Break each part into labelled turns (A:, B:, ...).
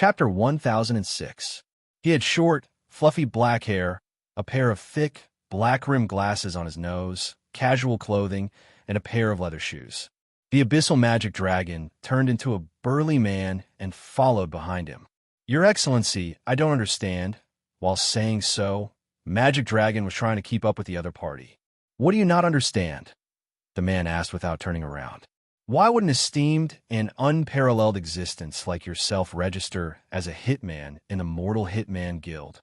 A: Chapter 1006. He had short, fluffy black hair, a pair of thick, black-rimmed glasses on his nose, casual clothing, and a pair of leather shoes. The abyssal magic dragon turned into a burly man and followed behind him. "Your Excellency, I don't understand." While saying so, Magic Dragon was trying to keep up with the other party. "What do you not understand?" the man asked without turning around. "Why would an esteemed and unparalleled existence like yourself register as a hitman in the Mortal Hitman Guild?"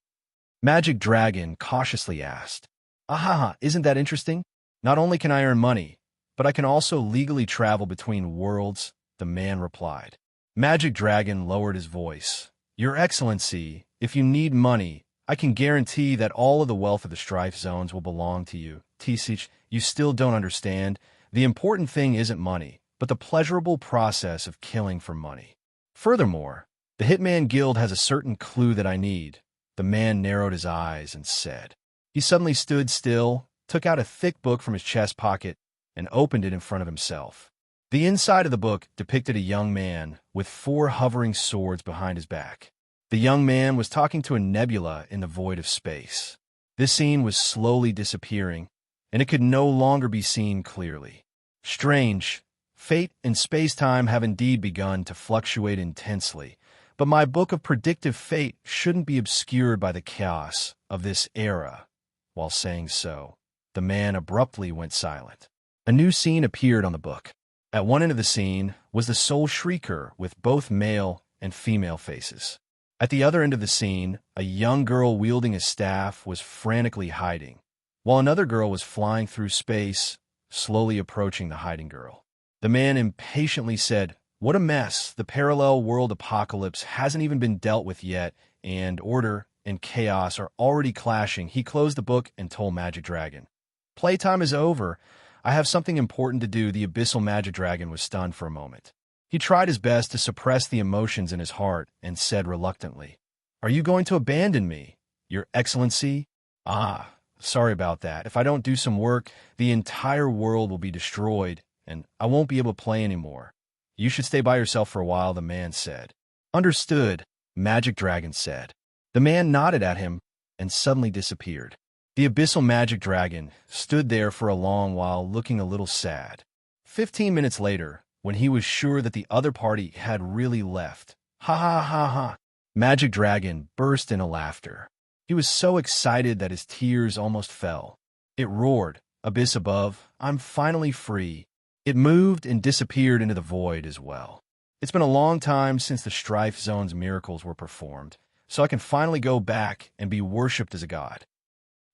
A: Magic Dragon cautiously asked. "Ahaha, isn't that interesting? Not only can I earn money, but I can also legally travel between worlds," the man replied. Magic Dragon lowered his voice. "Your Excellency, if you need money, I can guarantee that all of the wealth of the Strife Zones will belong to you. Tisich, you still don't understand. The important thing isn't money, but the pleasurable process of killing for money. Furthermore, the Hitman Guild has a certain clue that I need." The man narrowed his eyes and said. He suddenly stood still, took out a thick book from his chest pocket, and opened it in front of himself. The inside of the book depicted a young man with 4 hovering swords behind his back. The young man was talking to a nebula in the void of space. This scene was slowly disappearing, and it could no longer be seen clearly. Strange. Fate and space-time have indeed begun to fluctuate intensely, but my book of predictive fate shouldn't be obscured by the chaos of this era. While saying so, the man abruptly went silent. A new scene appeared on the book. At one end of the scene was the Soul Shrieker with both male and female faces. At the other end of the scene, a young girl wielding a staff was frantically hiding, while another girl was flying through space, slowly approaching the hiding girl. The man impatiently said, "What a mess! The parallel world apocalypse hasn't even been dealt with yet, and order and chaos are already clashing." He closed the book and told Magic Dragon, "Playtime is over. I have something important to do." The abyssal Magic Dragon was stunned for a moment. He tried his best to suppress the emotions in his heart and said reluctantly, "Are you going to abandon me, Your Excellency?" "Ah, sorry about that. If I don't do some work, the entire world will be destroyed, and I won't be able to play anymore. You should stay by yourself for a while," the man said. "Understood," Magic Dragon said. The man nodded at him and suddenly disappeared. The abyssal Magic Dragon stood there for a long while, looking a little sad. 15 minutes later, when he was sure that the other party had really left, "Ha ha ha ha!" Magic Dragon burst into laughter. He was so excited that his tears almost fell. It roared, "Abyss above, I'm finally free." It moved and disappeared into the void as well. "It's been a long time since the Strife Zone's miracles were performed, so I can finally go back and be worshipped as a god."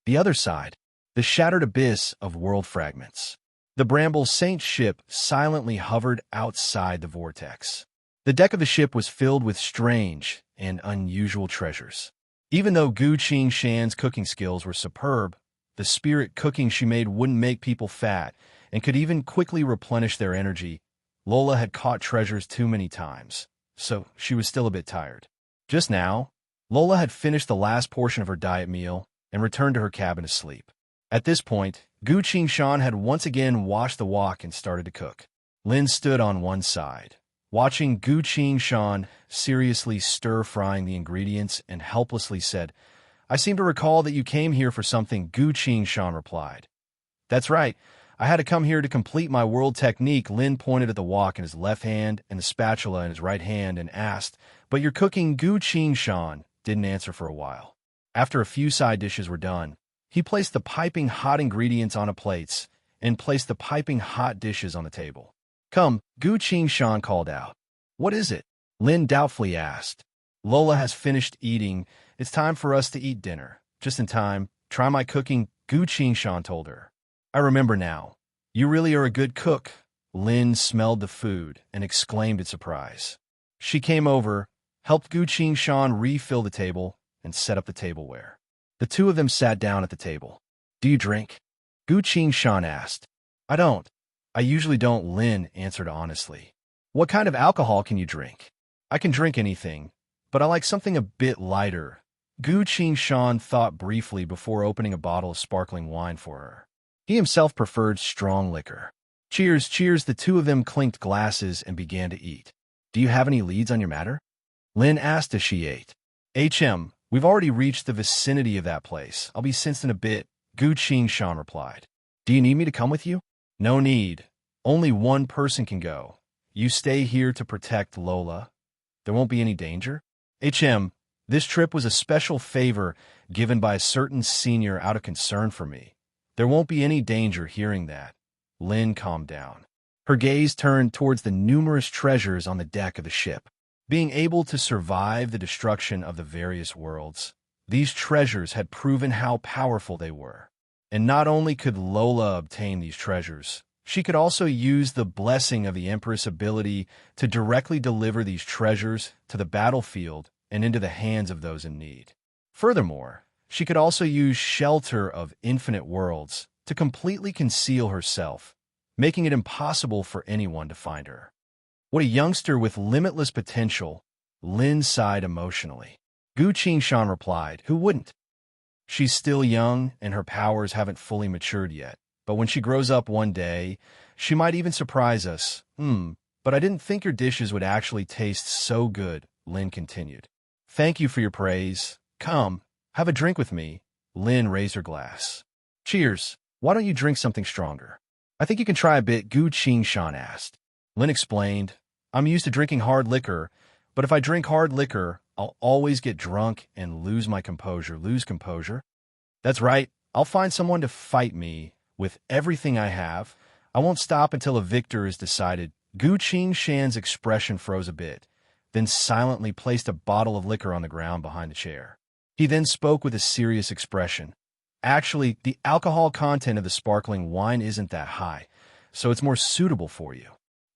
A: The other side, the shattered abyss of world fragments. The Bramble Saint ship silently hovered outside the vortex. The deck of the ship was filled with strange and unusual treasures. Even though Gu Qing Shan's cooking skills were superb, the spirit cooking she made wouldn't make people fat and could even quickly replenish their energy. Lola had caught treasures too many times, so she was still a bit tired. Just now, Lola had finished the last portion of her diet meal and returned to her cabin to sleep. At this point, Gu Qingshan had once again washed the wok and started to cook. Lin stood on one side, watching Gu Qingshan seriously stir-frying the ingredients, and helplessly said, "I seem to recall that you came here for something." Gu Qingshan replied, "That's right. I had to come here to complete my world technique." Lin pointed at the wok in his left hand and the spatula in his right hand and asked, "But you're cooking?" Gu Qingshan didn't answer for a while. After a few side dishes were done, he placed the piping hot ingredients on plates and placed the piping hot dishes on the table. "Come," Gu Qingshan called out. "What is it?" Lin doubtfully asked. "Lola has finished eating. It's time for us to eat dinner." "Just in time. Try my cooking," Gu Qingshan told her. "I remember now. You really are a good cook." Lin smelled the food and exclaimed in surprise. She came over, helped Gu Qingshan refill the table, and set up the tableware. The two of them sat down at the table. "Do you drink?" Gu Qingshan asked. "I don't. I usually don't," Lin answered honestly. "What kind of alcohol can you drink?" "I can drink anything, but I like something a bit lighter." Gu Qingshan thought briefly before opening a bottle of sparkling wine for her. He himself preferred strong liquor. "Cheers, cheers." The two of them clinked glasses and began to eat. "Do you have any leads on your matter?" Lin asked as she ate. We've already reached the vicinity of that place. I'll be sensed in a bit, Gu Shan replied. Do you need me to come with you? No need. Only one person can go. You stay here to protect Lola. There won't be any danger? This trip was a special favor given by a certain senior out of concern for me. There won't be any danger hearing that. Lin calmed down. Her gaze turned towards the numerous treasures on the deck of the ship. Being able to survive the destruction of the various worlds, these treasures had proven how powerful they were. And not only could Lola obtain these treasures, she could also use the blessing of the Empress' ability to directly deliver these treasures to the battlefield and into the hands of those in need. Furthermore, she could also use Shelter of Infinite Worlds to completely conceal herself, making it impossible for anyone to find her. What a youngster with limitless potential, Lin sighed emotionally. Gu Shan replied, who wouldn't? She's still young and her powers haven't fully matured yet, but when she grows up one day, she might even surprise us. But I didn't think your dishes would actually taste so good, Lin continued. Thank you for your praise. Come, have a drink with me. Lin raised her glass. Cheers. Why don't you drink something stronger? I think you can try a bit, Gu Shan asked. Lin explained, I'm used to drinking hard liquor, but if I drink hard liquor, I'll always get drunk and lose composure. That's right, I'll find someone to fight me with everything I have. I won't stop until a victor is decided. Gu Shan's expression froze a bit, then silently placed a bottle of liquor on the ground behind the chair. He then spoke with a serious expression. Actually, the alcohol content of the sparkling wine isn't that high, so it's more suitable for you.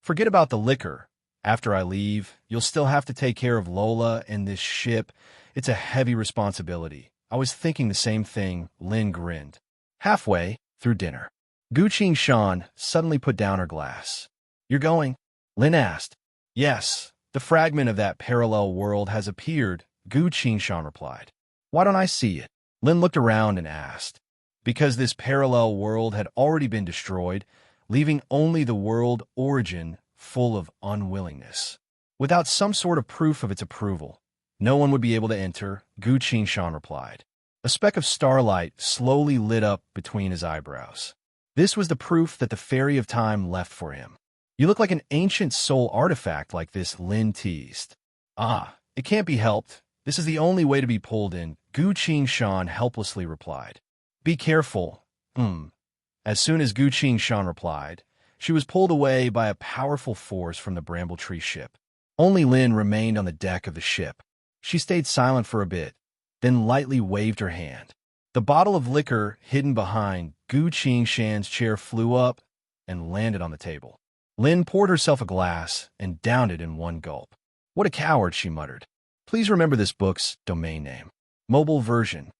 A: Forget about the liquor. After I leave, you'll still have to take care of Lola and this ship. It's a heavy responsibility. I was thinking the same thing, Lin grinned. Halfway through dinner, Gu Shan suddenly put down her glass. You're going? Lin asked. Yes, the fragment of that parallel world has appeared, Gu Shan replied. Why don't I see it? Lin looked around and asked. Because this parallel world had already been destroyed, leaving only the world origin full of unwillingness. Without some sort of proof of its approval, no one would be able to enter, Gu Shan replied. A speck of starlight slowly lit up between his eyebrows. This was the proof that the Fairy of Time left for him. You look like an ancient soul artifact like this, Lin teased. It can't be helped. This is the only way to be pulled in, Gu Shan helplessly replied. Be careful. As soon as Gu Shan replied, she was pulled away by a powerful force from the bramble tree ship. Only Lin remained on the deck of the ship. She stayed silent for a bit, then lightly waved her hand. The bottle of liquor hidden behind Gu Shan's chair flew up and landed on the table. Lin poured herself a glass and downed it in one gulp. What a coward, she muttered. Please remember this book's domain name. Mobile version.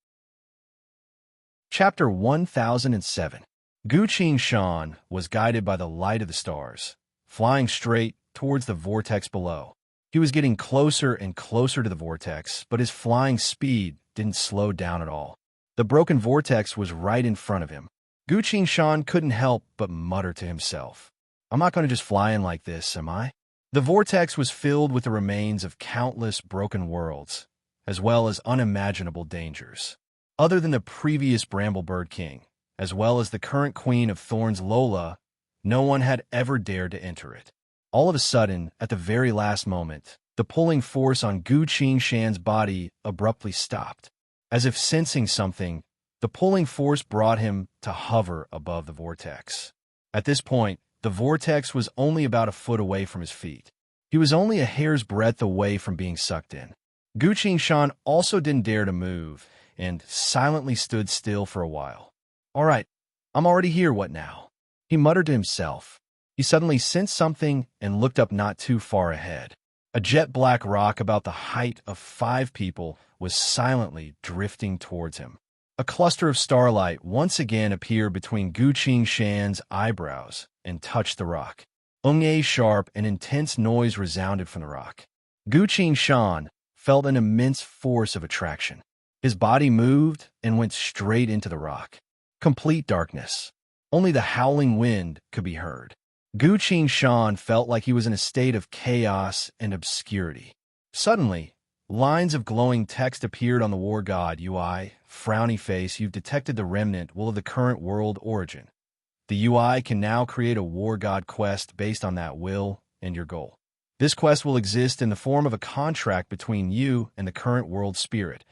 A: Chapter 1007. Gu Shan was guided by the light of the stars, flying straight towards the vortex below. He was getting closer and closer to the vortex, but his flying speed didn't slow down at all. The broken vortex was right in front of him. Gu Shan couldn't help but mutter to himself. I'm not going to just fly in like this, am I? The vortex was filled with the remains of countless broken worlds, as well as unimaginable dangers. Other than the previous Bramblebird King, as well as the current Queen of Thorns Lola, no one had ever dared to enter it. All of a sudden, at the very last moment, the pulling force on Gu Shan's body abruptly stopped. As if sensing something, the pulling force brought him to hover above the vortex. At this point, the vortex was only about a foot away from his feet. He was only a hair's breadth away from being sucked in. Gu Shan also didn't dare to move and silently stood still for a while. All right, I'm already here, what now? He muttered to himself. He suddenly sensed something and looked up not too far ahead. A jet-black rock about the height of 5 people was silently drifting towards him. A cluster of starlight once again appeared between Gu Shan's eyebrows and touched the rock. A sharp and intense noise resounded from the rock. Gu Shan felt an immense force of attraction. His body moved and went straight into the rock. Complete darkness. Only the howling wind could be heard. Gu Shan felt like he was in a state of chaos and obscurity. Suddenly, lines of glowing text appeared on the War God UI. Frowny face, you've detected the remnant will of the current world origin. The UI can now create a War God quest based on that will and your goal. This quest will exist in the form of a contract between you and the current world spirit,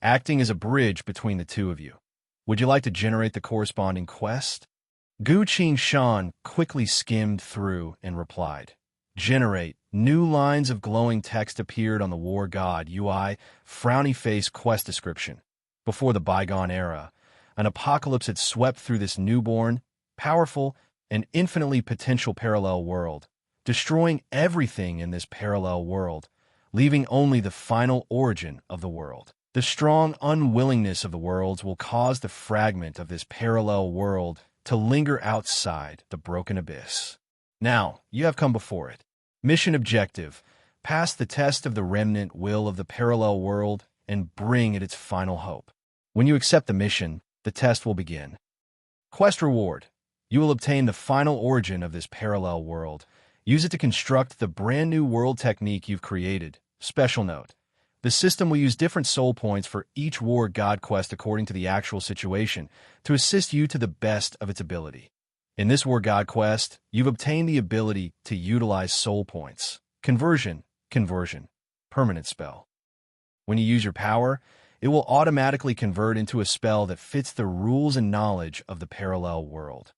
A: acting as a bridge between the two of you. Would you like to generate the corresponding quest? Gu Qing Shan quickly skimmed through and replied, "Generate." New lines of glowing text appeared on the War God UI. Frowny face quest description. Before the bygone era, an apocalypse had swept through this newborn, powerful, and infinitely potential parallel world, destroying everything in this parallel world, leaving only the final origin of the world. The strong unwillingness of the worlds will cause the fragment of this parallel world to linger outside the broken abyss. Now, you have come before it. Mission objective: pass the test of the remnant will of the parallel world and bring it its final hope. When you accept the mission, the test will begin. Quest reward: you will obtain the final origin of this parallel world. Use it to construct the brand new world technique you've created. Special note: the system will use different soul points for each War God quest according to the actual situation to assist you to the best of its ability. In this War God quest, you've obtained the ability to utilize soul points. Conversion, permanent spell. When you use your power, it will automatically convert into a spell that fits the rules and knowledge of the parallel world.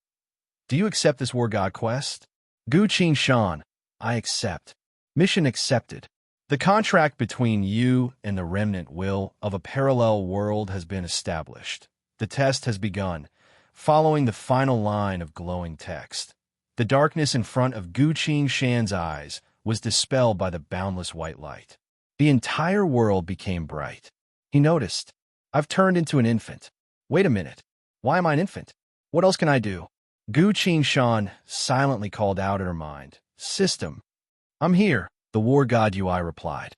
A: Do you accept this War God quest? Gu Qing Shan, I accept. Mission accepted. The contract between you and the remnant will of a parallel world has been established. The test has begun, following the final line of glowing text. The darkness in front of Gu Qing Shan's eyes was dispelled by the boundless white light. The entire world became bright. He noticed, I've turned into an infant. Wait a minute. Why am I an infant? What else can I do? Gu Qing Shan silently called out in her mind, System. I'm here, the War God UI replied.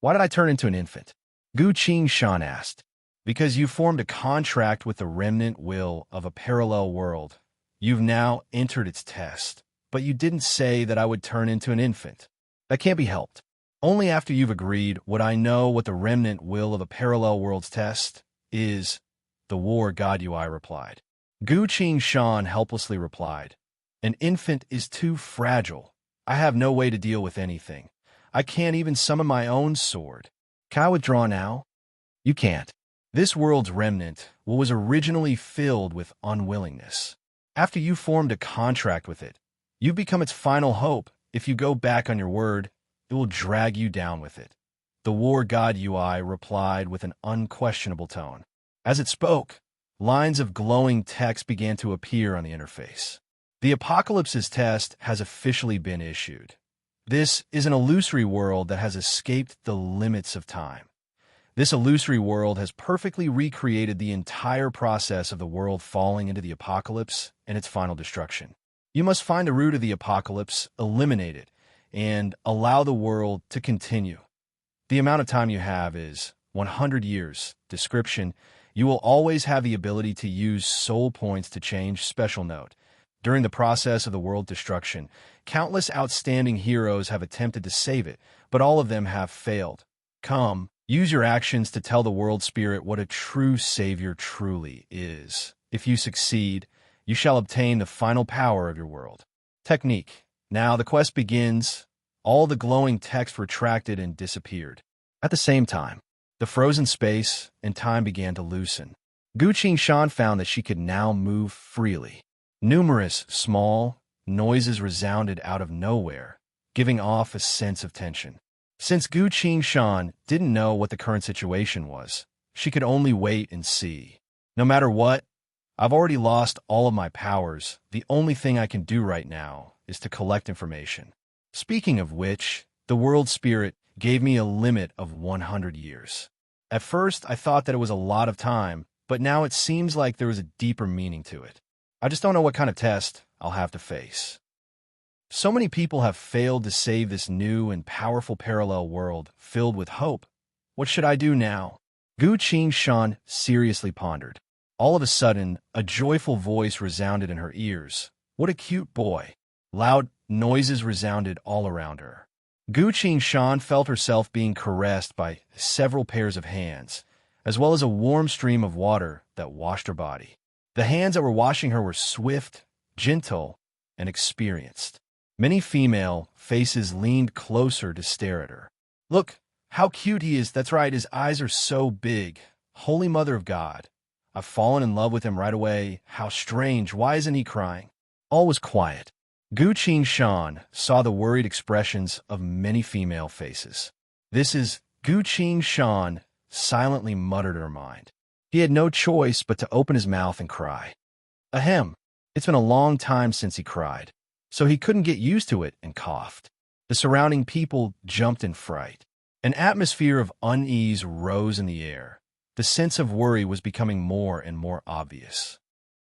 A: Why did I turn into an infant? Gu Qing Shan asked. Because you formed a contract with the remnant will of a parallel world. You've now entered its test, but you didn't say that I would turn into an infant. That can't be helped. Only after you've agreed would I know what the remnant will of a parallel world's test is, the War God UI replied. Gu Qing Shan helplessly replied, An infant is too fragile. I have no way to deal with anything. I can't even summon my own sword. Can I withdraw now? You can't. This world's remnant was originally filled with unwillingness. After you formed a contract with it, you've become its final hope. If you go back on your word, it will drag you down with it. The War God UI replied with an unquestionable tone. As it spoke, lines of glowing text began to appear on the interface. The Apocalypse's test has officially been issued. This is an illusory world that has escaped the limits of time. This illusory world has perfectly recreated the entire process of the world falling into the apocalypse and its final destruction. You must find the root of the apocalypse, eliminate it, and allow the world to continue. The amount of time you have is 100 years. Description: you will always have the ability to use soul points to change. Special note: during the process of the world destruction, countless outstanding heroes have attempted to save it, but all of them have failed. Come, use your actions to tell the world spirit what a true savior truly is. If you succeed, you shall obtain the final power of your world. Technique: now the quest begins. All the glowing text retracted and disappeared. At the same time, the frozen space and time began to loosen. Gu Qing Shan found that she could now move freely. Numerous, small noises resounded out of nowhere, giving off a sense of tension. Since Gu Qing Shan didn't know what the current situation was, she could only wait and see. No matter what, I've already lost all of my powers. The only thing I can do right now is to collect information. Speaking of which, the world spirit gave me a limit of 100 years. At first, I thought that it was a lot of time, but now it seems like there is a deeper meaning to it. I just don't know what kind of test I'll have to face. So many people have failed to save this new and powerful parallel world filled with hope. What should I do now? Gu Qing Shan seriously pondered. All of a sudden, a joyful voice resounded in her ears. What a cute boy. Loud noises resounded all around her. Gu Shan felt herself being caressed by several pairs of hands, as well as a warm stream of water that washed her body. The hands that were washing her were swift, gentle, and experienced. Many female faces leaned closer to stare at her. "Look, how cute he is. That's right, his eyes are so big. Holy Mother of God. I've fallen in love with him right away. How strange. Why isn't he crying?" All was quiet. Gu Shan saw the worried expressions of many female faces. "This is..." Gu Shan silently muttered in her mind. He had no choice but to open his mouth and cry. Ahem. It's been a long time since he cried, so he couldn't get used to it and coughed. The surrounding people jumped in fright. An atmosphere of unease rose in the air. The sense of worry was becoming more and more obvious.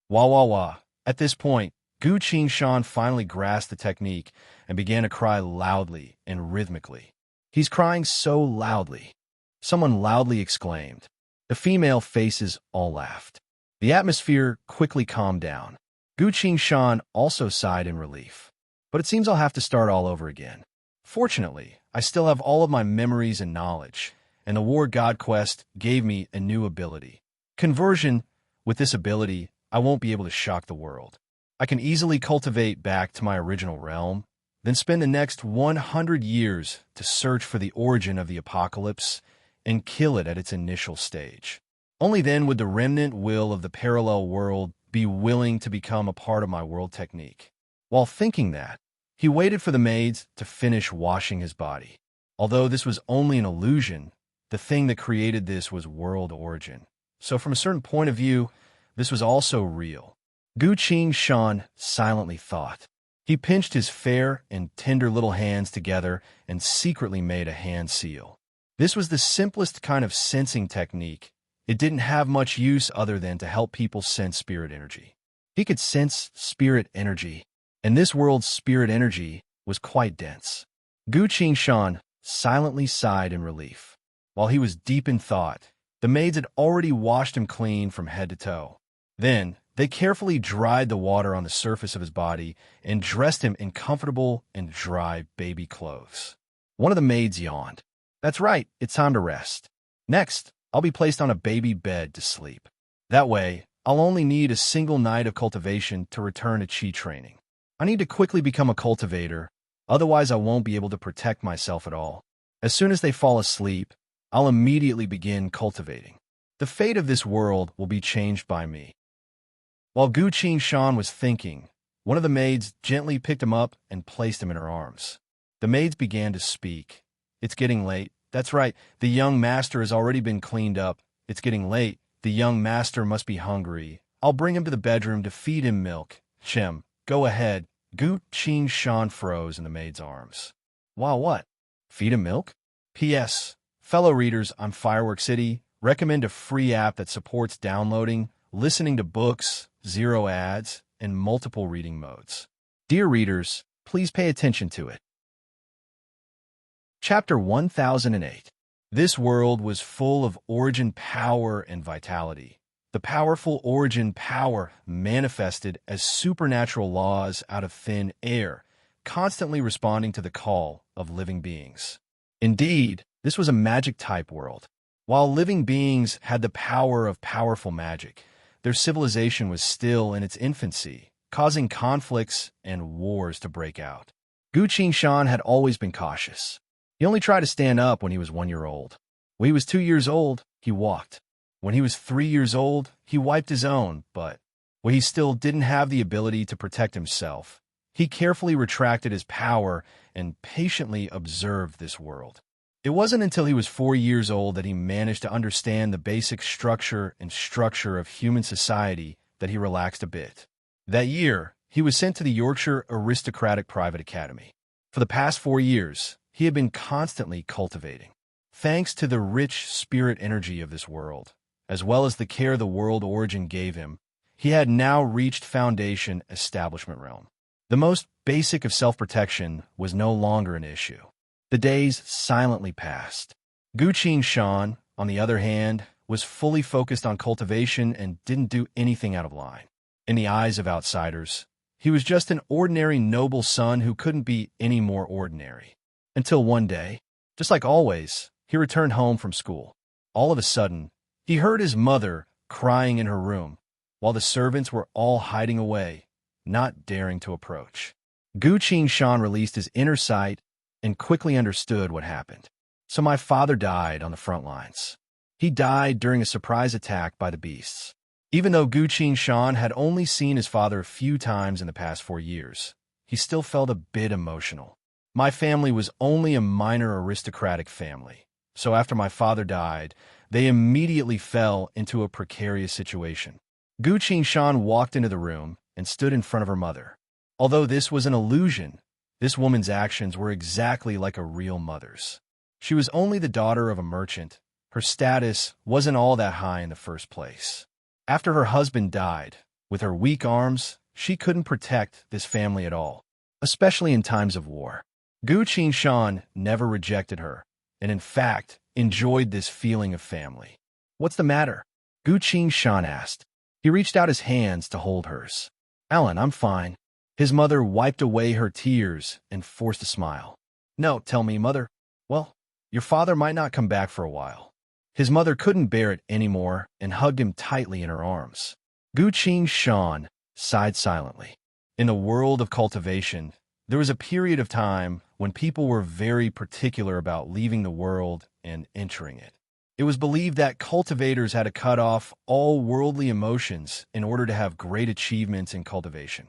A: Wah wah wah. At this point, Gu Shan finally grasped the technique and began to cry loudly and rhythmically. "He's crying so loudly," someone loudly exclaimed. The female faces all laughed. The atmosphere quickly calmed down. Gu Shan also sighed in relief. "But it seems I'll have to start all over again. Fortunately, I still have all of my memories and knowledge, and the War God Quest gave me a new ability. Conversion. With this ability, I won't be able to shock the world. I can easily cultivate back to my original realm, then spend the next 100 years to search for the origin of the apocalypse and kill it at its initial stage. Only then would the remnant will of the parallel world be willing to become a part of my world technique." While thinking that, he waited for the maids to finish washing his body. Although this was only an illusion, the thing that created this was world origin. So from a certain point of view, this was also real. Gu Shan silently thought. He pinched his fair and tender little hands together and secretly made a hand seal. This was the simplest kind of sensing technique. It didn't have much use other than to help people sense spirit energy. He could sense spirit energy, and this world's spirit energy was quite dense. Gu Shan silently sighed in relief. While he was deep in thought, the maids had already washed him clean from head to toe. Then, they carefully dried the water on the surface of his body and dressed him in comfortable and dry baby clothes. One of the maids yawned. "That's right, it's time to rest. Next, I'll be placed on a baby bed to sleep. That way, I'll only need a single night of cultivation to return to chi training. I need to quickly become a cultivator, otherwise I won't be able to protect myself at all. As soon as they fall asleep, I'll immediately begin cultivating. The fate of this world will be changed by me." While Gu Shan was thinking, one of the maids gently picked him up and placed him in her arms. The maids began to speak. "It's getting late. That's right, the young master has already been cleaned up. It's getting late. The young master must be hungry. I'll bring him to the bedroom to feed him milk. Shem, go ahead." Gu Shan froze in the maid's arms. "Wow, what? Feed him milk?" P.S. Fellow readers, on Firework City, recommend a free app that supports downloading, listening to books, zero ads, and multiple reading modes. Dear readers, please pay attention to it. Chapter 1008. This world was full of origin power and vitality. The powerful origin power manifested as supernatural laws out of thin air, constantly responding to the call of living beings. Indeed, this was a magic-type world. While living beings had the power of powerful magic, their civilization was still in its infancy, causing conflicts and wars to break out. Gu Shan had always been cautious. He only tried to stand up when he was 1 year old. When he was 2 years old, he walked. When he was 3 years old, he wiped his own, but when he still didn't have the ability to protect himself, he carefully retracted his power and patiently observed this world. It wasn't until he was 4 years old that he managed to understand the basic structure of human society that he relaxed a bit. That year, he was sent to the Yorkshire Aristocratic Private Academy. For the past 4 years, he had been constantly cultivating. Thanks to the rich spirit energy of this world, as well as the care the world origin gave him, he had now reached foundation establishment realm. The most basic of self-protection was no longer an issue. The days silently passed. Gu Shan, on the other hand, was fully focused on cultivation and didn't do anything out of line. In the eyes of outsiders, he was just an ordinary noble son who couldn't be any more ordinary. Until one day, just like always, he returned home from school. All of a sudden, he heard his mother crying in her room, while the servants were all hiding away, not daring to approach. Gu Shan released his inner sight and quickly understood what happened. So my father died on the front lines. He died during a surprise attack by the beasts. Even though Gu Shan had only seen his father a few times in the past 4 years, he still felt a bit emotional. My family was only a minor aristocratic family, so after my father died, they immediately fell into a precarious situation. Gu Shan walked into the room and stood in front of her mother. Although this was an illusion, this woman's actions were exactly like a real mother's. She was only the daughter of a merchant. Her status wasn't all that high in the first place. After her husband died, with her weak arms, she couldn't protect this family at all, especially in times of war. Gu Shan never rejected her, and in fact, enjoyed this feeling of family. "What's the matter?" Gu Shan asked. He reached out his hands to hold hers. "Alan, I'm fine." His mother wiped away her tears and forced a smile. "No, tell me, mother." "Well, your father might not come back for a while." His mother couldn't bear it anymore and hugged him tightly in her arms. Gu Shan sighed silently. In the world of cultivation, there was a period of time when people were very particular about leaving the world and entering it. It was believed that cultivators had to cut off all worldly emotions in order to have great achievements in cultivation.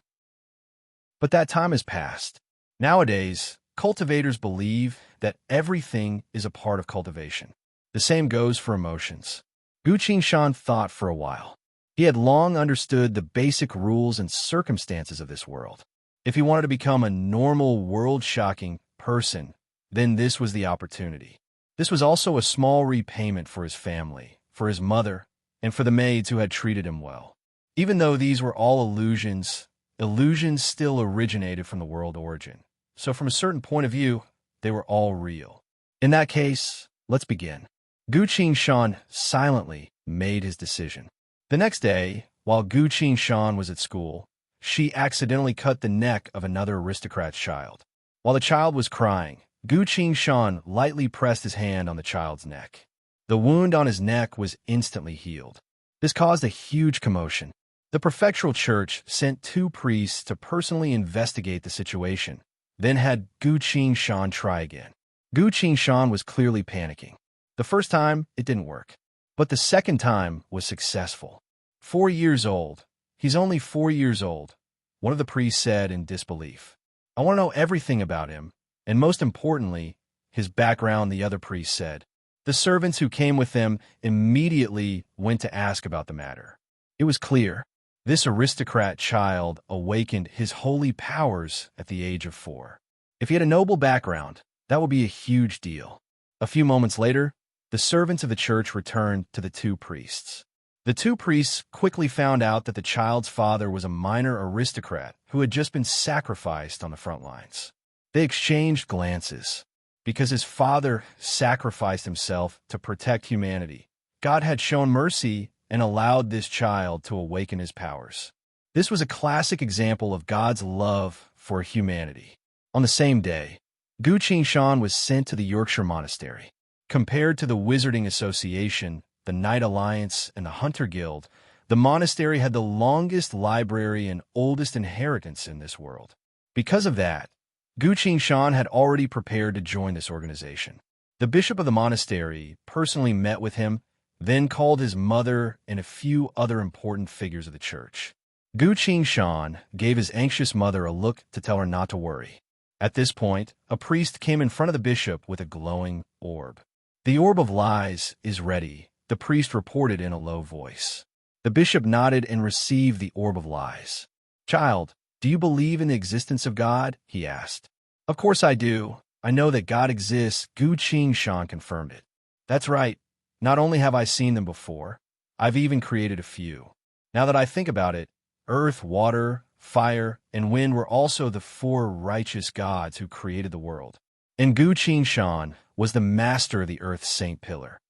A: But that time has passed. Nowadays, cultivators believe that everything is a part of cultivation. The same goes for emotions. Gu Shan thought for a while. He had long understood the basic rules and circumstances of this world. If he wanted to become a normal, world-shocking person, then this was the opportunity. This was also a small repayment for his family, for his mother, and for the maids who had treated him well. Even though these were all illusions, illusions still originated from the world origin. So from a certain point of view, they were all real. In that case, let's begin. Gu Shan silently made his decision. The next day, while Gu Shan was at school, she accidentally cut the neck of another aristocrat's child. While the child was crying, Gu Shan lightly pressed his hand on the child's neck. The wound on his neck was instantly healed. This caused a huge commotion. The prefectural church sent 2 priests to personally investigate the situation, then had Gu Shan try again. Gu Shan was clearly panicking. The first time, it didn't work. But the second time was successful. 4 years old. He's only 4 years old, one of the priests said in disbelief. "I want to know everything about him, and most importantly, his background," the other priest said. The servants who came with them immediately went to ask about the matter. It was clear. This aristocrat child awakened his holy powers at the age of 4. If he had a noble background, that would be a huge deal. A few moments later, the servants of the church returned to the 2 priests. The 2 priests quickly found out that the child's father was a minor aristocrat who had just been sacrificed on the front lines. They exchanged glances. Because his father sacrificed himself to protect humanity, God had shown mercy and allowed this child to awaken his powers. This was a classic example of God's love for humanity. On the same day, Gu Shan was sent to the Yorkshire Monastery. Compared to the Wizarding Association, the Knight Alliance, and the Hunter Guild, the monastery had the longest library and oldest inheritance in this world. Because of that, Gu Shan had already prepared to join this organization. The bishop of the monastery personally met with him, then called his mother and a few other important figures of the church. Gu Shan gave his anxious mother a look to tell her not to worry. At this point, a priest came in front of the bishop with a glowing orb. "The orb of lies is ready," the priest reported in a low voice. The bishop nodded and received the orb of lies. "Child, do you believe in the existence of God?" he asked. "Of course I do. I know that God exists," Gu Shan confirmed it. "That's right. Not only have I seen them before, I've even created a few. Now that I think about it, earth, water, fire, and wind were also the 4 righteous gods who created the world. And Gu Shan was the master of the earth's saint pillar."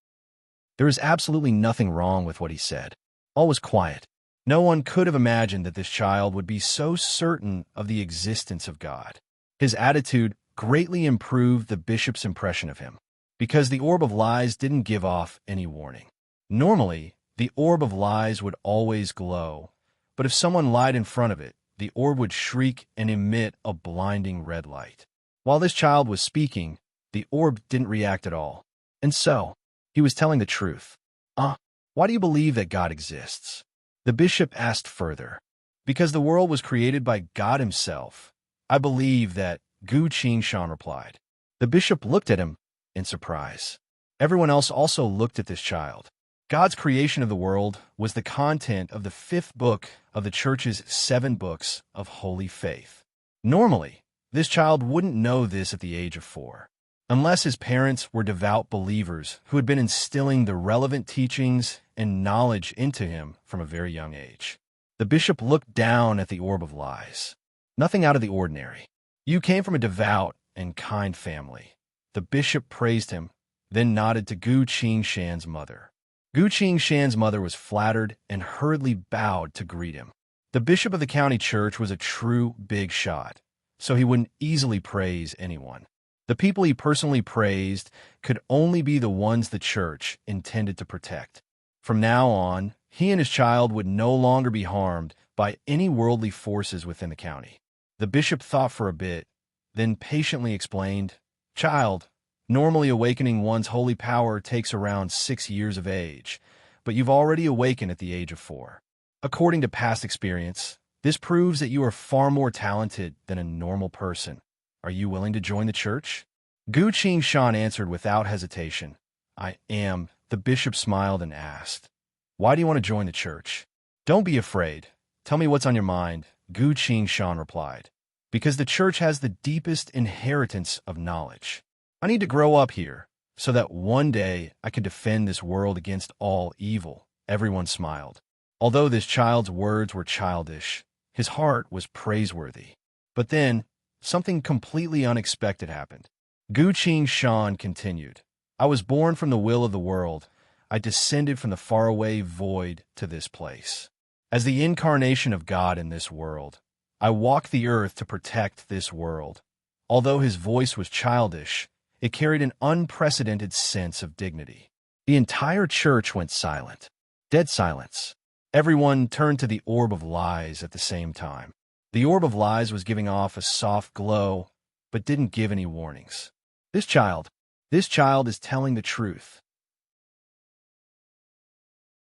A: There was absolutely nothing wrong with what he said. All was quiet. No one could have imagined that this child would be so certain of the existence of God. His attitude greatly improved the bishop's impression of him, because the orb of lies didn't give off any warning. Normally, the orb of lies would always glow, but if someone lied in front of it, the orb would shriek and emit a blinding red light. While this child was speaking, the orb didn't react at all. And so, he was telling the truth. Why do you believe that God exists? The bishop asked further. Because the world was created by God himself. I believe that, Gu Qingshan replied. The bishop looked at him in surprise. Everyone else also looked at this child. God's creation of the world was the content of the 5th book of the Church's 7 books of holy faith. Normally, this child wouldn't know this at the age of 4, unless his parents were devout believers who had been instilling the relevant teachings and knowledge into him from a very young age. The bishop looked down at the orb of lies. Nothing out of the ordinary. You came from a devout and kind family. The bishop praised him, then nodded to Gu Qingshan's mother. Gu Qingshan's mother was flattered and hurriedly bowed to greet him. The bishop of the county church was a true big shot, so he wouldn't easily praise anyone. The people he personally praised could only be the ones the church intended to protect. From now on, he and his child would no longer be harmed by any worldly forces within the county. The bishop thought for a bit, then patiently explained, Child, normally awakening one's holy power takes around 6 years of age, but you've already awakened at the age of 4. According to past experience, this proves that you are far more talented than a normal person. Are you willing to join the church? Gu Qingshan answered without hesitation. I am. The bishop smiled and asked, Why do you want to join the church? Don't be afraid. Tell me what's on your mind, Gu Qingshan replied. Because the church has the deepest inheritance of knowledge. I need to grow up here, so that one day I can defend this world against all evil. Everyone smiled. Although this child's words were childish, his heart was praiseworthy. But then, something completely unexpected happened. Gu Qingshan continued, I was born from the will of the world. I descended from the faraway void to this place. As the incarnation of God in this world, I walked the earth to protect this world. Although his voice was childish, it carried an unprecedented sense of dignity. The entire church went silent. Dead silence. Everyone turned to the orb of lies at the same time. The orb of lies was giving off a soft glow, but didn't give any warnings. This child is telling the truth.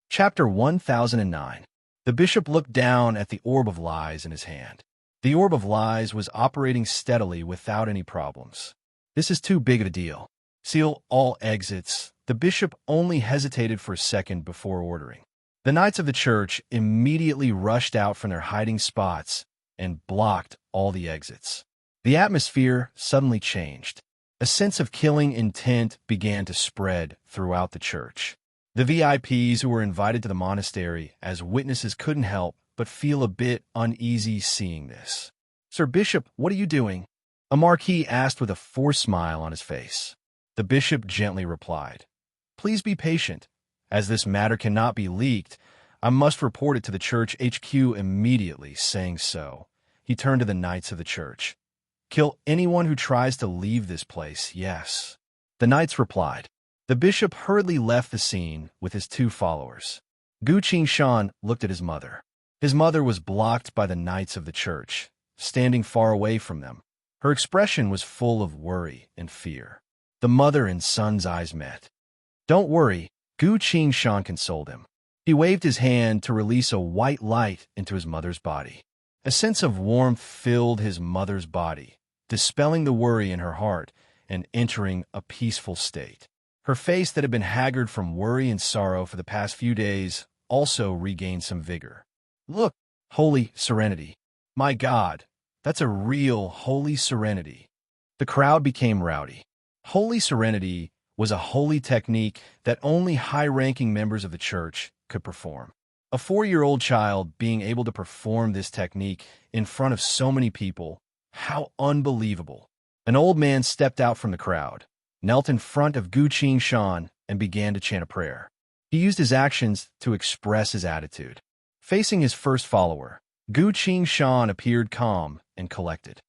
A: Chapter 1009. The bishop looked down at the orb of lies in his hand. The orb of lies was operating steadily without any problems. This is too big of a deal. Seal all exits. The bishop only hesitated for a second before ordering. The knights of the church immediately rushed out from their hiding spots and blocked all the exits. The atmosphere suddenly changed. A sense of killing intent began to spread throughout the church. The VIPs who were invited to the monastery as witnesses couldn't help but feel a bit uneasy seeing this. Sir Bishop, what are you doing? A marquis asked with a forced smile on his face. The bishop gently replied, Please be patient. As this matter cannot be leaked, I must report it to the church HQ immediately. Saying so, he turned to the knights of the church. Kill anyone who tries to leave this place, yes. The knights replied. The bishop hurriedly left the scene with his 2 followers. Gu Qingshan looked at his mother. His mother was blocked by the knights of the church, standing far away from them. Her expression was full of worry and fear. The mother and son's eyes met. Don't worry, Gu Qingshan consoled him. He waved his hand to release a white light into his mother's body. A sense of warmth filled his mother's body, dispelling the worry in her heart and entering a peaceful state. Her face that had been haggard from worry and sorrow for the past few days also regained some vigor. Look, holy serenity. My God, that's a real holy serenity. The crowd became rowdy. Holy serenity was a holy technique that only high-ranking members of the church could perform. A 4-year-old child being able to perform this technique in front of so many people, how unbelievable. An old man stepped out from the crowd, knelt in front of Gu Qingshan, and began to chant a prayer. He used his actions to express his attitude. Facing his first follower, Gu Qingshan appeared calm and collected.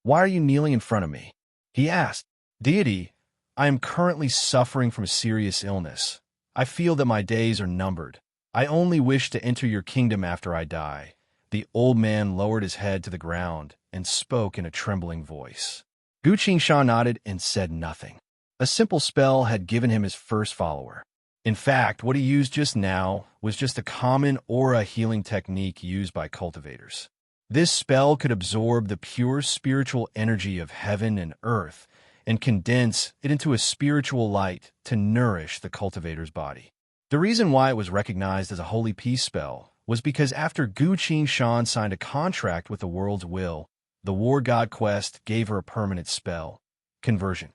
A: Why are you kneeling in front of me? He asked, "Deity, I am currently suffering from serious illness. I feel that my days are numbered. I only wish to enter your kingdom after I die." The old man lowered his head to the ground and spoke in a trembling voice. Gu Qingshan nodded and said nothing. A simple spell had given him his first follower. In fact, what he used just now was just a common aura healing technique used by cultivators. This spell could absorb the pure spiritual energy of heaven and earth and condense it into a spiritual light to nourish the cultivator's body. The reason why it was recognized as a holy peace spell was because after Gu Qingshan signed a contract with the world's will, the war god quest gave her a permanent spell, conversion.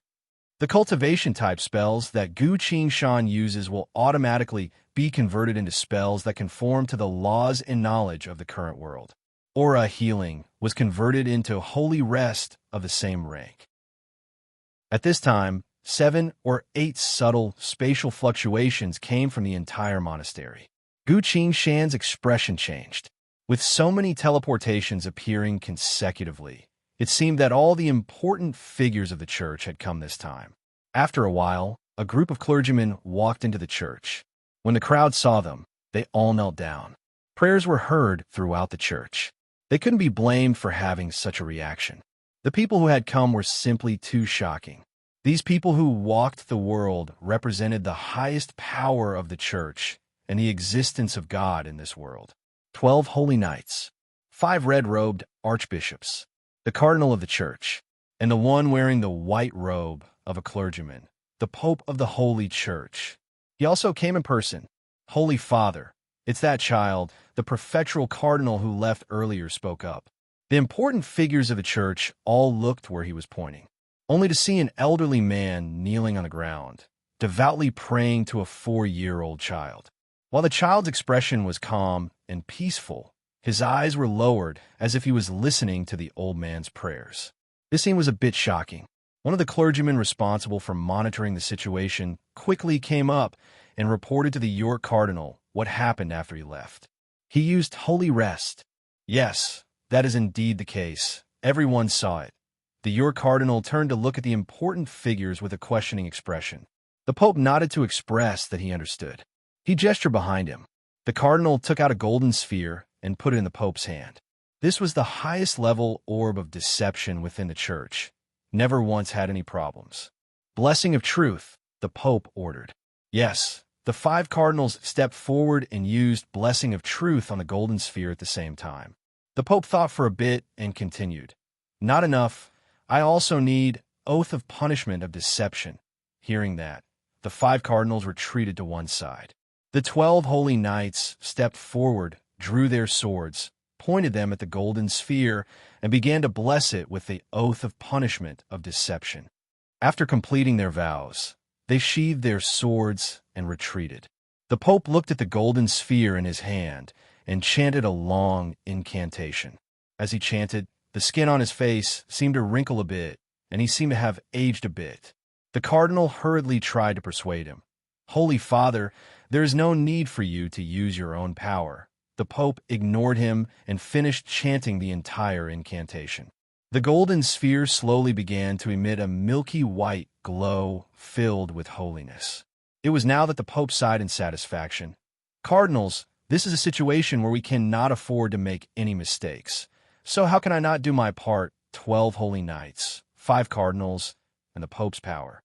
A: The cultivation-type spells that Gu Qingshan uses will automatically be converted into spells that conform to the laws and knowledge of the current world. Aura healing was converted into holy rest of the same rank. At this time, 7 or 8 subtle spatial fluctuations came from the entire monastery. Gu Qingshan's expression changed. With so many teleportations appearing consecutively, it seemed that all the important figures of the church had come this time. After a while, a group of clergymen walked into the church. When the crowd saw them, they all knelt down. Prayers were heard throughout the church. They couldn't be blamed for having such a reaction. The people who had come were simply too shocking. These people who walked the world represented the highest power of the church and the existence of God in this world. 12 holy knights, 5 red-robed archbishops, the cardinal of the church, and the one wearing the white robe of a clergyman, the Pope of the Holy Church. He also came in person. "Holy Father, it's that child," the prefectural cardinal who left earlier spoke up. The important figures of the church all looked where he was pointing, only to see an elderly man kneeling on the ground, devoutly praying to a 4-year-old child. While the child's expression was calm and peaceful, his eyes were lowered as if he was listening to the old man's prayers. This scene was a bit shocking. One of the clergymen responsible for monitoring the situation quickly came up and reported to the York cardinal what happened after he left. He used holy rest. Yes, that is indeed the case. Everyone saw it. The York cardinal turned to look at the important figures with a questioning expression. The Pope nodded to express that he understood. He gestured behind him. The cardinal took out a golden sphere and put it in the Pope's hand. This was the highest level orb of deception within the church. Never once had any problems. "Blessing of truth," the Pope ordered. Yes, the 5 cardinals stepped forward and used blessing of truth on the golden sphere at the same time. The Pope thought for a bit and continued. "Not enough. I also need oath of punishment of deception." Hearing that, the 5 cardinals retreated to one side. The 12 holy knights stepped forward, drew their swords, pointed them at the golden sphere, and began to bless it with the oath of punishment of deception. After completing their vows, they sheathed their swords and retreated. The Pope looked at the golden sphere in his hand and chanted a long incantation. As he chanted, the skin on his face seemed to wrinkle a bit, and he seemed to have aged a bit. The cardinal hurriedly tried to persuade him. "Holy Father, there is no need for you to use your own power." The Pope ignored him and finished chanting the entire incantation. The golden sphere slowly began to emit a milky white glow filled with holiness. It was now that the Pope sighed in satisfaction. "Cardinals, this is a situation where we cannot afford to make any mistakes. So how can I not do my part? 12 holy knights, 5 cardinals, and the Pope's power."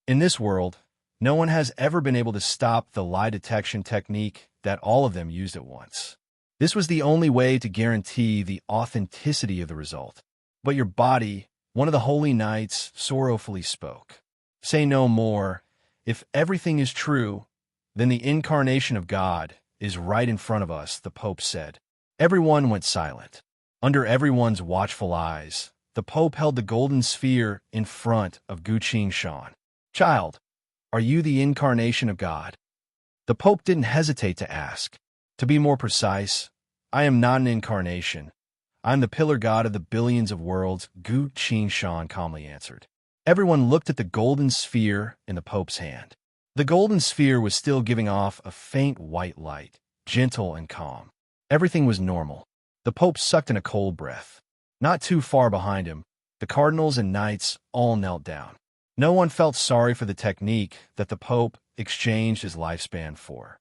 A: In this world, no one has ever been able to stop the lie detection technique that all of them used at once. This was the only way to guarantee the authenticity of the result. "But your body," one of the holy knights sorrowfully spoke. "Say no more. If everything is true, then the incarnation of God is right in front of us," the Pope said. Everyone went silent. Under everyone's watchful eyes, the Pope held the golden sphere in front of Gu Qingshan. "Child, are you the incarnation of God?" The Pope didn't hesitate to ask. "To be more precise, I am not an incarnation. I am the pillar god of the billions of worlds," Gu Qingshan calmly answered. Everyone looked at the golden sphere in the Pope's hand. The golden sphere was still giving off a faint white light, gentle and calm. Everything was normal. The Pope sucked in a cold breath. Not too far behind him, The cardinals and knights all knelt down. No one felt sorry for the technique that the Pope exchanged his lifespan for.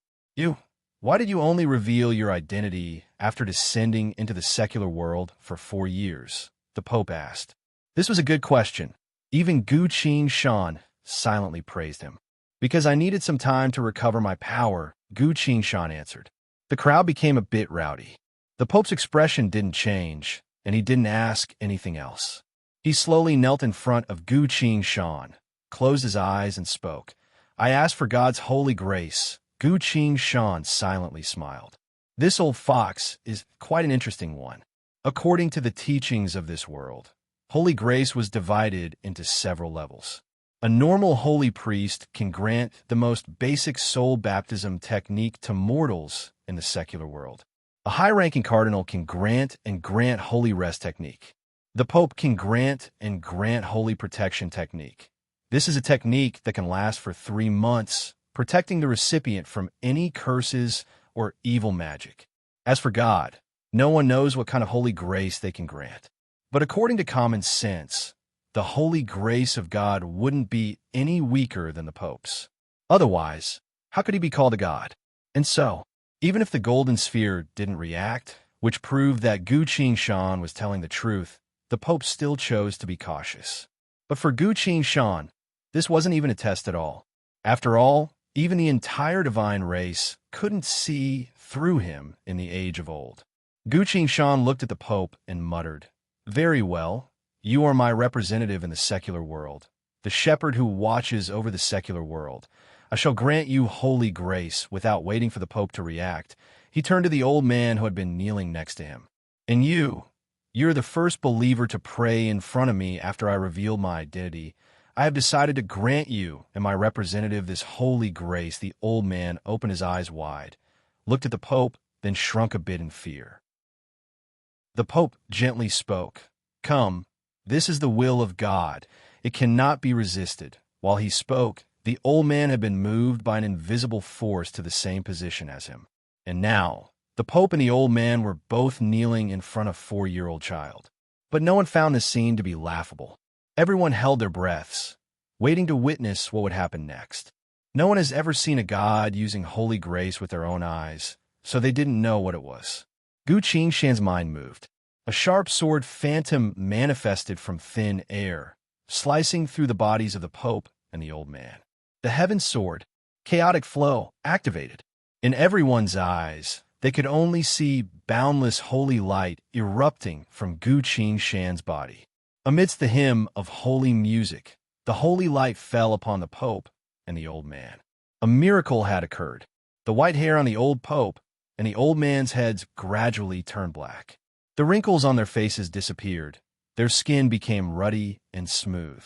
A: Why did you only reveal your identity after descending into the secular world for 4 years? The Pope asked. This was a good question. Even Gu Qin Shan silently praised him. Because I needed some time to recover my power, Gu Qin Shan answered. The crowd became a bit rowdy. The Pope's expression didn't change, and he didn't ask anything else. He slowly knelt in front of Gu Qin Shan, closed his eyes, and spoke. I ask for God's holy grace. Gu Qin Shan silently smiled. This old fox is quite an interesting one. According to the teachings of this world, holy grace was divided into several levels. A normal holy priest can grant the most basic soul baptism technique to mortals in the secular world. A high-ranking cardinal can grant holy rest technique. The Pope can grant holy protection technique. This is a technique that can last for 3 months, protecting the recipient from any curses or evil magic. As for God, no one knows what kind of holy grace they can grant. But according to common sense, the holy grace of God wouldn't be any weaker than the Pope's. Otherwise, how could he be called a god? And so, even if the golden sphere didn't react, which proved that Gu Qin Shan was telling the truth, the Pope still chose to be cautious. But for Gu Qin Shan, this wasn't even a test at all. After all, even the entire divine race couldn't see through him in the age of old. Gu Qin Shan looked at the Pope and muttered, Very well, you are my representative in the secular world, the shepherd who watches over the secular world. I shall grant you holy grace. Without waiting for the Pope to react, he turned to the old man who had been kneeling next to him. And you're the first believer to pray in front of me after I revealed my identity. I have decided to grant you and my representative this holy grace. The old man opened his eyes wide, looked at the Pope, then shrunk a bit in fear. The Pope gently spoke. Come, this is the will of God. It cannot be resisted. While he spoke, the old man had been moved by an invisible force to the same position as him. And now, the Pope and the old man were both kneeling in front of a 4-year-old child. But no one found this scene to be laughable. Everyone held their breaths, waiting to witness what would happen next. No one has ever seen a god using holy grace with their own eyes, so they didn't know what it was. Gu Qin Shan's mind moved. A sharp sword phantom manifested from thin air, slicing through the bodies of the Pope and the old man. The heaven sword, chaotic flow, activated. In everyone's eyes, they could only see boundless holy light erupting from Gu Qin Shan's body. Amidst the hymn of holy music, the holy light fell upon the Pope and the old man. A miracle had occurred. The white hair on the old Pope and the old man's heads gradually turned black. The wrinkles on their faces disappeared. Their skin became ruddy and smooth.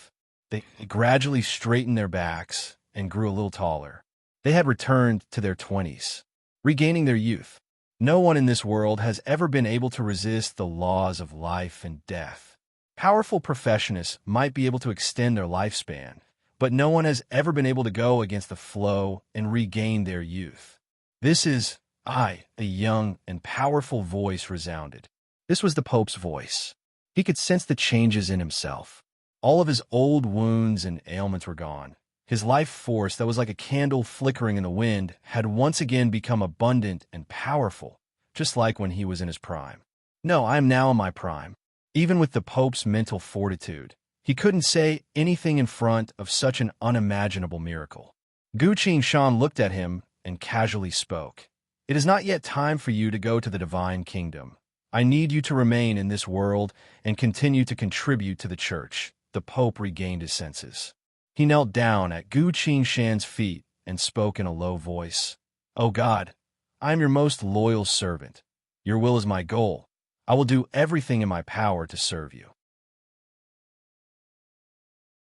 A: They gradually straightened their backs and grew a little taller. They had returned to their 20s, regaining their youth. No one in this world has ever been able to resist the laws of life and death. Powerful professionists might be able to extend their lifespan, but no one has ever been able to go against the flow and regain their youth. This is I, a young and powerful voice resounded. This was the Pope's voice. He could sense the changes in himself. All of his old wounds and ailments were gone. His life force that was like a candle flickering in the wind had once again become abundant and powerful, just like when he was in his prime. No, I am now in my prime. Even with the Pope's mental fortitude, he couldn't say anything in front of such an unimaginable miracle. Gu Qin Shan looked at him and casually spoke. It is not yet time for you to go to the divine kingdom. I need you to remain in this world and continue to contribute to the church. The Pope regained his senses. He knelt down at Gu Qin Shan's feet and spoke in a low voice. "O God, I am your most loyal servant. Your will is my goal. I will do everything in my power to serve you."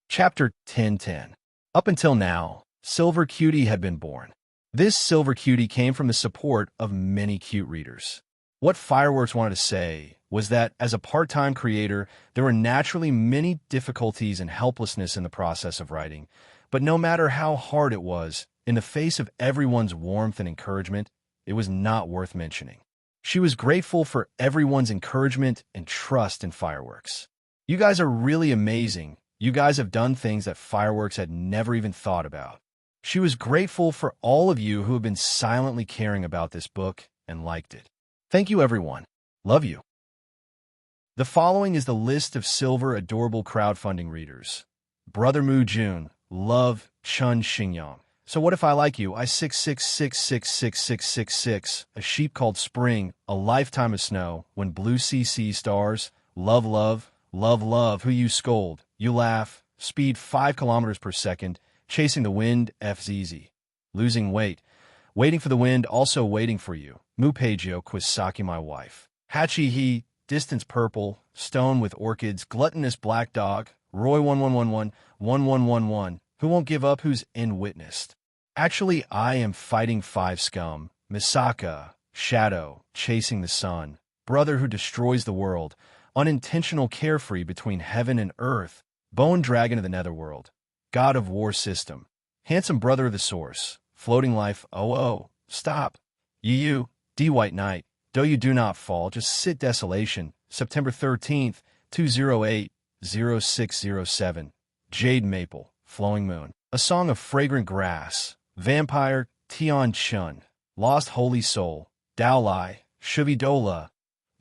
A: Chapter 10:10. Up until now, Silver Cutie had been born. This Silver Cutie came from the support of many cute readers. What Fireworks wanted to say was that, as a part-time creator, there were naturally many difficulties and helplessness in the process of writing, but no matter how hard it was, in the face of everyone's warmth and encouragement, it was not worth mentioning. She was grateful for everyone's encouragement and trust in Fireworks. You guys are really amazing. You guys have done things that fireworks had never even thought about. She was grateful for all of you who have been silently caring about this book and liked it. Thank you, everyone. Love you. The following is the list of silver adorable crowdfunding readers. Brother Mu Jun, Love, Chun Xingyang. So what if I like you? I 666666666, a sheep called Spring, a lifetime of snow, when blue CC stars, love, love, love, love, who you scold, you laugh, speed 5 kilometers per second, chasing the wind, FZZ. Losing weight, waiting for the wind, also waiting for you. Mu Peijio Kwisaki, my wife. Hachi he, distance purple, stone with orchids, gluttonous black dog, Roy 1111, who won't give up, who's in witnessed. Actually, I am fighting 5 scum, Misaka, shadow, chasing the sun, brother who destroys the world, unintentional carefree between heaven and earth, bone dragon of the netherworld, god of war system, handsome brother of the source, floating life, oh, stop. You, D White Knight, though you do not fall, just sit desolation, September 13th, 208-0607, Jade Maple, Flowing Moon, a song of fragrant grass, vampire, Tian Chun, lost holy soul, Dao Lai, Shuvi Dola,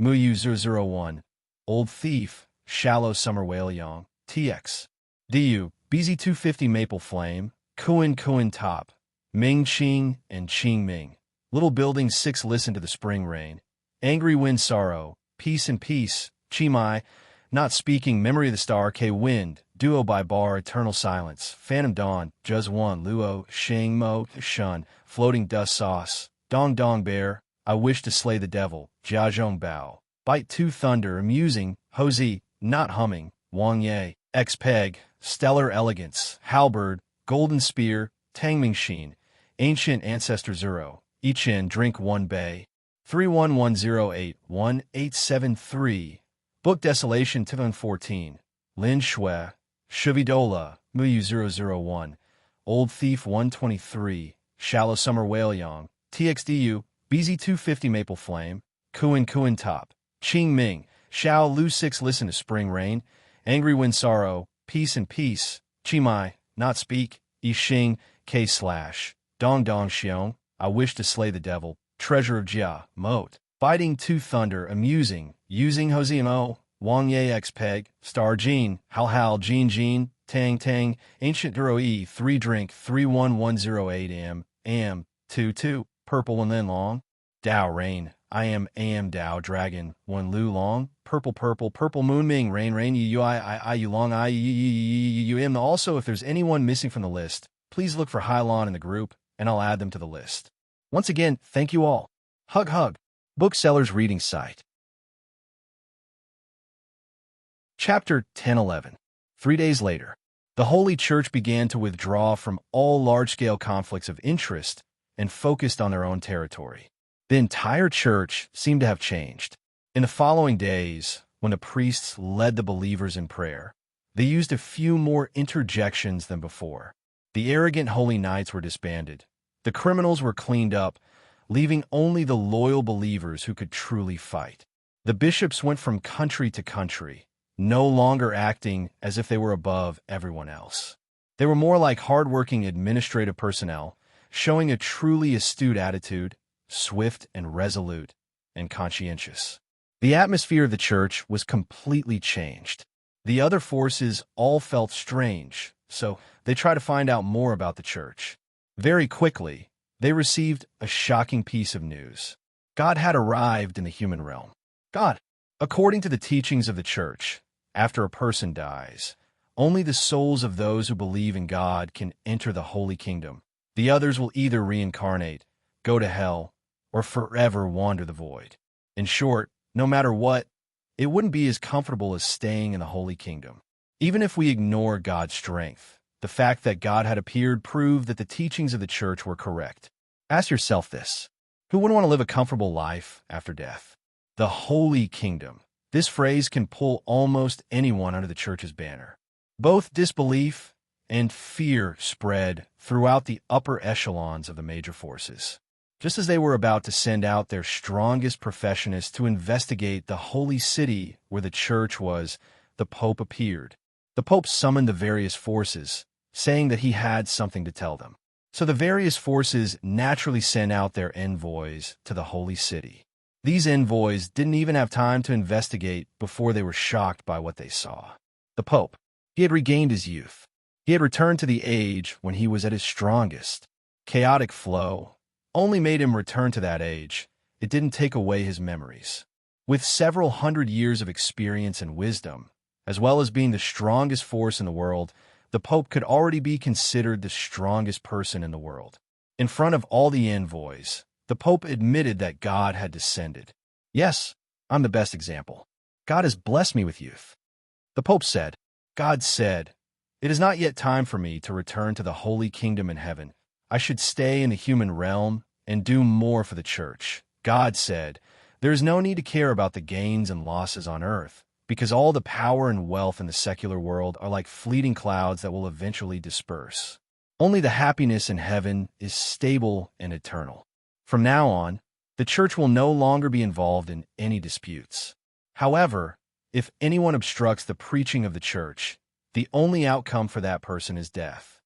A: Muyu 001, old thief, shallow summer whale yang, TX, DU, BZ250 Maple Flame, Kuin Top, Ming Ching and Ching Ming, little building 6 listen to the spring rain, angry wind sorrow, peace and peace, Chimai, not speaking, memory of the star, K Wind, duo by bar, eternal silence, phantom dawn, Juz 1, Luo, Shang Mo, Shun, floating dust sauce, Dong Dong Bear, I wish to slay the devil, Jiazhong Bao, bite 2 thunder, amusing, Hozi, not humming, Wang Ye, X-Peg, stellar elegance, halberd, golden spear, Tangming Sheen, ancient ancestor 0, Ichin, drink 1 bay, 311081-873, book desolation, Tivon 14, Lin Shui, Shuvidola, Muyu 001, old thief 123, shallow summer whale yang, TXDU, BZ250 Maple Flame, Kuin Top, Ching Ming, Xiao Lu 6 listen to spring rain, angry wind sorrow, peace and peace, Chimai, not speak, Yixing, K slash, Dong Xiong, I wish to slay the devil, treasure of Jia, Moat, biting 2 thunder, amusing, using Hosimo, Wang Ye X-Peg, Star Jean, Hal Jean, Tang, ancient Duro E, 3 drink, 31108 am, 2, purple and then long, Dao Rain, I am Dao Dragon, 1 Lu Long, purple moon Ming, rain, you long, you am. Also, if there's anyone missing from the list, please look for Hylon in the group, and I'll add them to the list. Once again, thank you all. Hug. Booksellers Reading Site. Chapter 10-11. 3 days later, the Holy Church began to withdraw from all large-scale conflicts of interest and focused on their own territory. The entire church seemed to have changed. In the following days, when the priests led the believers in prayer, they used a few more interjections than before. The arrogant holy knights were disbanded. The criminals were cleaned up, leaving only the loyal believers who could truly fight. The bishops went from country to country, no longer acting as if they were above everyone else. They were more like hardworking administrative personnel, showing a truly astute attitude, swift and resolute, and conscientious. The atmosphere of the church was completely changed. The other forces all felt strange, so they tried to find out more about the church. Very quickly, they received a shocking piece of news. God had arrived in the human realm. God, according to the teachings of the church, after a person dies, only the souls of those who believe in God can enter the holy kingdom. The others will either reincarnate, go to hell, or forever wander the void. In short, no matter what, it wouldn't be as comfortable as staying in the holy kingdom. Even if we ignore God's strength, the fact that God had appeared proved that the teachings of the church were correct. Ask yourself this: who wouldn't want to live a comfortable life after death? The holy kingdom. This phrase can pull almost anyone under the church's banner. Both disbelief and fear spread throughout the upper echelons of the major forces. Just as they were about to send out their strongest professionists to investigate the holy city where the church was, the Pope appeared. The Pope summoned the various forces, saying that he had something to tell them. So the various forces naturally sent out their envoys to the Holy City. These envoys didn't even have time to investigate before they were shocked by what they saw. The Pope, he had regained his youth. He had returned to the age when he was at his strongest. Chaotic flow only made him return to that age. It didn't take away his memories. With several hundred years of experience and wisdom, as well as being the strongest force in the world, the Pope could already be considered the strongest person in the world. In front of all the envoys, the Pope admitted that God had descended. Yes, I'm the best example. God has blessed me with youth. The Pope said, God said, it is not yet time for me to return to the holy kingdom in heaven. I should stay in the human realm and do more for the church. God said, there is no need to care about the gains and losses on earth, because all the power and wealth in the secular world are like fleeting clouds that will eventually disperse. Only the happiness in heaven is stable and eternal. From now on, the church will no longer be involved in any disputes. However, if anyone obstructs the preaching of the church, the only outcome for that person is death.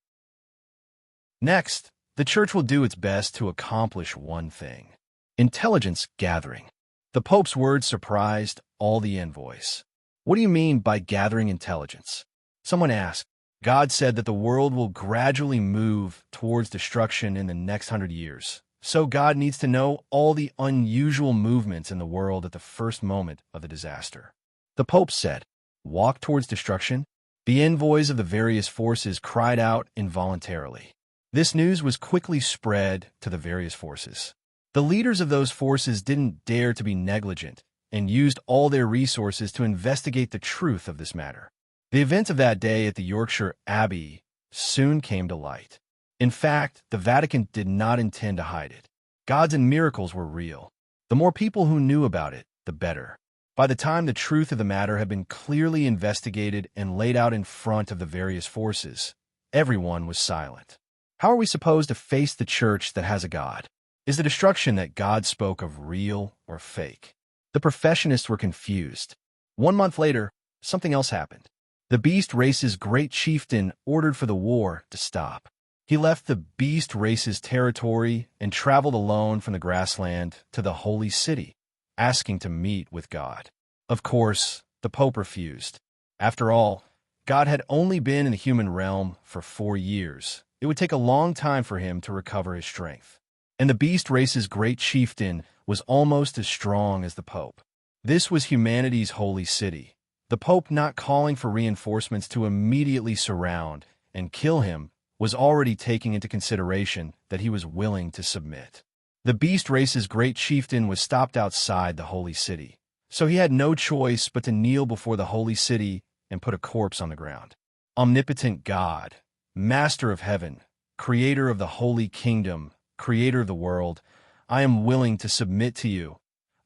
A: Next, the church will do its best to accomplish one thing: intelligence gathering. The Pope's words surprised all the envoys. What do you mean by gathering intelligence? Someone asked. God said that the world will gradually move towards destruction in the next 100 years. So God needs to know all the unusual movements in the world at the first moment of the disaster. The Pope said, walk towards destruction? The envoys of the various forces cried out involuntarily. This news was quickly spread to the various forces. The leaders of those forces didn't dare to be negligent and used all their resources to investigate the truth of this matter. The events of that day at the Yorkshire Abbey soon came to light. In fact, the Vatican did not intend to hide it. Gods and miracles were real. The more people who knew about it, the better. By the time the truth of the matter had been clearly investigated and laid out in front of the various forces, everyone was silent. How are we supposed to face the church that has a God? Is the destruction that God spoke of real or fake? The professionists were confused. 1 month later, something else happened. The beast race's great chieftain ordered for the war to stop. He left the beast race's territory and traveled alone from the grassland to the holy city, asking to meet with God. Of course, the Pope refused. After all, God had only been in the human realm for 4 years. It would take a long time for him to recover his strength. And the beast race's great chieftain was almost as strong as the Pope. This was humanity's holy city. The Pope not calling for reinforcements to immediately surround and kill him was already taking into consideration that he was willing to submit. The beast race's great chieftain was stopped outside the holy city, so he had no choice but to kneel before the holy city and put a corpse on the ground. Omnipotent God, Master of heaven, Creator of the holy kingdom, Creator of the world, I am willing to submit to you.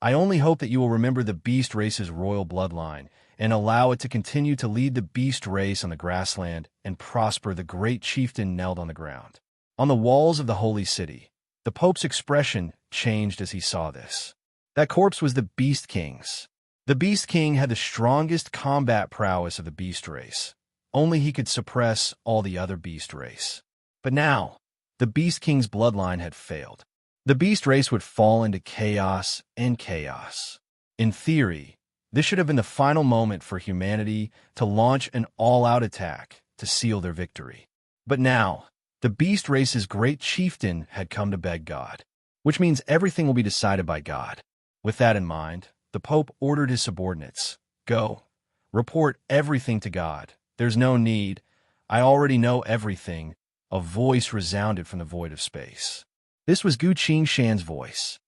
A: I only hope that you will remember the beast race's royal bloodline and allow it to continue to lead the beast race on the grassland and prosper the great chieftain knelt on the ground. On the walls of the holy city, the Pope's expression changed as he saw this. That corpse was the Beast King's. The Beast King had the strongest combat prowess of the beast race. Only he could suppress all the other beast race. But now, the Beast King's bloodline had failed. The beast race would fall into chaos and chaos. In theory, this should have been the final moment for humanity to launch an all-out attack to seal their victory. But now, the beast race's great chieftain had come to beg God, which means everything will be decided by God. With that in mind, the Pope ordered his subordinates, go, report everything to God. There's no need. I already know everything. A voice resounded from the void of space. This was Gu Qingshan's voice.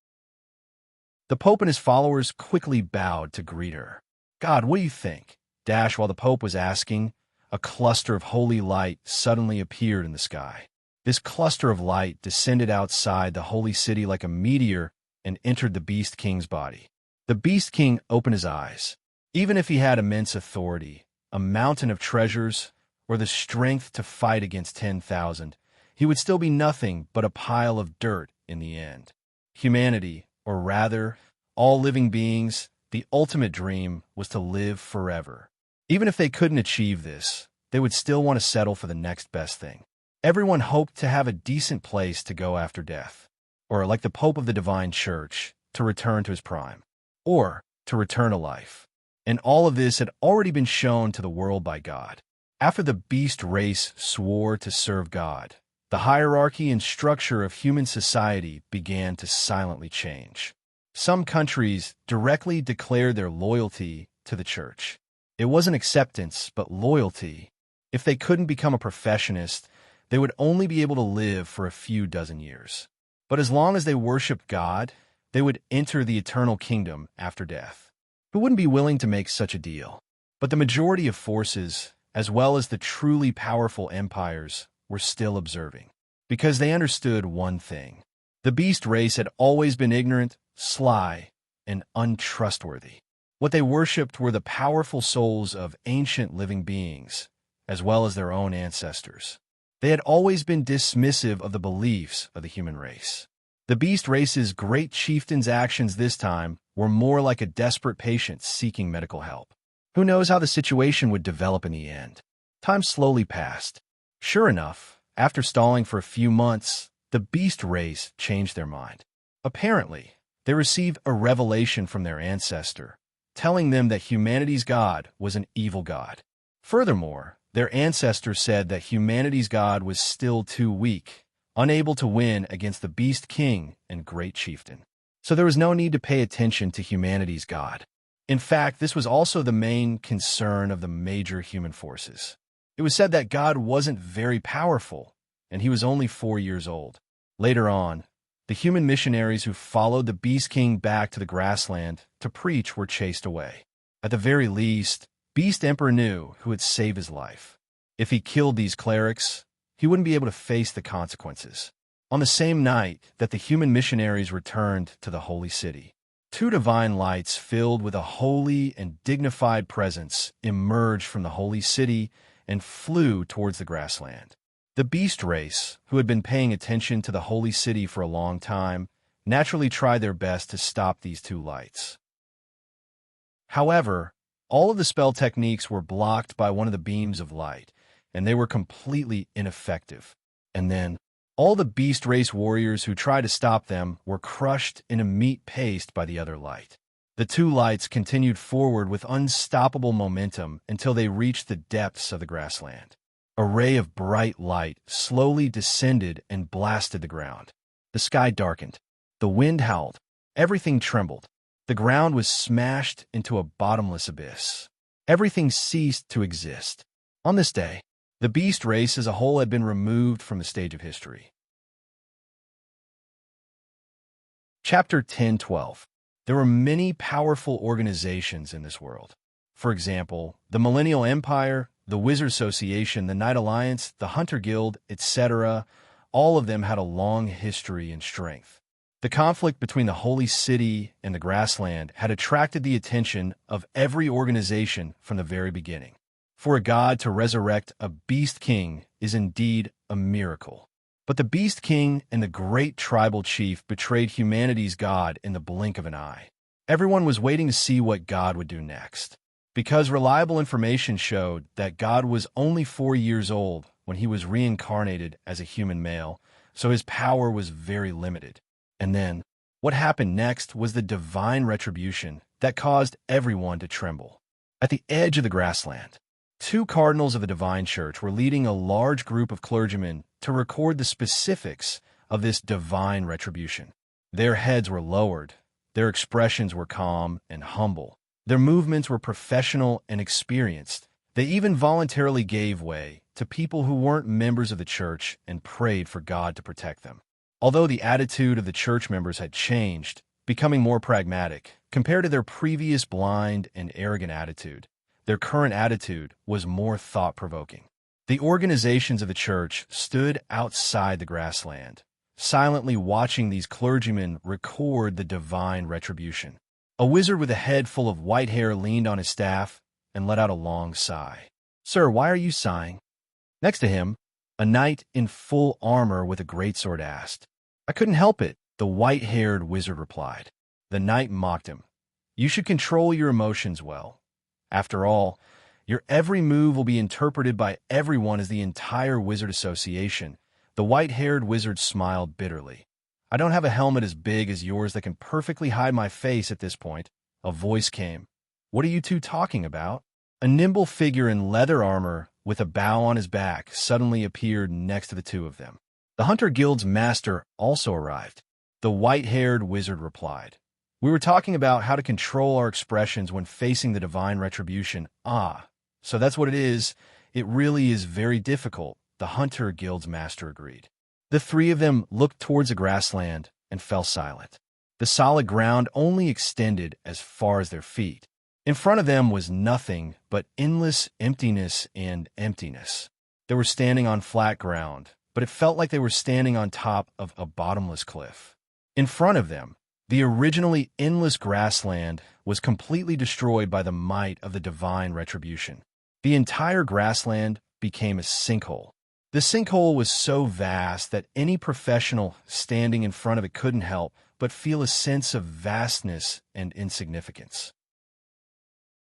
A: The Pope and his followers quickly bowed to greet her. God, what do you think? While the Pope was asking, a cluster of holy light suddenly appeared in the sky. This cluster of light descended outside the holy city like a meteor and entered the Beast King's body. The Beast King opened his eyes. Even if he had immense authority, a mountain of treasures, or the strength to fight against 10,000, he would still be nothing but a pile of dirt in the end. Humanity, or rather, all living beings, the ultimate dream was to live forever. Even if they couldn't achieve this, they would still want to settle for the next best thing. Everyone hoped to have a decent place to go after death, or like the Pope of the Divine Church, to return to his prime, or to return to life. And all of this had already been shown to the world by God. After the beast race swore to serve God, the hierarchy and structure of human society began to silently change. Some countries directly declared their loyalty to the church. It wasn't acceptance, but loyalty. If they couldn't become a professionist, they would only be able to live for a few dozen years. But as long as they worshipped God, they would enter the eternal kingdom after death. Who wouldn't be willing to make such a deal? But the majority of forces, as well as the truly powerful empires, were still observing, because they understood one thing. The beast race had always been ignorant, sly, and untrustworthy. What they worshipped were the powerful souls of ancient living beings, as well as their own ancestors. They had always been dismissive of the beliefs of the human race. The beast race's great chieftain's actions this time were more like a desperate patient seeking medical help. Who knows how the situation would develop in the end? Time slowly passed. Sure enough, after stalling for a few months, the beast race changed their mind. Apparently, they received a revelation from their ancestor, telling them that humanity's God was an evil God. Furthermore, their ancestor said that humanity's God was still too weak, unable to win against the beast king and great chieftain. So there was no need to pay attention to humanity's God. In fact, this was also the main concern of the major human forces. It was said that God wasn't very powerful, and he was only 4 years old. Later on, the human missionaries who followed the beast king back to the grassland to preach were chased away. At the very least, Beast Emperor knew who would save his life. If he killed these clerics, he wouldn't be able to face the consequences. On the same night that the human missionaries returned to the holy city, 2 divine lights filled with a holy and dignified presence emerged from the holy city and flew towards the grassland. The beast race, who had been paying attention to the holy city for a long time, naturally tried their best to stop these 2 lights. However, all of the spell techniques were blocked by one of the beams of light, and they were completely ineffective. And then, all the beast race warriors who tried to stop them were crushed in a meat paste by the other light. The 2 lights continued forward with unstoppable momentum until they reached the depths of the grassland. A ray of bright light slowly descended and blasted the ground. The sky darkened. The wind howled. Everything trembled. The ground was smashed into a bottomless abyss. Everything ceased to exist. On this day, the beast race as a whole had been removed from the stage of history. Chapter 10:12. There were many powerful organizations in this world. For example, the Millennial Empire, the Wizard Association, the Knight Alliance, the Hunter Guild, etc. All of them had a long history and strength. The conflict between the Holy City and the Grassland had attracted the attention of every organization from the very beginning. For a god to resurrect a beast king is indeed a miracle. But the beast king and the great tribal chief betrayed humanity's god in the blink of an eye. Everyone was waiting to see what God would do next. Because reliable information showed that God was only 4 years old when he was reincarnated as a human male, so his power was very limited. And then, what happened next was the divine retribution that caused everyone to tremble. At the edge of the grassland, 2 cardinals of the Divine Church were leading a large group of clergymen to record the specifics of this divine retribution. Their heads were lowered, their expressions were calm and humble, their movements were professional and experienced. They even voluntarily gave way to people who weren't members of the church and prayed for God to protect them. Although the attitude of the church members had changed, becoming more pragmatic, compared to their previous blind and arrogant attitude, their current attitude was more thought-provoking. The organizations of the church stood outside the grassland, silently watching these clergymen record the divine retribution. A wizard with a head full of white hair leaned on his staff and let out a long sigh. "Sir, why are you sighing?" Next to him, a knight in full armor with a greatsword asked. "I couldn't help it," the white-haired wizard replied. The knight mocked him. "You should control your emotions well. After all, Your every move will be interpreted by everyone as the entire Wizard Association. The white-haired wizard smiled bitterly. I don't have a helmet as big as yours that can perfectly hide my face at this point. A voice came. What are you two talking about? A nimble figure in leather armor with a bow on his back suddenly appeared next to the two of them. The Hunter Guild's master also arrived. The white-haired wizard replied. We were talking about how to control our expressions when facing the divine retribution. Ah, so that's what it is. It really is very difficult, the Hunter Guild's master agreed. The three of them looked towards the grassland and fell silent. The solid ground only extended as far as their feet. In front of them was nothing but endless emptiness and emptiness. They were standing on flat ground, but it felt like they were standing on top of a bottomless cliff. In front of them, the originally endless grassland was completely destroyed by the might of the divine retribution. The entire grassland became a sinkhole. The sinkhole was so vast that any professional standing in front of it couldn't help but feel a sense of vastness and insignificance.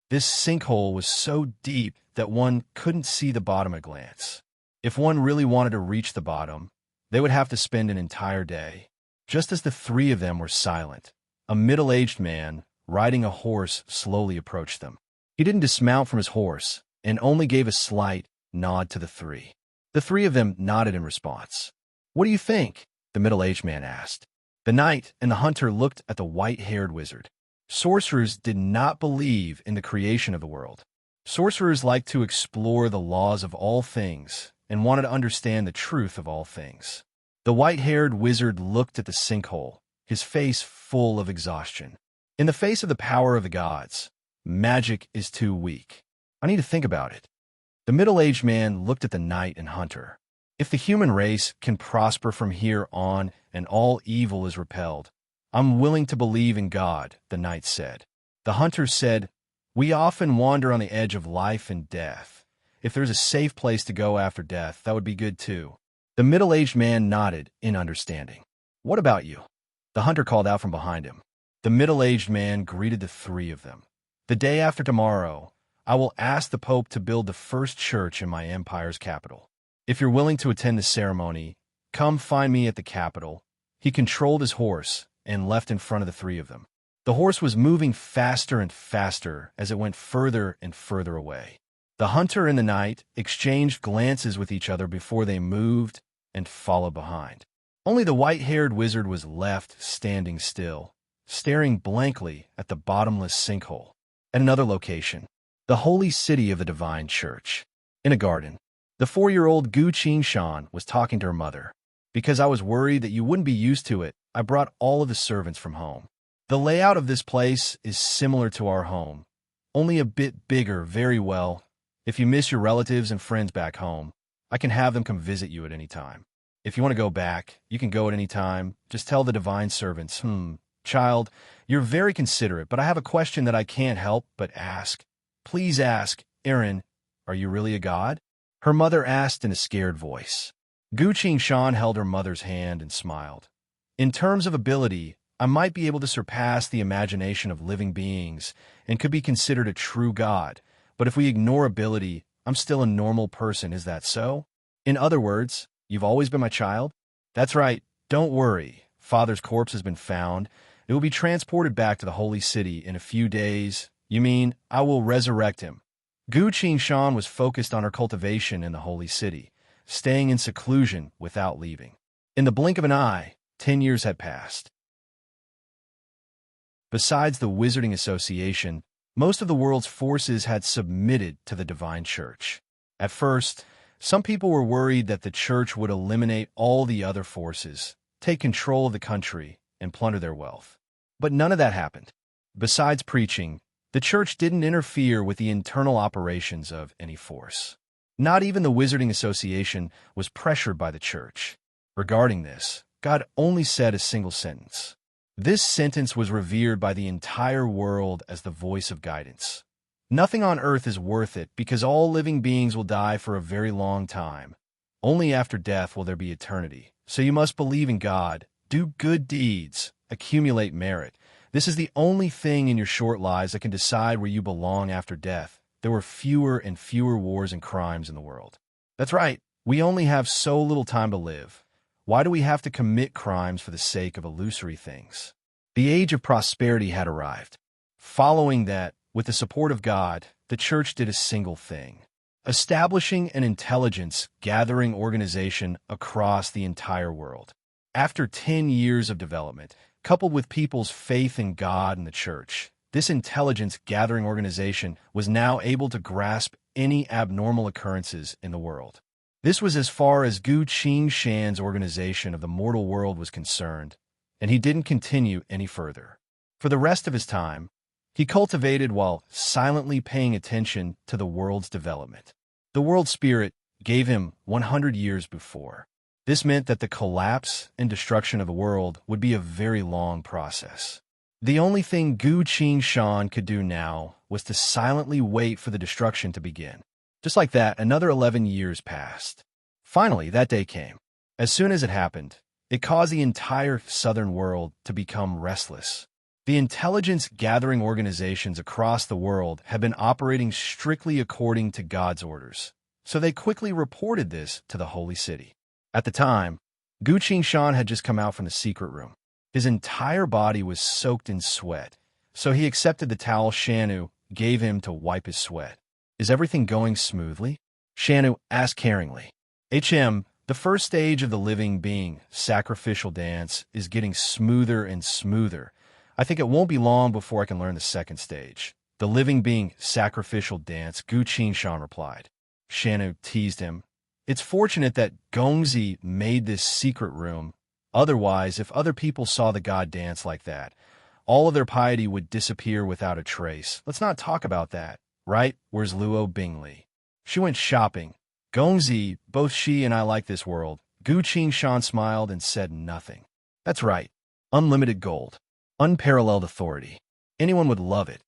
A: This sinkhole was so deep that one couldn't see the bottom at a glance. If one really wanted to reach the bottom, they would have to spend an entire day. Just as the three of them were silent, a middle-aged man riding a horse slowly approached them. He didn't dismount from his horse and only gave a slight nod to the three. The three of them nodded in response. What do you think? The middle-aged man asked. The knight and the hunter looked at the white-haired wizard. Sorcerers did not believe in the creation of the world. Sorcerers liked to explore the laws of all things and wanted to understand the truth of all things. The white-haired wizard looked at the sinkhole, his face full of exhaustion. In the face of the power of the gods, magic is too weak. I need to think about it. The middle-aged man looked at the knight and hunter. If the human race can prosper from here on and all evil is repelled, I'm willing to believe in God, the knight said. The hunter said, We often wander on the edge of life and death. If there's a safe place to go after death, that would be good too. The middle-aged man nodded in understanding. What about you? The hunter called out from behind him. The middle-aged man greeted the three of them. The day after tomorrow, I will ask the Pope to build the first church in my empire's capital. If you're willing to attend the ceremony, come find me at the capital. He controlled his horse and left in front of the three of them. The horse was moving faster and faster as it went further and further away. The hunter and the knight exchanged glances with each other before they moved and followed behind. Only the white-haired wizard was left standing still, staring blankly at the bottomless sinkhole. At another location, the holy city of the divine church. In a garden, the 4-year-old Gu Qingshan was talking to her mother. Because I was worried that you wouldn't be used to it, I brought all of the servants from home. The layout of this place is similar to our home, only a bit bigger. Very well. If you miss your relatives and friends back home, I can have them come visit you at any time. If you want to go back, you can go at any time. Just tell the divine servants, Child, you're very considerate, but I have a question that I can't help but ask. Please ask, Erin, are you really a god? Her mother asked in a scared voice. Gu Qingshan held her mother's hand and smiled. In terms of ability, I might be able to surpass the imagination of living beings and could be considered a true god, but if we ignore ability, I'm still a normal person, is that so? In other words, you've always been my child? That's right, don't worry. Father's corpse has been found. It will be transported back to the holy city in a few days. You mean, I will resurrect him. Gu Qingshan was focused on her cultivation in the holy city, staying in seclusion without leaving. In the blink of an eye, 10 years had passed. Besides the Wizarding Association, most of the world's forces had submitted to the Divine Church. At first, some people were worried that the Church would eliminate all the other forces, take control of the country, and plunder their wealth. But none of that happened. Besides preaching, the Church didn't interfere with the internal operations of any force. Not even the Wizarding Association was pressured by the Church. Regarding this, God only said a single sentence. This sentence was revered by the entire world as the voice of guidance. Nothing on earth is worth it because all living beings will die for a very long time. Only after death will there be eternity. So you must believe in God, do good deeds, accumulate merit. This is the only thing in your short lives that can decide where you belong after death. there were fewer and fewer wars and crimes in the world. That's right, we only have so little time to live. Why do we have to commit crimes for the sake of illusory things? The age of prosperity had arrived. Following that, with the support of God, the church did a single thing: establishing an intelligence-gathering organization across the entire world. After 10 years of development, coupled with people's faith in God and the church, this intelligence-gathering organization was now able to grasp any abnormal occurrences in the world. This was as far as Gu Qingshan's organization of the mortal world was concerned, and he didn't continue any further. For the rest of his time, he cultivated while silently paying attention to the world's development. The world spirit gave him 100 years before. This meant that the collapse and destruction of the world would be a very long process. The only thing Gu Qingshan could do now was to silently wait for the destruction to begin. Just like that, another 11 years passed. Finally, that day came. As soon as it happened, it caused the entire southern world to become restless. The intelligence-gathering organizations across the world had been operating strictly according to God's orders, so they quickly reported this to the holy city. At the time, Gu Qingshan had just come out from the secret room. His entire body was soaked in sweat, so he accepted the towel Shanu gave him to wipe his sweat. "Is everything going smoothly?" Shanu asked caringly. The first stage of the living being, sacrificial dance, is getting smoother and smoother. I think it won't be long before I can learn the second stage. The living being, sacrificial dance, Gu Qingshan replied. Shanu teased him. It's fortunate that Gongzi made this secret room. Otherwise, if other people saw the god dance like that, all of their piety would disappear without a trace. Let's not talk about that, right? Where's Luo Bingli? She went shopping. Gongzi, both she and I like this world. Gu Qingshan smiled and said nothing. That's right. Unlimited gold. Unparalleled authority. Anyone would love it.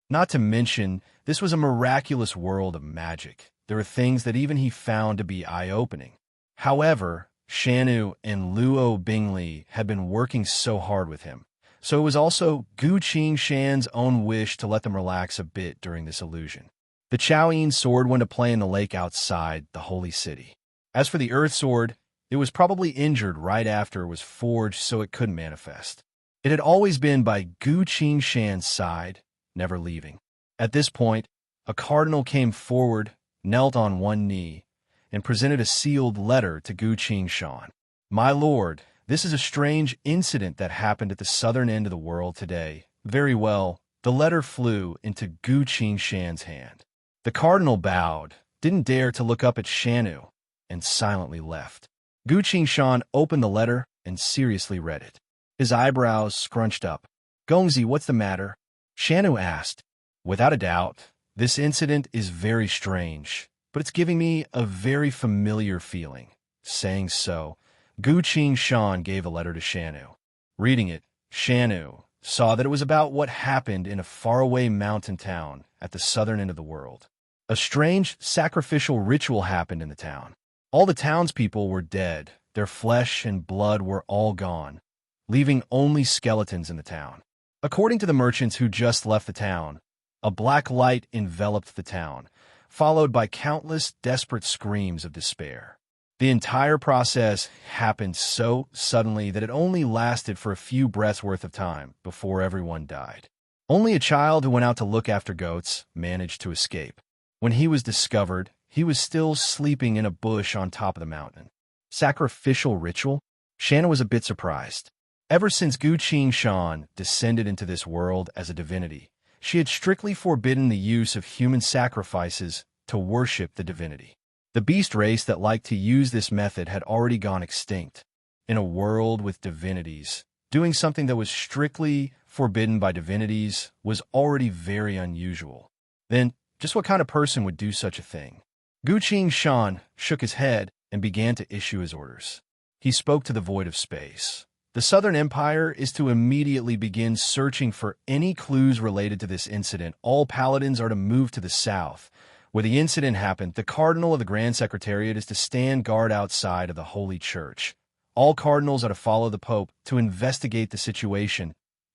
A: Not to mention, this was a miraculous world of magic. There were things that even he found to be eye-opening. However, Shanu and Luo Bingli had been working so hard with him, so it was also Gu Qingshan's own wish to let them relax a bit during this illusion. The Chaoyin sword went to play in the lake outside the holy city. As for the earth sword, it was probably injured right after it was forged so it couldn't manifest. It had always been by Gu Qingshan's side, never leaving. At this point, a cardinal came forward, knelt on one knee, and presented a sealed letter to Gu Qingshan. My lord, this is a strange incident that happened at the southern end of the world today. Very well, the letter flew into Gu Qingshan's hand. The cardinal bowed, didn't dare to look up at Shanu, and silently left. Gu Qingshan opened the letter and seriously read it. His eyebrows scrunched up. Gongzi, what's the matter? Shanu asked. Without a doubt, this incident is very strange, but it's giving me a very familiar feeling. Saying so, Gu Qingshan gave a letter to Shanu. Reading it, Shanu saw that it was about what happened in a faraway mountain town at the southern end of the world. A strange sacrificial ritual happened in the town. All the townspeople were dead, their flesh and blood were all gone, leaving only skeletons in the town. According to the merchants who just left the town, a black light enveloped the town, followed by countless desperate screams of despair. The entire process happened so suddenly that it only lasted for a few breaths worth of time before everyone died. Only a child who went out to look after goats managed to escape. When he was discovered, he was still sleeping in a bush on top of the mountain. Sacrificial ritual? Shanna was a bit surprised. Ever since Gu Qingshan descended into this world as a divinity, she had strictly forbidden the use of human sacrifices to worship the divinity. The beast race that liked to use this method had already gone extinct. In a world with divinities, doing something that was strictly forbidden by divinities was already very unusual. Then, just what kind of person would do such a thing? Gu Qingshan shook his head and began to issue his orders. He spoke to the void of space. The Southern Empire is to immediately begin searching for any clues related to this incident. All paladins are to move to the south. Where the incident happened, the Cardinal of the Grand Secretariat is to stand guard outside of the Holy Church. All cardinals are to follow the Pope to investigate the situation.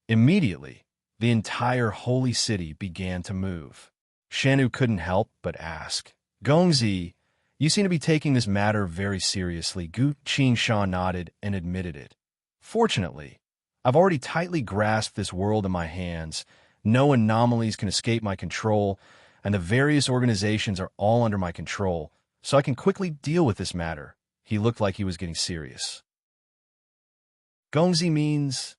A: Immediately, the entire holy city began to move. Shanu couldn't help but ask, Gongzi, you seem to be taking this matter very seriously. Gu Qingshan nodded and admitted it. Fortunately, I've already tightly grasped this world in my hands. No anomalies can escape my control, and the various organizations are all under my control, so I can quickly deal with this matter. He looked like he was getting serious. Gongzi means...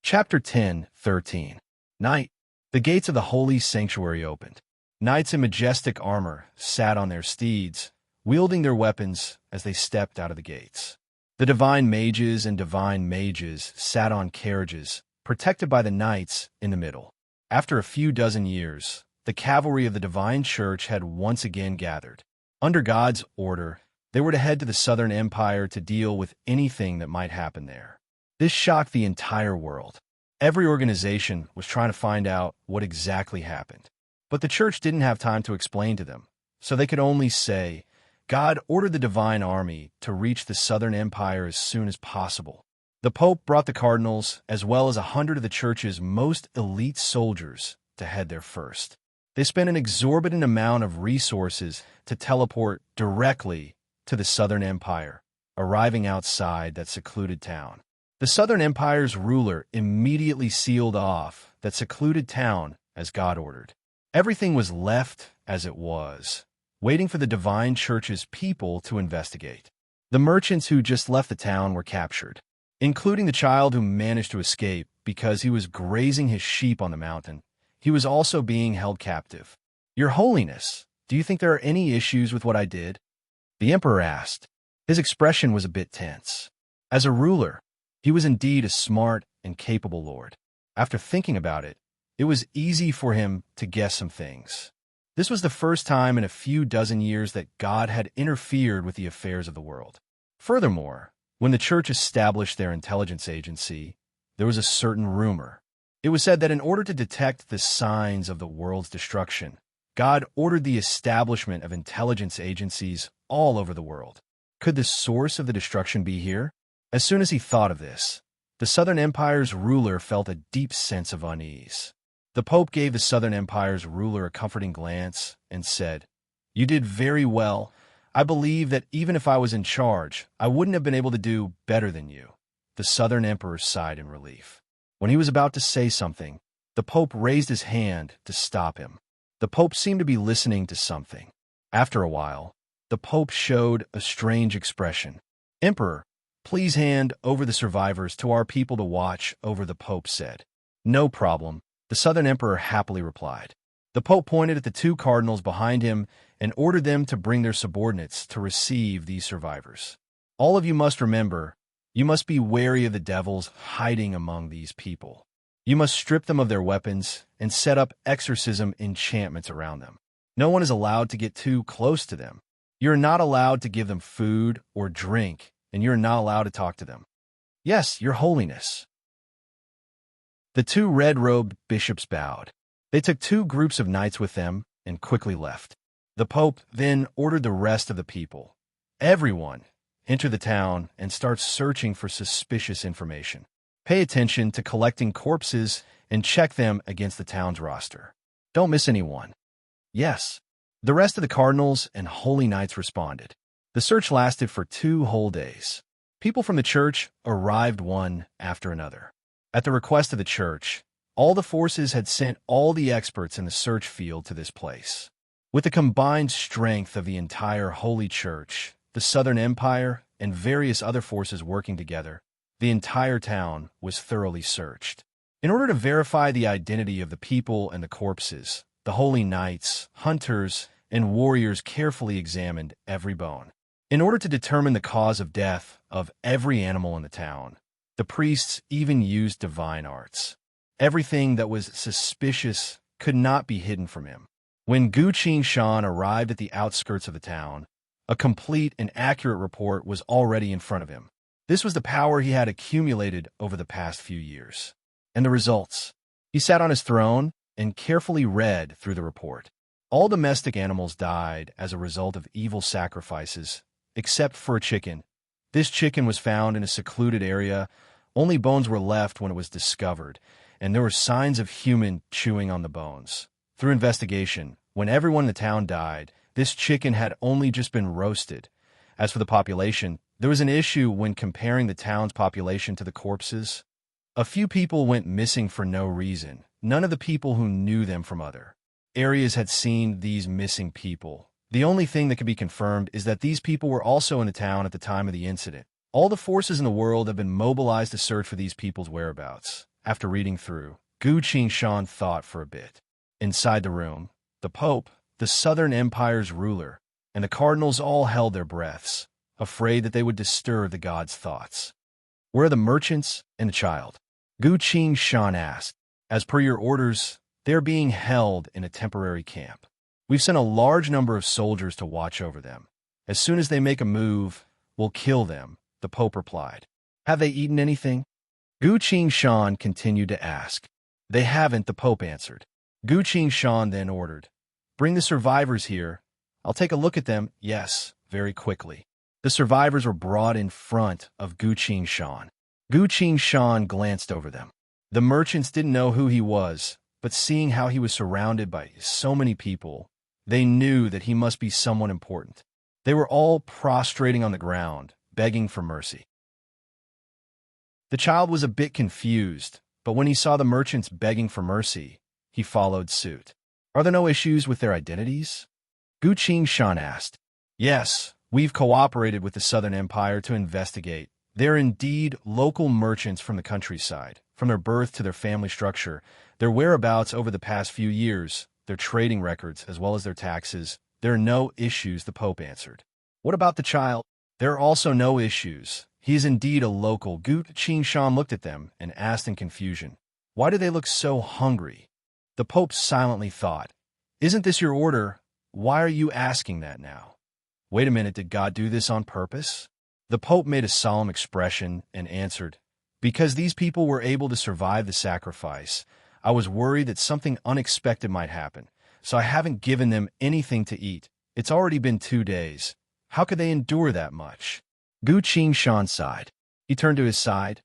A: Chapter 10:13. Night. The gates of the holy sanctuary opened. Knights in majestic armor sat on their steeds, wielding their weapons as they stepped out of the gates. The divine mages and divine mages sat on carriages, protected by the knights in the middle. After a few dozen years, the cavalry of the divine church had once again gathered. Under God's order, they were to head to the Southern Empire to deal with anything that might happen there. This shocked the entire world. Every organization was trying to find out what exactly happened. But the church didn't have time to explain to them, so they could only say, God ordered the divine army to reach the Southern Empire as soon as possible. The Pope brought the cardinals, as well as 100 of the church's most elite soldiers, to head there first. They spent an exorbitant amount of resources to teleport directly to the Southern Empire, arriving outside that secluded town. The Southern Empire's ruler immediately sealed off that secluded town as God ordered. Everything was left as it was, waiting for the divine church's people to investigate. The merchants who just left the town were captured, including the child who managed to escape because he was grazing his sheep on the mountain. He was also being held captive. Your Holiness, do you think there are any issues with what I did? The emperor asked. His expression was a bit tense. As a ruler, he was indeed a smart and capable lord. After thinking about it, it was easy for him to guess some things. This was the first time in a few dozen years that God had interfered with the affairs of the world. Furthermore, when the church established their intelligence agency, there was a certain rumor. It was said that in order to detect the signs of the world's destruction, God ordered the establishment of intelligence agencies all over the world. Could the source of the destruction be here? As soon as he thought of this, the Southern Empire's ruler felt a deep sense of unease. The Pope gave the Southern Empire's ruler a comforting glance and said, You did very well. I believe that even if I was in charge, I wouldn't have been able to do better than you. The Southern Emperor sighed in relief. When he was about to say something, the Pope raised his hand to stop him. The Pope seemed to be listening to something. After a while, the Pope showed a strange expression. Emperor, please hand over the survivors to our people to watch over, the Pope said. No problem, the Southern Emperor happily replied. The Pope pointed at the two cardinals behind him and ordered them to bring their subordinates to receive these survivors. All of you must remember, you must be wary of the devils hiding among these people. You must strip them of their weapons and set up exorcism enchantments around them. No one is allowed to get too close to them. You're not allowed to give them food or drink, and you're not allowed to talk to them. Yes, Your Holiness. The two red-robed bishops bowed. They took 2 groups of knights with them and quickly left. The Pope then ordered the rest of the people, everyone, enter the town and start searching for suspicious information. Pay attention to collecting corpses and check them against the town's roster. Don't miss anyone. Yes. The rest of the cardinals and holy knights responded. The search lasted for 2 whole days. People from the church arrived one after another. At the request of the church, all the forces had sent all the experts in the search field to this place. With the combined strength of the entire Holy Church, the Southern Empire, and various other forces working together, the entire town was thoroughly searched. In order to verify the identity of the people and the corpses, the holy knights, hunters, and warriors carefully examined every bone. In order to determine the cause of death of every animal in the town, the priests even used divine arts. Everything that was suspicious could not be hidden from him. When Gu Qingshan arrived at the outskirts of the town, a complete and accurate report was already in front of him. This was the power he had accumulated over the past few years. And the results. He sat on his throne and carefully read through the report. All domestic animals died as a result of evil sacrifices, except for a chicken. This chicken was found in a secluded area Only bones were left when it was discovered, and there were signs of human chewing on the bones. Through investigation, when everyone in the town died, this chicken had only just been roasted. As for the population, there was an issue when comparing the town's population to the corpses. A few people went missing for no reason. None of the people who knew them from other areas had seen these missing people. The only thing that could be confirmed is that these people were also in the town at the time of the incident. All the forces in the world have been mobilized to search for these people's whereabouts. After reading through, Gu Qingshan thought for a bit. Inside the room, the Pope, the Southern Empire's ruler, and the cardinals all held their breaths, afraid that they would disturb the god's thoughts. "Where are the merchants and the child?" Gu Qingshan asked. "As per your orders, they are being held in a temporary camp. We've sent a large number of soldiers to watch over them. As soon as they make a move, we'll kill them," the Pope replied. "Have they eaten anything?" Gu Qingshan continued to ask. "They haven't," the Pope answered. Gu Qingshan then ordered, "Bring the survivors here. I'll take a look at them." "Yes," very quickly. The survivors were brought in front of Gu Qingshan. Gu Qingshan glanced over them. The merchants didn't know who he was, but seeing how he was surrounded by so many people, they knew that he must be someone important. They were all prostrating on the ground, begging for mercy. The child was a bit confused, but when he saw the merchants begging for mercy, he followed suit. "Are there no issues with their identities?" Gu Qingshan asked. "Yes, we've cooperated with the Southern Empire to investigate. They're indeed local merchants from the countryside. From their birth to their family structure, their whereabouts over the past few years, their trading records, as well as their taxes, there are no issues," the Pope answered. "What about the child?" "There are also no issues. He is indeed a local." Gu Qingshan looked at them and asked in confusion, "Why do they look so hungry?" The Pope silently thought, "Isn't this your order? Why are you asking that now?" "Wait a minute, did God do this on purpose?" The Pope made a solemn expression and answered, "Because these people were able to survive the sacrifice, I was worried that something unexpected might happen, so I haven't given them anything to eat. It's already been 2 days. How could they endure that much?" Gu Qingshan sighed. He turned to his side.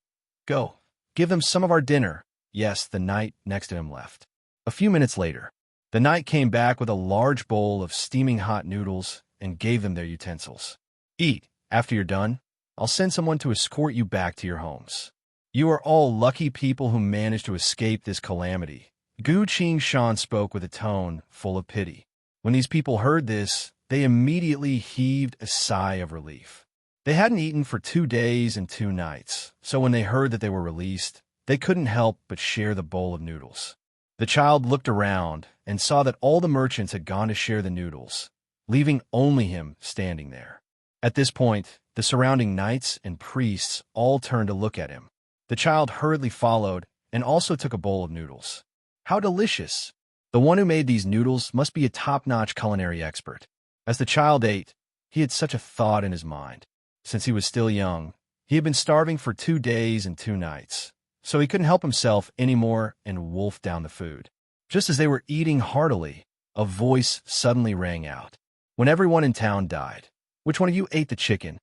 A: "Go, give them some of our dinner." Yes, the knight next to him left. A few minutes later, the knight came back with a large bowl of steaming hot noodles and gave them their utensils. "Eat. After you're done, I'll send someone to escort you back to your homes. You are all lucky people who managed to escape this calamity." Gu Qingshan spoke with a tone full of pity. When these people heard this, they immediately heaved a sigh of relief. They hadn't eaten for 2 days and 2 nights, so when they heard that they were released, they couldn't help but share the bowl of noodles. The child looked around and saw that all the merchants had gone to share the noodles, leaving only him standing there. At this point, the surrounding knights and priests all turned to look at him. The child hurriedly followed and also took a bowl of noodles. How delicious! The one who made these noodles must be a top-notch culinary expert. As the child ate, he had such a thought in his mind. Since he was still young, he had been starving for 2 days and 2 nights, so he couldn't help himself anymore and wolfed down the food. Just as they were eating heartily, a voice suddenly rang out. "When everyone in town died, which one of you ate the chicken?"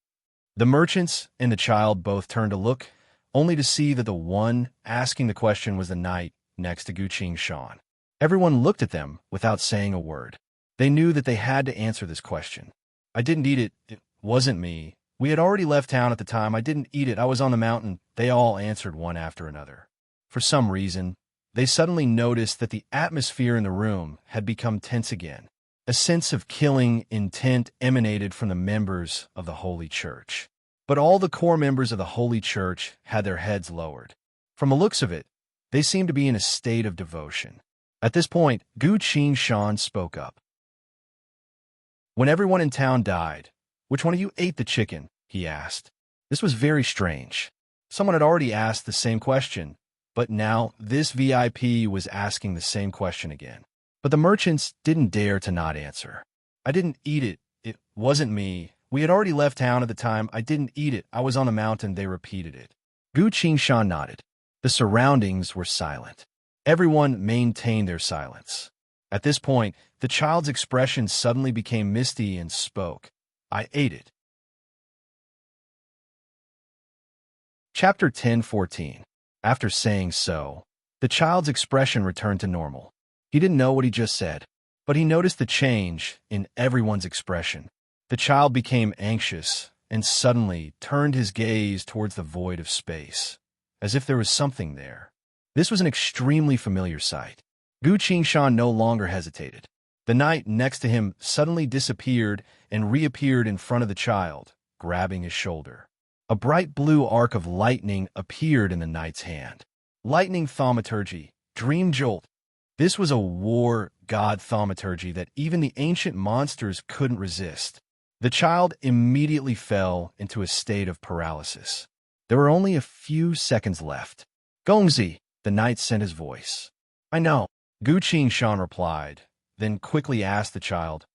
A: The merchants and the child both turned to look, only to see that the one asking the question was the knight next to Gu Qingshan. Everyone looked at them without saying a word. They knew that they had to answer this question. "I didn't eat it. It wasn't me. We had already left town at the time. I didn't eat it. I was on the mountain." They all answered one after another. For some reason, they suddenly noticed that the atmosphere in the room had become tense again. A sense of killing intent emanated from the members of the Holy Church. But all the core members of the Holy Church had their heads lowered. From the looks of it, they seemed to be in a state of devotion. At this point, Gu Qingshan spoke up. "When everyone in town died, which one of you ate the chicken?" he asked. This was very strange. Someone had already asked the same question, but now this VIP was asking the same question again. But the merchants didn't dare to not answer. "I didn't eat it. It wasn't me. We had already left town at the time. I didn't eat it. I was on the mountain." They repeated it. Gu Qingshan nodded. The surroundings were silent. Everyone maintained their silence. At this point, the child's expression suddenly became misty and spoke. "I ate it." Chapter 10:14. After saying so, the child's expression returned to normal. He didn't know what he just said, but he noticed the change in everyone's expression. The child became anxious and suddenly turned his gaze towards the void of space, as if there was something there. This was an extremely familiar sight. Gu Qingshan no longer hesitated. The knight next to him suddenly disappeared and reappeared in front of the child, grabbing his shoulder. A bright blue arc of lightning appeared in the knight's hand. Lightning thaumaturgy, dream jolt. This was a war god thaumaturgy that even the ancient monsters couldn't resist. The child immediately fell into a state of paralysis. There were only a few seconds left. Gongzi, the knight sent his voice. I know, Gu Qingshan replied, then quickly asked the child,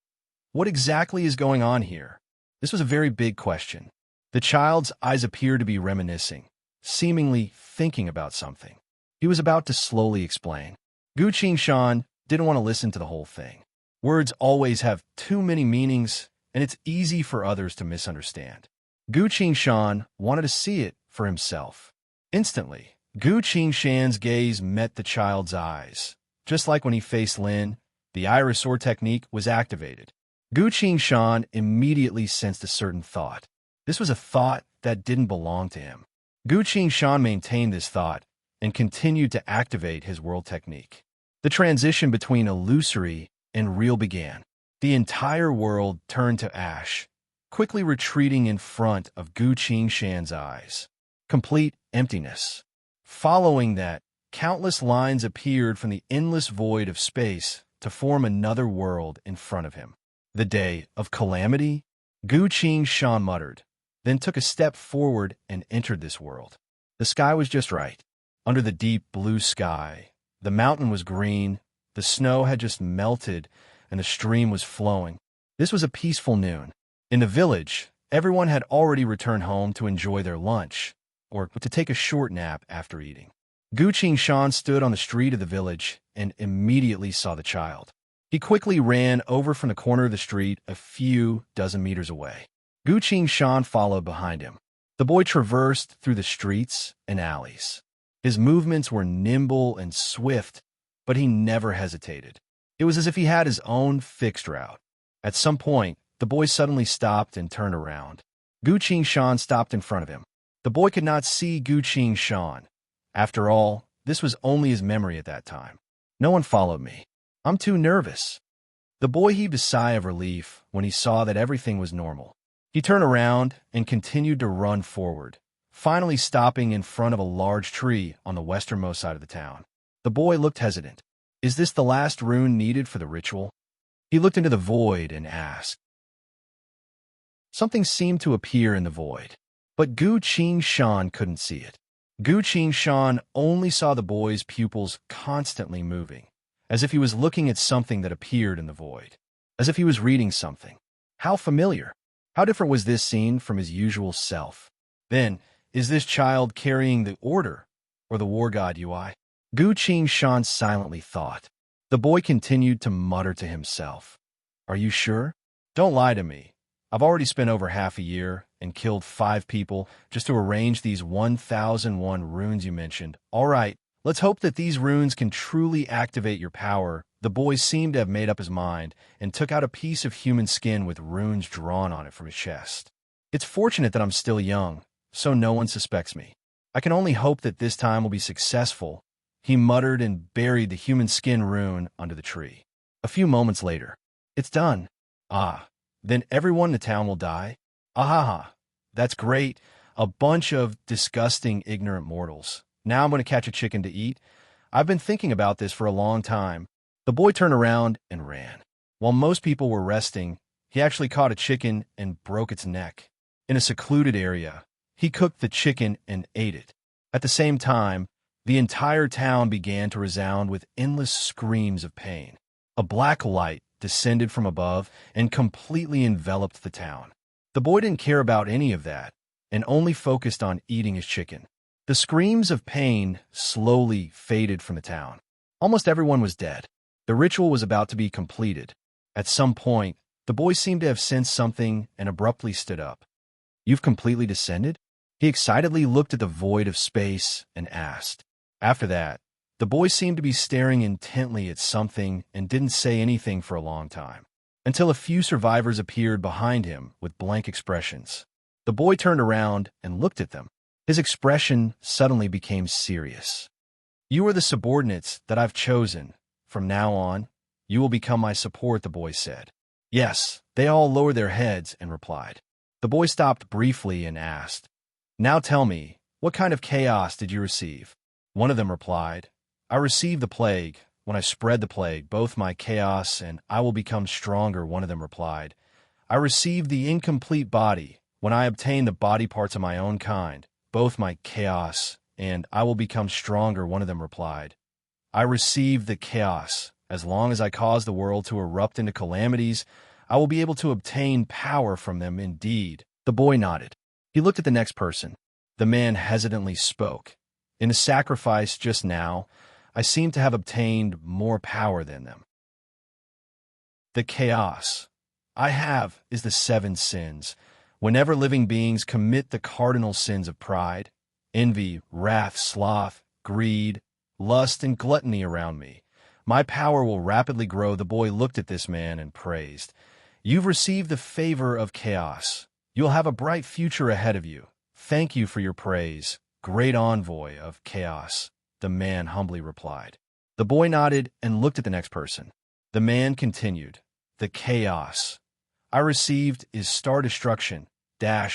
A: what exactly is going on here? This was a very big question. The child's eyes appeared to be reminiscing, seemingly thinking about something. He was about to slowly explain. Gu Qingshan didn't want to listen to the whole thing. Words always have too many meanings, and it's easy for others to misunderstand. Gu Qingshan wanted to see it for himself. Instantly, Gu Qingshan's gaze met the child's eyes. Just like when he faced Lin, the iris or technique was activated. Gu Qingshan immediately sensed a certain thought. This was a thought that didn't belong to him. Gu Qingshan maintained this thought and continued to activate his world technique. The transition between illusory and real began. The entire world turned to ash, quickly retreating in front of Gu Qingshan's eyes. Complete emptiness. Following that, countless lines appeared from the endless void of space to form another world in front of him. The day of calamity? Gu Qingshan muttered, then took a step forward and entered this world. The sky was just right. Under the deep blue sky, the mountain was green, the snow had just melted, and the stream was flowing. This was a peaceful noon. In the village, everyone had already returned home to enjoy their lunch, or to take a short nap after eating. Gu Qingshan stood on the street of the village and immediately saw the child. He quickly ran over from the corner of the street a few dozen meters away. Gu Qingshan followed behind him. The boy traversed through the streets and alleys. His movements were nimble and swift, but he never hesitated. It was as if he had his own fixed route. At some point, the boy suddenly stopped and turned around. Gu Qingshan stopped in front of him. The boy could not see Gu Qingshan. After all, this was only his memory at that time. No one followed me. I'm too nervous. The boy heaved a sigh of relief when he saw that everything was normal. He turned around and continued to run forward, finally stopping in front of a large tree on the westernmost side of the town. The boy looked hesitant. Is this the last rune needed for the ritual? He looked into the void and asked. Something seemed to appear in the void, but Gu Qingshan couldn't see it. Gu Qingshan only saw the boy's pupils constantly moving, as if he was looking at something that appeared in the void, as if he was reading something. How familiar! How different was this scene from his usual self? Then, is this child carrying the order or the war god UI? Gu Qingshan silently thought. The boy continued to mutter to himself. Are you sure? Don't lie to me. I've already spent over half a year and killed 5 people just to arrange these 1001 runes you mentioned. All right, let's hope that these runes can truly activate your power. The boy seemed to have made up his mind and took out a piece of human skin with runes drawn on it from his chest. It's fortunate that I'm still young, so no one suspects me. I can only hope that this time will be successful. He muttered and buried the human skin rune under the tree. A few moments later, it's done. Ah, then everyone in the town will die? Ahaha, that's great. A bunch of disgusting, ignorant mortals. Now I'm going to catch a chicken to eat. I've been thinking about this for a long time. The boy turned around and ran. While most people were resting, he actually caught a chicken and broke its neck. In a secluded area, he cooked the chicken and ate it. At the same time, the entire town began to resound with endless screams of pain. A black light descended from above and completely enveloped the town. The boy didn't care about any of that and only focused on eating his chicken. The screams of pain slowly faded from the town. Almost everyone was dead. The ritual was about to be completed. At some point, the boy seemed to have sensed something and abruptly stood up. You've completely descended? He excitedly looked at the void of space and asked. After that, the boy seemed to be staring intently at something and didn't say anything for a long time, until a few survivors appeared behind him with blank expressions. The boy turned around and looked at them. His expression suddenly became serious. "You are the subordinates that I've chosen. From now on, you will become my support," the boy said. Yes, they all lowered their heads and replied. The boy stopped briefly and asked, "Now tell me, what kind of chaos did you receive?" One of them replied, "I received the plague. When I spread the plague, both my chaos and I will become stronger," one of them replied. "I received the incomplete body. When I obtain the body parts of my own kind, both my chaos and I will become stronger," one of them replied. "I received the chaos. As long as I cause the world to erupt into calamities, I will be able to obtain power from them indeed." The boy nodded. He looked at the next person. The man hesitantly spoke. "In the sacrifice just now, I seem to have obtained more power than them. The chaos I have is the 7 sins. Whenever living beings commit the cardinal sins of pride, envy, wrath, sloth, greed, lust, and gluttony around me, my power will rapidly grow." The boy looked at this man and praised. "You've received the favor of chaos. You'll have a bright future ahead of you. Thank you for your praise, great envoy of chaos," the man humbly replied. The boy nodded and looked at the next person. The man continued, "The chaos I received is star destruction."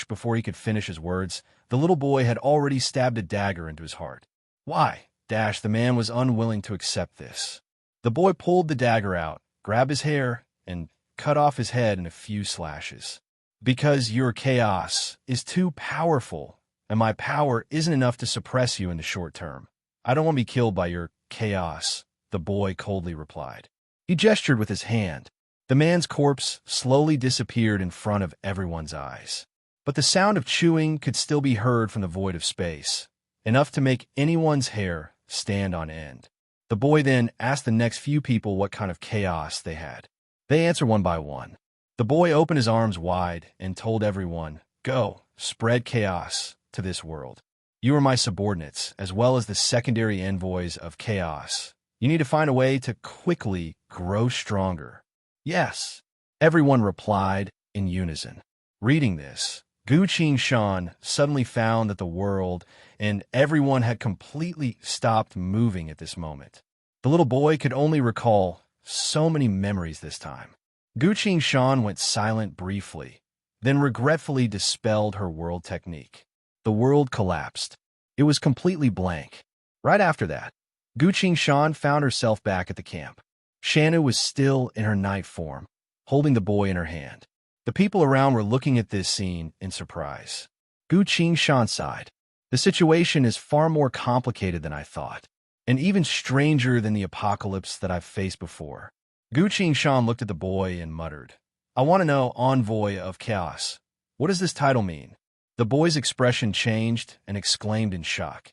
A: Before he could finish his words, the little boy had already stabbed a dagger into his heart. "Why?" The man was unwilling to accept this. The boy pulled the dagger out, grabbed his hair, and cut off his head in a few slashes. "Because your chaos is too powerful, and my power isn't enough to suppress you in the short term. I don't want to be killed by your chaos," the boy coldly replied. He gestured with his hand. The man's corpse slowly disappeared in front of everyone's eyes. But the sound of chewing could still be heard from the void of space, enough to make anyone's hair stand on end. The boy then asked the next few people what kind of chaos they had. They answered one by one. The boy opened his arms wide and told everyone, "Go, spread chaos to this world. You are my subordinates, as well as the secondary envoys of chaos. You need to find a way to quickly grow stronger." "Yes," everyone replied in unison. Reading this, Gu Shan suddenly found that the world and everyone had completely stopped moving at this moment. The little boy could only recall so many memories this time. Gu Shan went silent briefly, then regretfully dispelled her world technique. The world collapsed. It was completely blank. Right after that, Gu Shan found herself back at the camp. Shanu was still in her night form, holding the boy in her hand. The people around were looking at this scene in surprise. Gu Shan sighed. "The situation is far more complicated than I thought, and even stranger than the apocalypse that I've faced before." Gu Shan looked at the boy and muttered, "I want to know, Envoy of Chaos, what does this title mean?" The boy's expression changed and exclaimed in shock,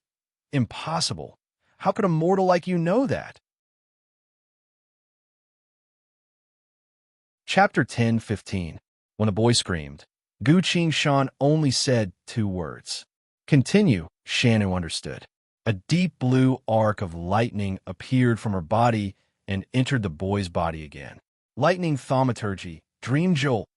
A: "Impossible! How could a mortal like you know that?" Chapter 10:15. When the boy screamed, Gu Shan only said 2 words. "Continue," Shanu understood. A deep blue arc of lightning appeared from her body and entered the boy's body again. Lightning thaumaturgy, dream jolt.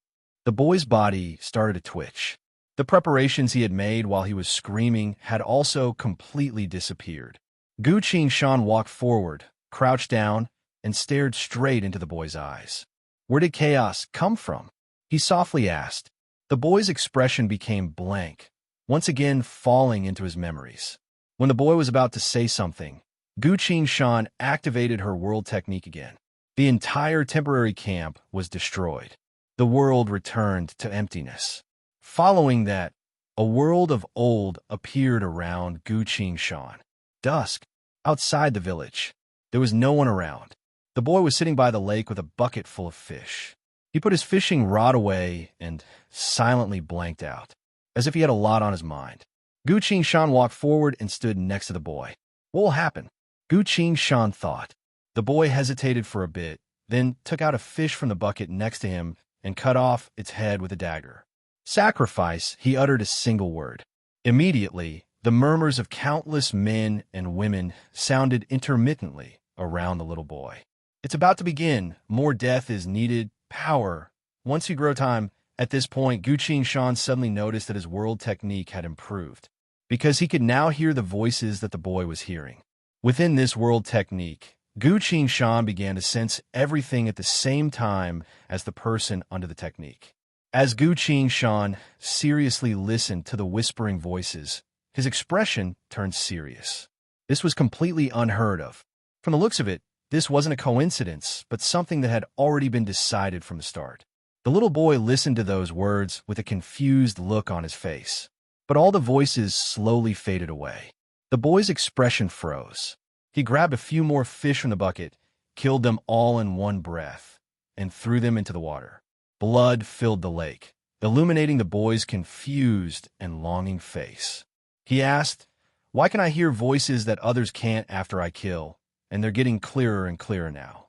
A: The boy's body started to twitch. The preparations he had made while he was screaming had also completely disappeared. Gu Shan walked forward, crouched down, and stared straight into the boy's eyes. "Where did chaos come from?" he softly asked. The boy's expression became blank, once again falling into his memories. When the boy was about to say something, Gu Shan activated her world technique again. The entire temporary camp was destroyed. The world returned to emptiness. Following that, a world of old appeared around Gu Shan. Dusk, outside the village. There was no one around. The boy was sitting by the lake with a bucket full of fish. He put his fishing rod away and silently blanked out, as if he had a lot on his mind. Gu Shan walked forward and stood next to the boy. What will happen? Gu Shan thought. The boy hesitated for a bit, then took out a fish from the bucket next to him and cut off its head with a dagger. Sacrifice, he uttered a single word. Immediately, the murmurs of countless men and women sounded intermittently around the little boy. It's about to begin. More death is needed. Power. Once you grow time, at this point, Guqin Shan suddenly noticed that his world technique had improved, because he could now hear the voices that the boy was hearing. Within this world technique, Guqin Shan began to sense everything at the same time as the person under the technique. As Guqin Shan seriously listened to the whispering voices, his expression turned serious. This was completely unheard of. From the looks of it, this wasn't a coincidence, but something that had already been decided from the start. The little boy listened to those words with a confused look on his face. But all the voices slowly faded away. The boy's expression froze. He grabbed a few more fish from the bucket, killed them all in one breath, and threw them into the water. Blood filled the lake, illuminating the boy's confused and longing face. He asked, "Why can I hear voices that others can't after I kill? And they're getting clearer and clearer now."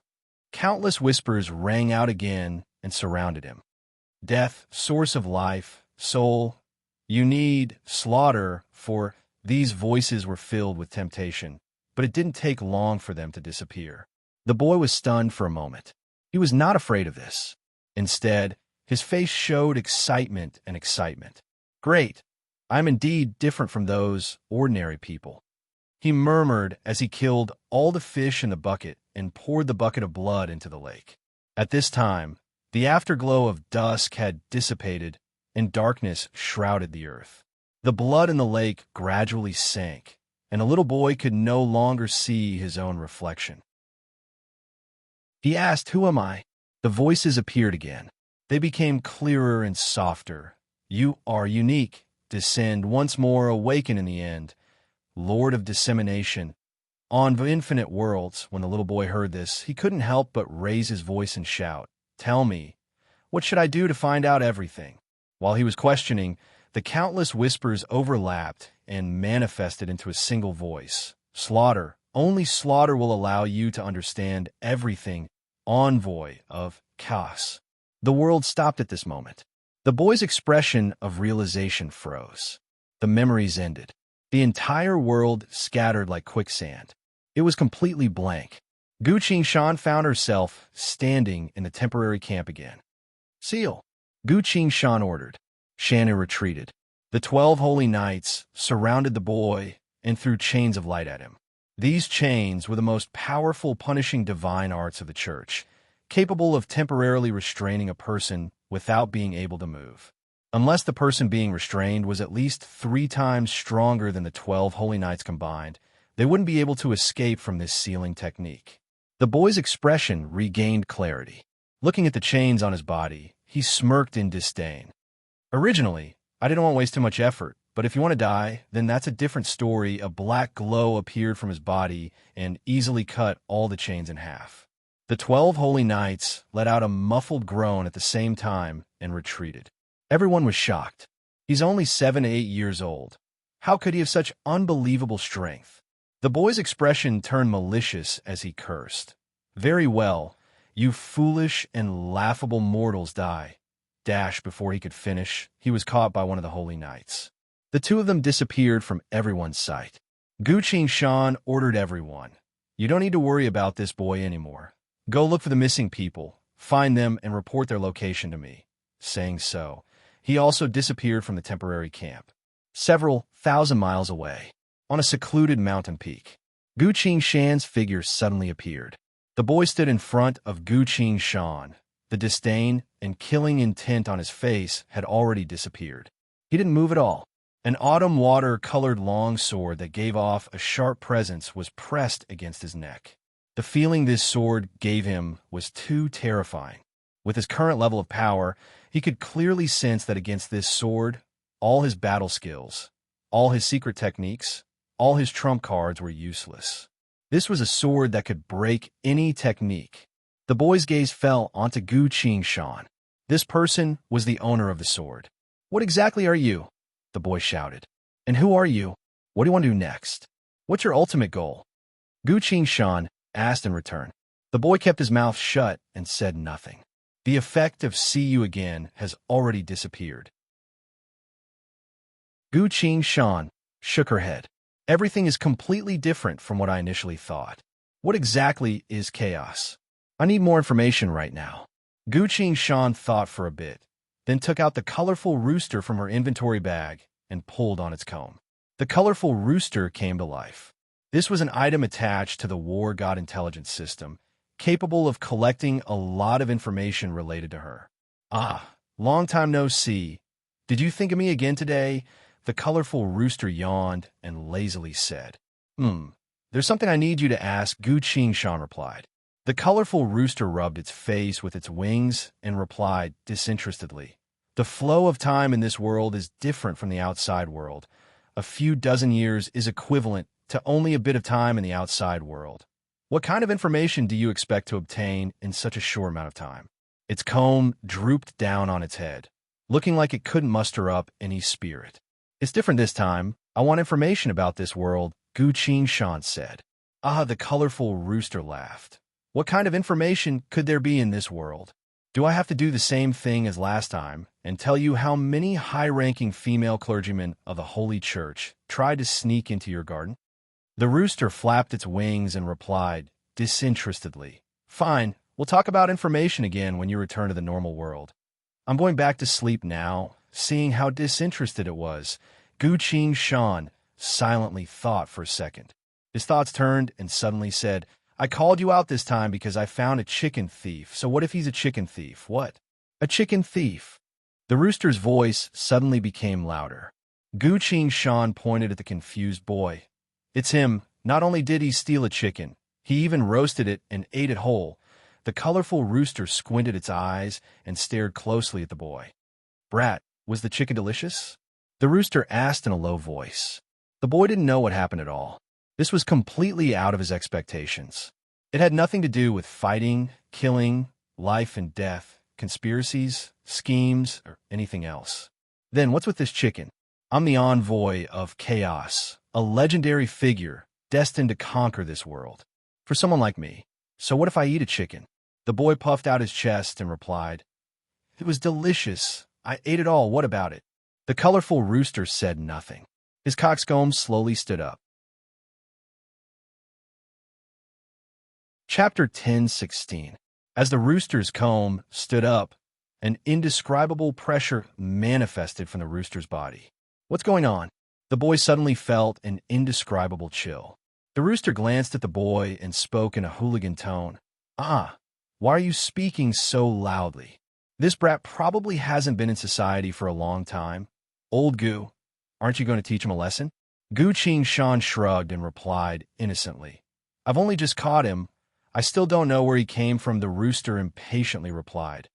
A: Countless whispers rang out again and surrounded him. "Death, source of life, soul, you need slaughter," for these voices were filled with temptation, but it didn't take long for them to disappear. The boy was stunned for a moment. He was not afraid of this. Instead, his face showed excitement and excitement. "Great! I'm indeed different from those ordinary people," he murmured as he killed all the fish in the bucket and poured the bucket of blood into the lake. At this time, the afterglow of dusk had dissipated and darkness shrouded the earth. The blood in the lake gradually sank, and the little boy could no longer see his own reflection. He asked, "Who am I?" The voices appeared again. They became clearer and softer. "You are unique. Descend once more, awaken in the end. Lord of dissemination, on the infinite worlds." When the little boy heard this, he couldn't help but raise his voice and shout, "Tell me, what should I do to find out everything?" While he was questioning, the countless whispers overlapped and manifested into a single voice. "Slaughter. Only slaughter will allow you to understand everything. Envoy of chaos." The world stopped at this moment. The boy's expression of realization froze. The memories ended. The entire world scattered like quicksand. It was completely blank. Guqin Shan found herself standing in the temporary camp again. "Seal!" Guqin Shan ordered. Shanna retreated. The 12 holy knights surrounded the boy and threw chains of light at him. These chains were the most powerful punishing divine arts of the church, capable of temporarily restraining a person without being able to move. Unless the person being restrained was at least 3 times stronger than the 12 holy knights combined, they wouldn't be able to escape from this sealing technique. The boy's expression regained clarity. Looking at the chains on his body, he smirked in disdain. "Originally, I didn't want to waste too much effort, but if you want to die, then that's a different story." A black glow appeared from his body and easily cut all the chains in half. The 12 holy knights let out a muffled groan at the same time and retreated. Everyone was shocked. He's only 7 to 8 years old. How could he have such unbelievable strength? The boy's expression turned malicious as he cursed. "Very well, you foolish and laughable mortals, die." Before he could finish, he was caught by one of the holy knights. The 2 of them disappeared from everyone's sight. Guqin Shan ordered everyone, "You don't need to worry about this boy anymore. Go look for the missing people, find them, and report their location to me." Saying so, he also disappeared from the temporary camp. Several thousand miles away, on a secluded mountain peak, Guqin Shan's figure suddenly appeared. The boy stood in front of Guqin Shan. The disdain and killing intent on his face had already disappeared. He didn't move at all. An autumn water-colored long sword that gave off a sharp presence was pressed against his neck. The feeling this sword gave him was too terrifying. With his current level of power, he could clearly sense that against this sword, all his battle skills, all his secret techniques, all his trump cards were useless. This was a sword that could break any technique. The boy's gaze fell onto Guqin Shan. This person was the owner of the sword. "What exactly are you?" the boy shouted. "And who are you? What do you want to do next? What's your ultimate goal?" Guqin Shan asked in return. The boy kept his mouth shut and said nothing. The effect of "see you again" has already disappeared. Gu Qing Shan shook her head. Everything is completely different from what I initially thought. What exactly is chaos? I need more information right now. Gu Qing Shan thought for a bit, then took out the colorful rooster from her inventory bag and pulled on its comb. The colorful rooster came to life. This was an item attached to the War God intelligence system, capable of collecting a lot of information related to her. Ah, long time no see. Did you think of me again today? The colorful rooster yawned and lazily said. There's something I need you to ask, Gu Qing Shan replied. The colorful rooster rubbed its face with its wings and replied disinterestedly. The flow of time in this world is different from the outside world. A few dozen years is equivalent to only a bit of time in the outside world. What kind of information do you expect to obtain in such a short amount of time? Its comb drooped down on its head, looking like it couldn't muster up any spirit. It's different this time. I want information about this world, Gu Qing Shan said. Ah, the colorful rooster laughed. What kind of information could there be in this world? Do I have to do the same thing as last time and tell you how many high-ranking female clergymen of the Holy Church tried to sneak into your garden? The rooster flapped its wings and replied disinterestedly. Fine, we'll talk about information again when you return to the normal world. I'm going back to sleep now. Seeing how disinterested it was, Gu Qing Shan silently thought for a second. His thoughts turned and suddenly said, I called you out this time because I found a chicken thief. So what if he's a chicken thief? What? A chicken thief? The rooster's voice suddenly became louder. Gu Qing Shan pointed at the confused boy. It's him. Not only did he steal a chicken, he even roasted it and ate it whole. The colorful rooster squinted its eyes and stared closely at the boy. Brat, was the chicken delicious? The rooster asked in a low voice. The boy didn't know what happened at all. This was completely out of his expectations. It had nothing to do with fighting, killing, life and death, conspiracies, schemes, or anything else. Then what's with this chicken? I'm the envoy of chaos, a legendary figure destined to conquer this world. For someone like me. So what if I eat a chicken? The boy puffed out his chest and replied, It was delicious. I ate it all. What about it? The colorful rooster said nothing. His coxcomb slowly stood up. Chapter 10:16. As the rooster's comb stood up, an indescribable pressure manifested from the rooster's body. What's going on? The boy suddenly felt an indescribable chill. The rooster glanced at the boy and spoke in a hooligan tone. Ah, why are you speaking so loudly? This brat probably hasn't been in society for a long time. Old Gu, aren't you going to teach him a lesson? Gu Qing Shan shrugged and replied innocently. I've only just caught him. I still don't know where he came from, the rooster impatiently replied.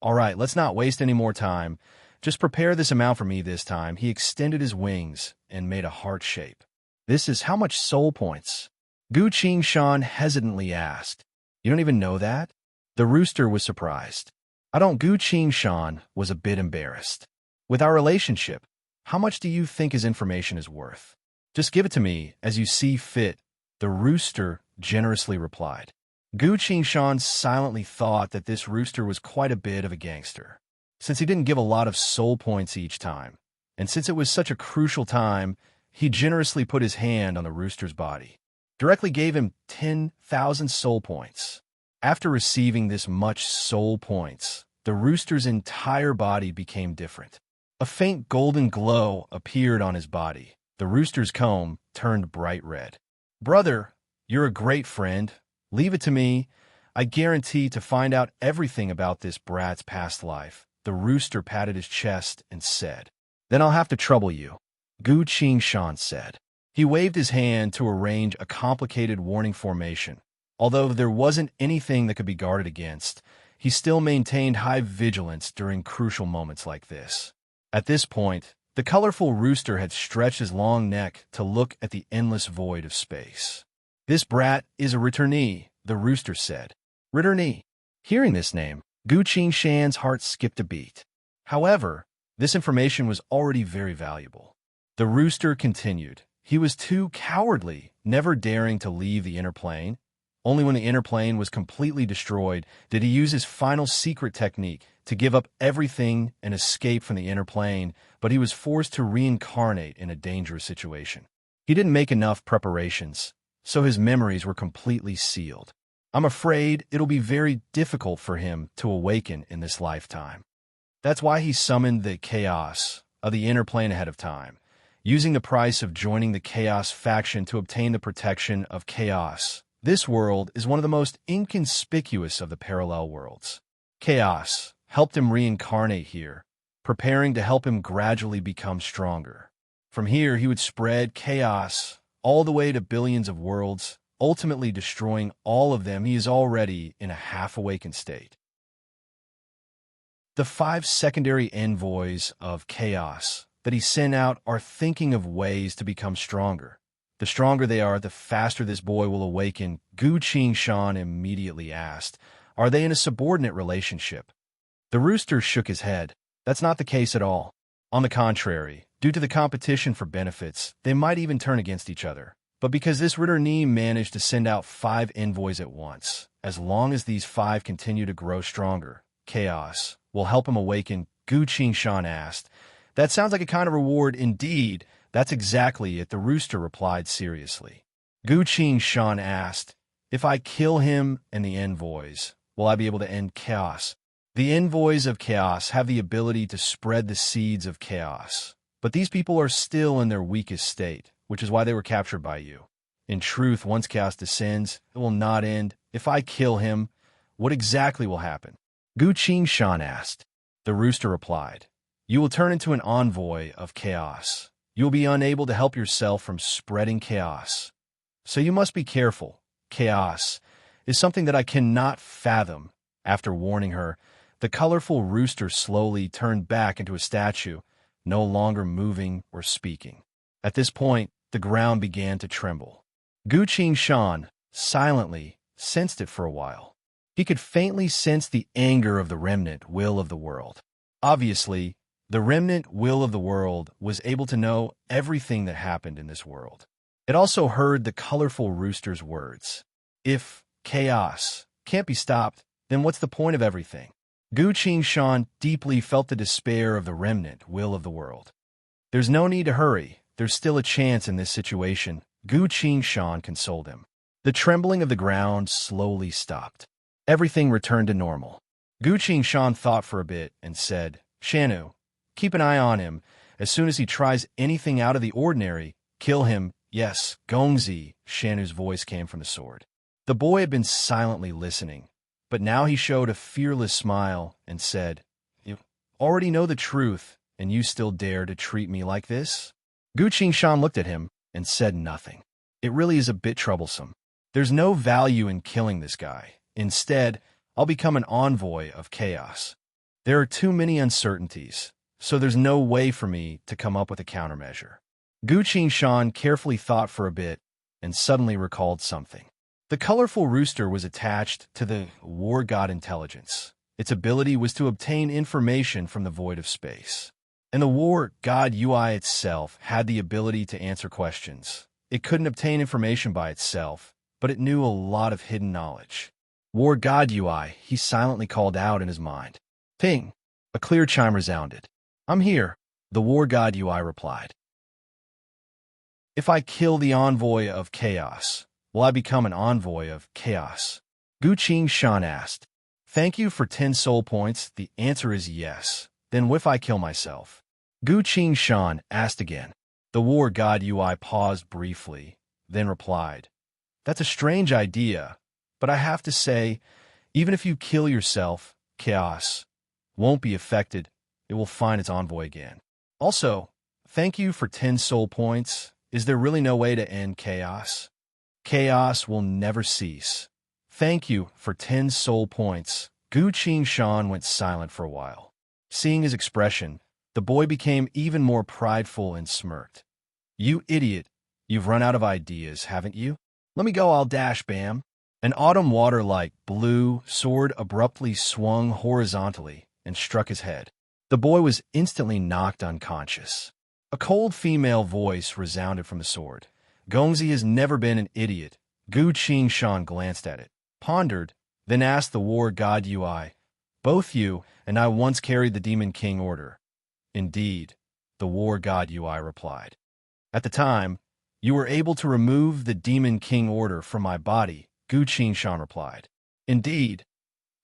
A: All right, let's not waste any more time. Just prepare this amount for me this time. He extended his wings and made a heart shape. This is how much soul points? Gu Qing Shan hesitantly asked. You don't even know that? The rooster was surprised. I don't. Gu Qing Shan was a bit embarrassed. With our relationship, how much do you think his information is worth? Just give it to me as you see fit, the rooster generously replied. Gu Qing Shan silently thought that this rooster was quite a bit of a gangster, since he didn't give a lot of soul points each time, and since it was such a crucial time, he generously put his hand on the rooster's body, directly gave him 10,000 soul points. After receiving this much soul points, the rooster's entire body became different. A faint golden glow appeared on his body. The rooster's comb turned bright red. Brother, you're a great friend. Leave it to me. I guarantee to find out everything about this brat's past life. The rooster patted his chest and said. Then I'll have to trouble you, Gu Qing Shan said. He waved his hand to arrange a complicated warning formation. Although there wasn't anything that could be guarded against, he still maintained high vigilance during crucial moments like this. At this point, the colorful rooster had stretched his long neck to look at the endless void of space. This brat is a returnee, the rooster said. Returnee. Hearing this name, Gu Qing Shan's heart skipped a beat. However, this information was already very valuable. The rooster continued. He was too cowardly, never daring to leave the inner plane. Only when the inner plane was completely destroyed did he use his final secret technique to give up everything and escape from the inner plane, but he was forced to reincarnate in a dangerous situation. He didn't make enough preparations, so his memories were completely sealed. I'm afraid it'll be very difficult for him to awaken in this lifetime. That's why he summoned the chaos of the inner plane ahead of time, using the price of joining the chaos faction to obtain the protection of chaos. This world is one of the most inconspicuous of the parallel worlds. Chaos helped him reincarnate here, preparing to help him gradually become stronger. From here, he would spread chaos all the way to billions of worlds, ultimately destroying all of them. He is already in a half-awakened state. The 5 secondary envoys of chaos that he sent out are thinking of ways to become stronger. The stronger they are, the faster this boy will awaken. Gu Qingshan immediately asked, "Are they in a subordinate relationship?" The rooster shook his head. That's not the case at all. On the contrary, due to the competition for benefits, they might even turn against each other. But because this Ritter Nie managed to send out 5 envoys at once, as long as these 5 continue to grow stronger, chaos will help him awaken. Gu Qingshan asked, "That sounds like a kind of reward indeed." "That's exactly it," the rooster replied seriously. Gu Qingshan asked, "If I kill him and the envoys, will I be able to end chaos?" The envoys of chaos have the ability to spread the seeds of chaos, but these people are still in their weakest state, which is why they were captured by you. In truth, once chaos descends, it will not end. If I kill him, what exactly will happen? Gu Qingshan asked. The rooster replied, "You will turn into an envoy of chaos. You will be unable to help yourself from spreading chaos. So you must be careful. Chaos is something that I cannot fathom." After warning her, the colorful rooster slowly turned back into a statue, no longer moving or speaking. At this point, the ground began to tremble. Gu Qingshan silently sensed it for a while. He could faintly sense the anger of the remnant will of the world. Obviously, the remnant will of the world was able to know everything that happened in this world. It also heard the colorful rooster's words. If chaos can't be stopped, then what's the point of everything? Gu Qingshan deeply felt the despair of the remnant will of the world. There's no need to hurry. There's still a chance in this situation. Gu Qingshan consoled him. The trembling of the ground slowly stopped. Everything returned to normal. Gu Qingshan thought for a bit and said, "Shanu, keep an eye on him. As soon as he tries anything out of the ordinary, kill him." "Yes, Gongzi," Shanu's voice came from the sword. The boy had been silently listening, but now he showed a fearless smile and said, "You already know the truth, and you still dare to treat me like this?" Gu Qingshan looked at him and said nothing. It really is a bit troublesome. There's no value in killing this guy. Instead, I'll become an envoy of chaos. There are too many uncertainties, so there's no way for me to come up with a countermeasure. Gu Qingshan carefully thought for a bit and suddenly recalled something. The colorful rooster was attached to the war god intelligence. Its ability was to obtain information from the void of space. And the war god UI itself had the ability to answer questions. It couldn't obtain information by itself, but it knew a lot of hidden knowledge. "War god UI," he silently called out in his mind. Ping! A clear chime resounded. "I'm here," the war god UI replied. "If I kill the envoy of chaos, will I become an envoy of chaos?" Gu Qingshan asked. "Thank you for 10 soul points. The answer is yes. Then what if I kill myself?" Gu Qingshan asked again. The war god UI paused briefly, then replied, "That's a strange idea, but I have to say, even if you kill yourself, chaos won't be affected. It will find its envoy again. Also, thank you for 10 soul points. Is there really no way to end chaos? Chaos will never cease. Thank you for 10 soul points." Gu Qingshan went silent for a while. Seeing his expression, the boy became even more prideful and smirked. "You idiot, you've run out of ideas, haven't you? Let me go, I'll dash, bam." An autumn water-like blue sword abruptly swung horizontally and struck his head. The boy was instantly knocked unconscious. A cold female voice resounded from the sword. "Gongzi has never been an idiot." Gu Qingshan glanced at it, pondered, then asked the war god UI, Both you and I once carried the Demon King order. Indeed, the war god UI replied. At the time, you were able to remove the Demon King order from my body, Gu Qingshan replied. Indeed.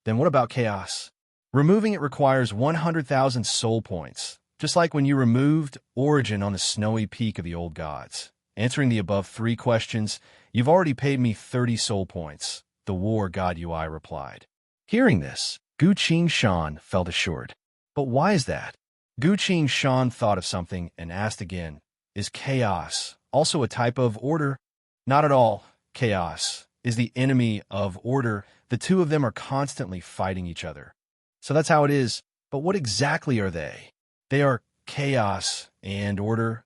A: Then what about chaos? Removing it requires 100,000 soul points, just like when you removed Origin on the snowy peak of the old gods. Answering the above 3 questions, you've already paid me 30 soul points, the war god UI replied. Hearing this, Gu Qingshan felt assured. But why is that? Gu Qingshan thought of something and asked again, is chaos also a type of order? Not at all. Chaos is the enemy of order. The two of them are constantly fighting each other. So that's how it is. But what exactly are they? They are chaos and order.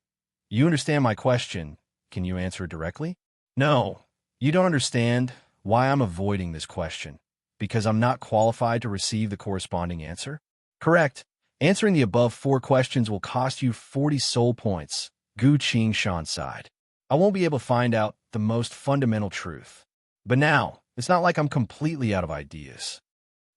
A: You understand my question. Can you answer it directly? No, you don't understand why I'm avoiding this question. Because I'm not qualified to receive the corresponding answer? Correct. Answering the above 4 questions will cost you 40 soul points, Gu Qingshan sighed. I won't be able to find out the most fundamental truth. But now, it's not like I'm completely out of ideas.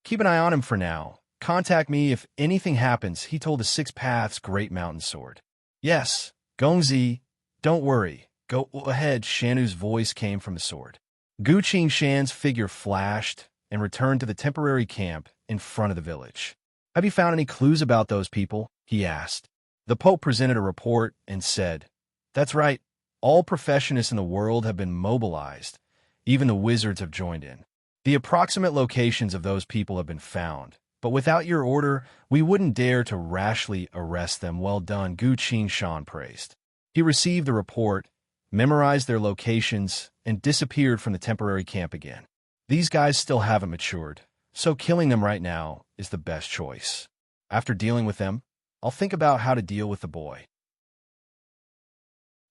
A: Keep an eye on him for now. Contact me if anything happens, he told the 6 Paths Great Mountain Sword. Yes, Gongzi, don't worry. Go ahead, Shanu's voice came from the sword. Gu Qingshan's figure flashed and returned to the temporary camp in front of the village. Have you found any clues about those people? He asked. The Pope presented a report and said, that's right, all professionists in the world have been mobilized. Even the wizards have joined in. The approximate locations of those people have been found, but without your order, we wouldn't dare to rashly arrest them. Well done, Gu Qingshan praised. He received the report, memorized their locations, and disappeared from the temporary camp again. These guys still haven't matured, so killing them right now is the best choice. After dealing with them, I'll think about how to deal with the boy.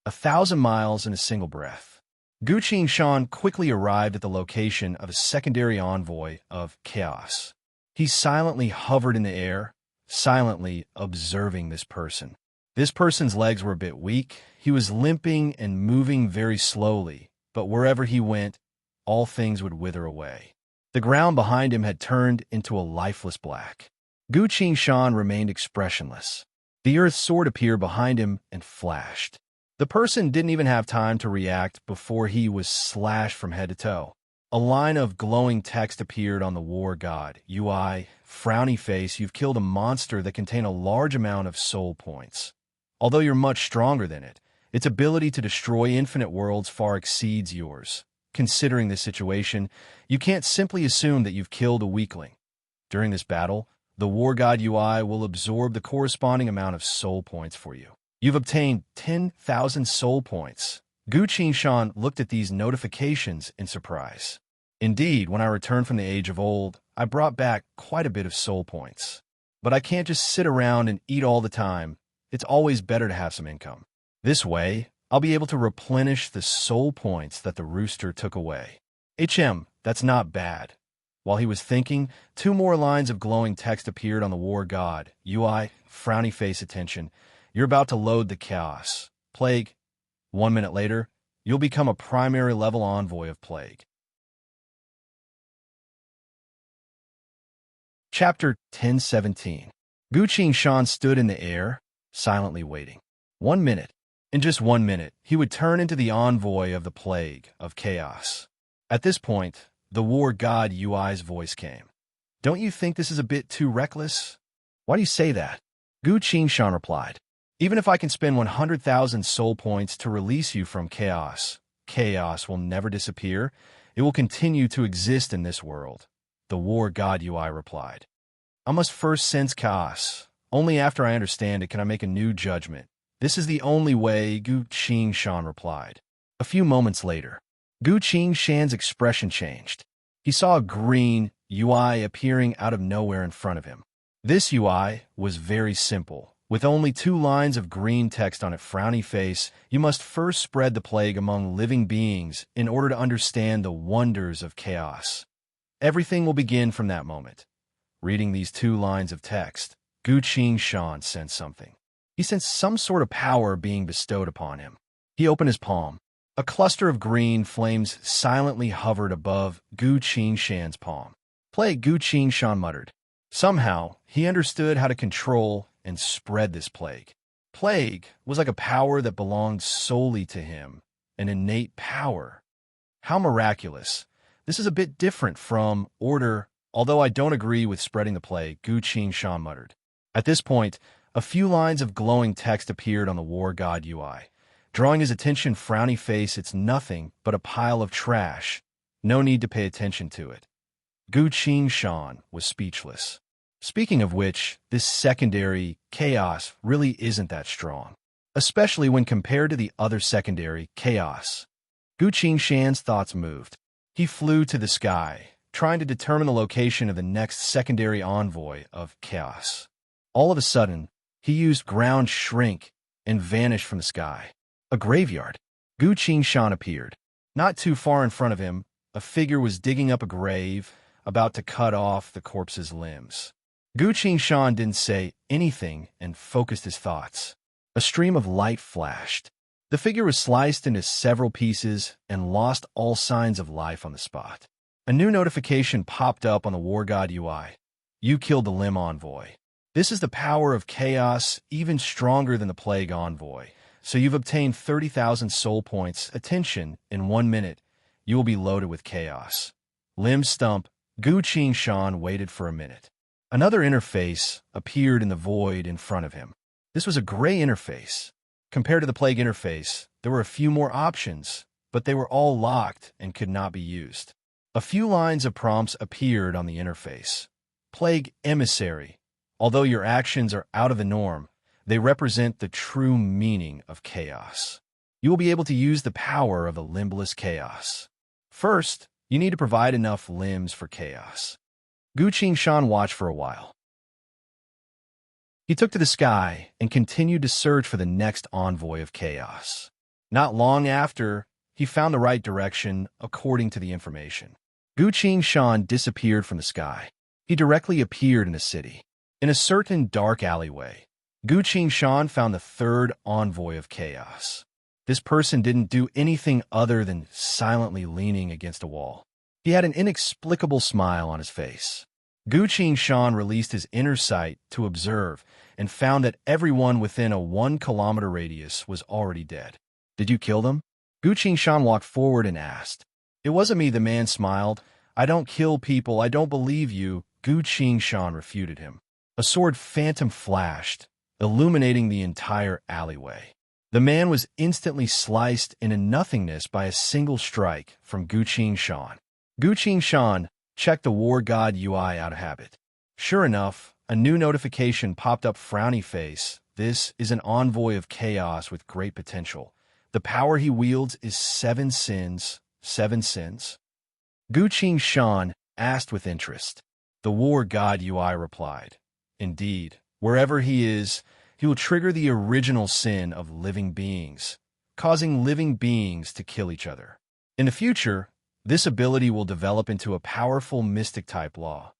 A: 1,000 miles in a single breath. Gu Qingshan quickly arrived at the location of a secondary envoy of chaos. He silently hovered in the air, silently observing this person. This person's legs were a bit weak. He was limping and moving very slowly, but wherever he went, all things would wither away. The ground behind him had turned into a lifeless black. Gu Qingshan remained expressionless. The earth sword appeared behind him and flashed. The person didn't even have time to react before he was slashed from head to toe. A line of glowing text appeared on the war god. UI, frowny face, you've killed a monster that contained a large amount of soul points. Although you're much stronger than it, its ability to destroy infinite worlds far exceeds yours. Considering this situation, you can't simply assume that you've killed a weakling. During this battle, the war god UI will absorb the corresponding amount of soul points for you. You've obtained 10,000 soul points. Gu Qingshan looked at these notifications in surprise. Indeed, when I returned from the age of old, I brought back quite a bit of soul points. But I can't just sit around and eat all the time. It's always better to have some income. This way, I'll be able to replenish the soul points that the rooster took away. That's not bad. While he was thinking, 2 more lines of glowing text appeared on the war god. UI, frowny face, attention. You're about to load the chaos. Plague. 1 minute later, you'll become a primary level envoy of Plague. Chapter 1017. Gu Qingshan stood in the air, silently waiting. 1 minute. In just 1 minute, he would turn into the envoy of the Plague of Chaos. At this point, the war god UI's voice came. Don't you think this is a bit too reckless? Why do you say that? Gu Qingshan replied. Even if I can spend 100,000 soul points to release you from chaos, chaos will never disappear. It will continue to exist in this world. The war god UI replied. I must first sense chaos. Only after I understand it can I make a new judgment. This is the only way, Gu Qingshan replied. A few moments later, Gu Qingshan's expression changed. He saw a green UI appearing out of nowhere in front of him. This UI was very simple. With only 2 lines of green text on it, frowny face, you must first spread the plague among living beings in order to understand the wonders of chaos. Everything will begin from that moment. Reading these 2 lines of text, Gu Qingshan sensed something. He sensed some sort of power being bestowed upon him. He opened his palm. A cluster of green flames silently hovered above Gu Qingshan's palm. Plague, Gu Qingshan muttered. Somehow, he understood how to control and spread this plague. Plague was like a power that belonged solely to him, an innate power. How miraculous. This is a bit different from order, although I don't agree with spreading the plague, Gu Qin muttered. At this point, a few lines of glowing text appeared on the war god UI. Drawing his attention, frowny face, it's nothing but a pile of trash. No need to pay attention to it. Gu Qin was speechless. Speaking of which, this secondary chaos really isn't that strong, especially when compared to the other secondary chaos. Gu Qinshan's thoughts moved. He flew to the sky, trying to determine the location of the next secondary envoy of chaos. All of a sudden, he used ground shrink and vanished from the sky. A graveyard. Gu Qinshan appeared. Not too far in front of him, a figure was digging up a grave, about to cut off the corpse's limbs. Gu Qinshan didn't say anything and focused his thoughts. A stream of light flashed. The figure was sliced into several pieces and lost all signs of life on the spot. A new notification popped up on the War God UI. You killed the Limb Envoy. This is the power of chaos, even stronger than the Plague Envoy. So you've obtained 30,000 soul points. Attention, in 1 minute, you will be loaded with chaos. Limb Stump. Gu Qinshan waited for a minute. Another interface appeared in the void in front of him. This was a gray interface. Compared to the Plague interface, there were a few more options, but they were all locked and could not be used. A few lines of prompts appeared on the interface. Plague Emissary. Although your actions are out of the norm, they represent the true meaning of chaos. You will be able to use the power of the limbless chaos. First, you need to provide enough limbs for chaos. Gu Qinshan watched for a while. He took to the sky and continued to search for the next envoy of chaos. Not long after, he found the right direction according to the information. Gu Qinshan disappeared from the sky. He directly appeared in a city. In a certain dark alleyway, Gu Qinshan found the third envoy of chaos. This person didn't do anything other than silently leaning against a wall. He had an inexplicable smile on his face. Gu Qinshan released his inner sight to observe and found that everyone within a 1-kilometer radius was already dead. Did you kill them? Gu Qinshan walked forward and asked. It wasn't me, the man smiled. I don't kill people, I don't believe you. Gu Qinshan refuted him. A sword phantom flashed, illuminating the entire alleyway. The man was instantly sliced into nothingness by a single strike from Gu Qinshan. Gu Qinshan checked the War God UI out of habit. Sure enough, a new notification popped up, frowny face. This is an envoy of chaos with great potential. The power he wields is 7 sins. 7 sins? Gu Qinshan asked with interest. The War God UI replied. Indeed, wherever he is, he will trigger the original sin of living beings, causing living beings to kill each other. In the future, this ability will develop into a powerful mystic-type law.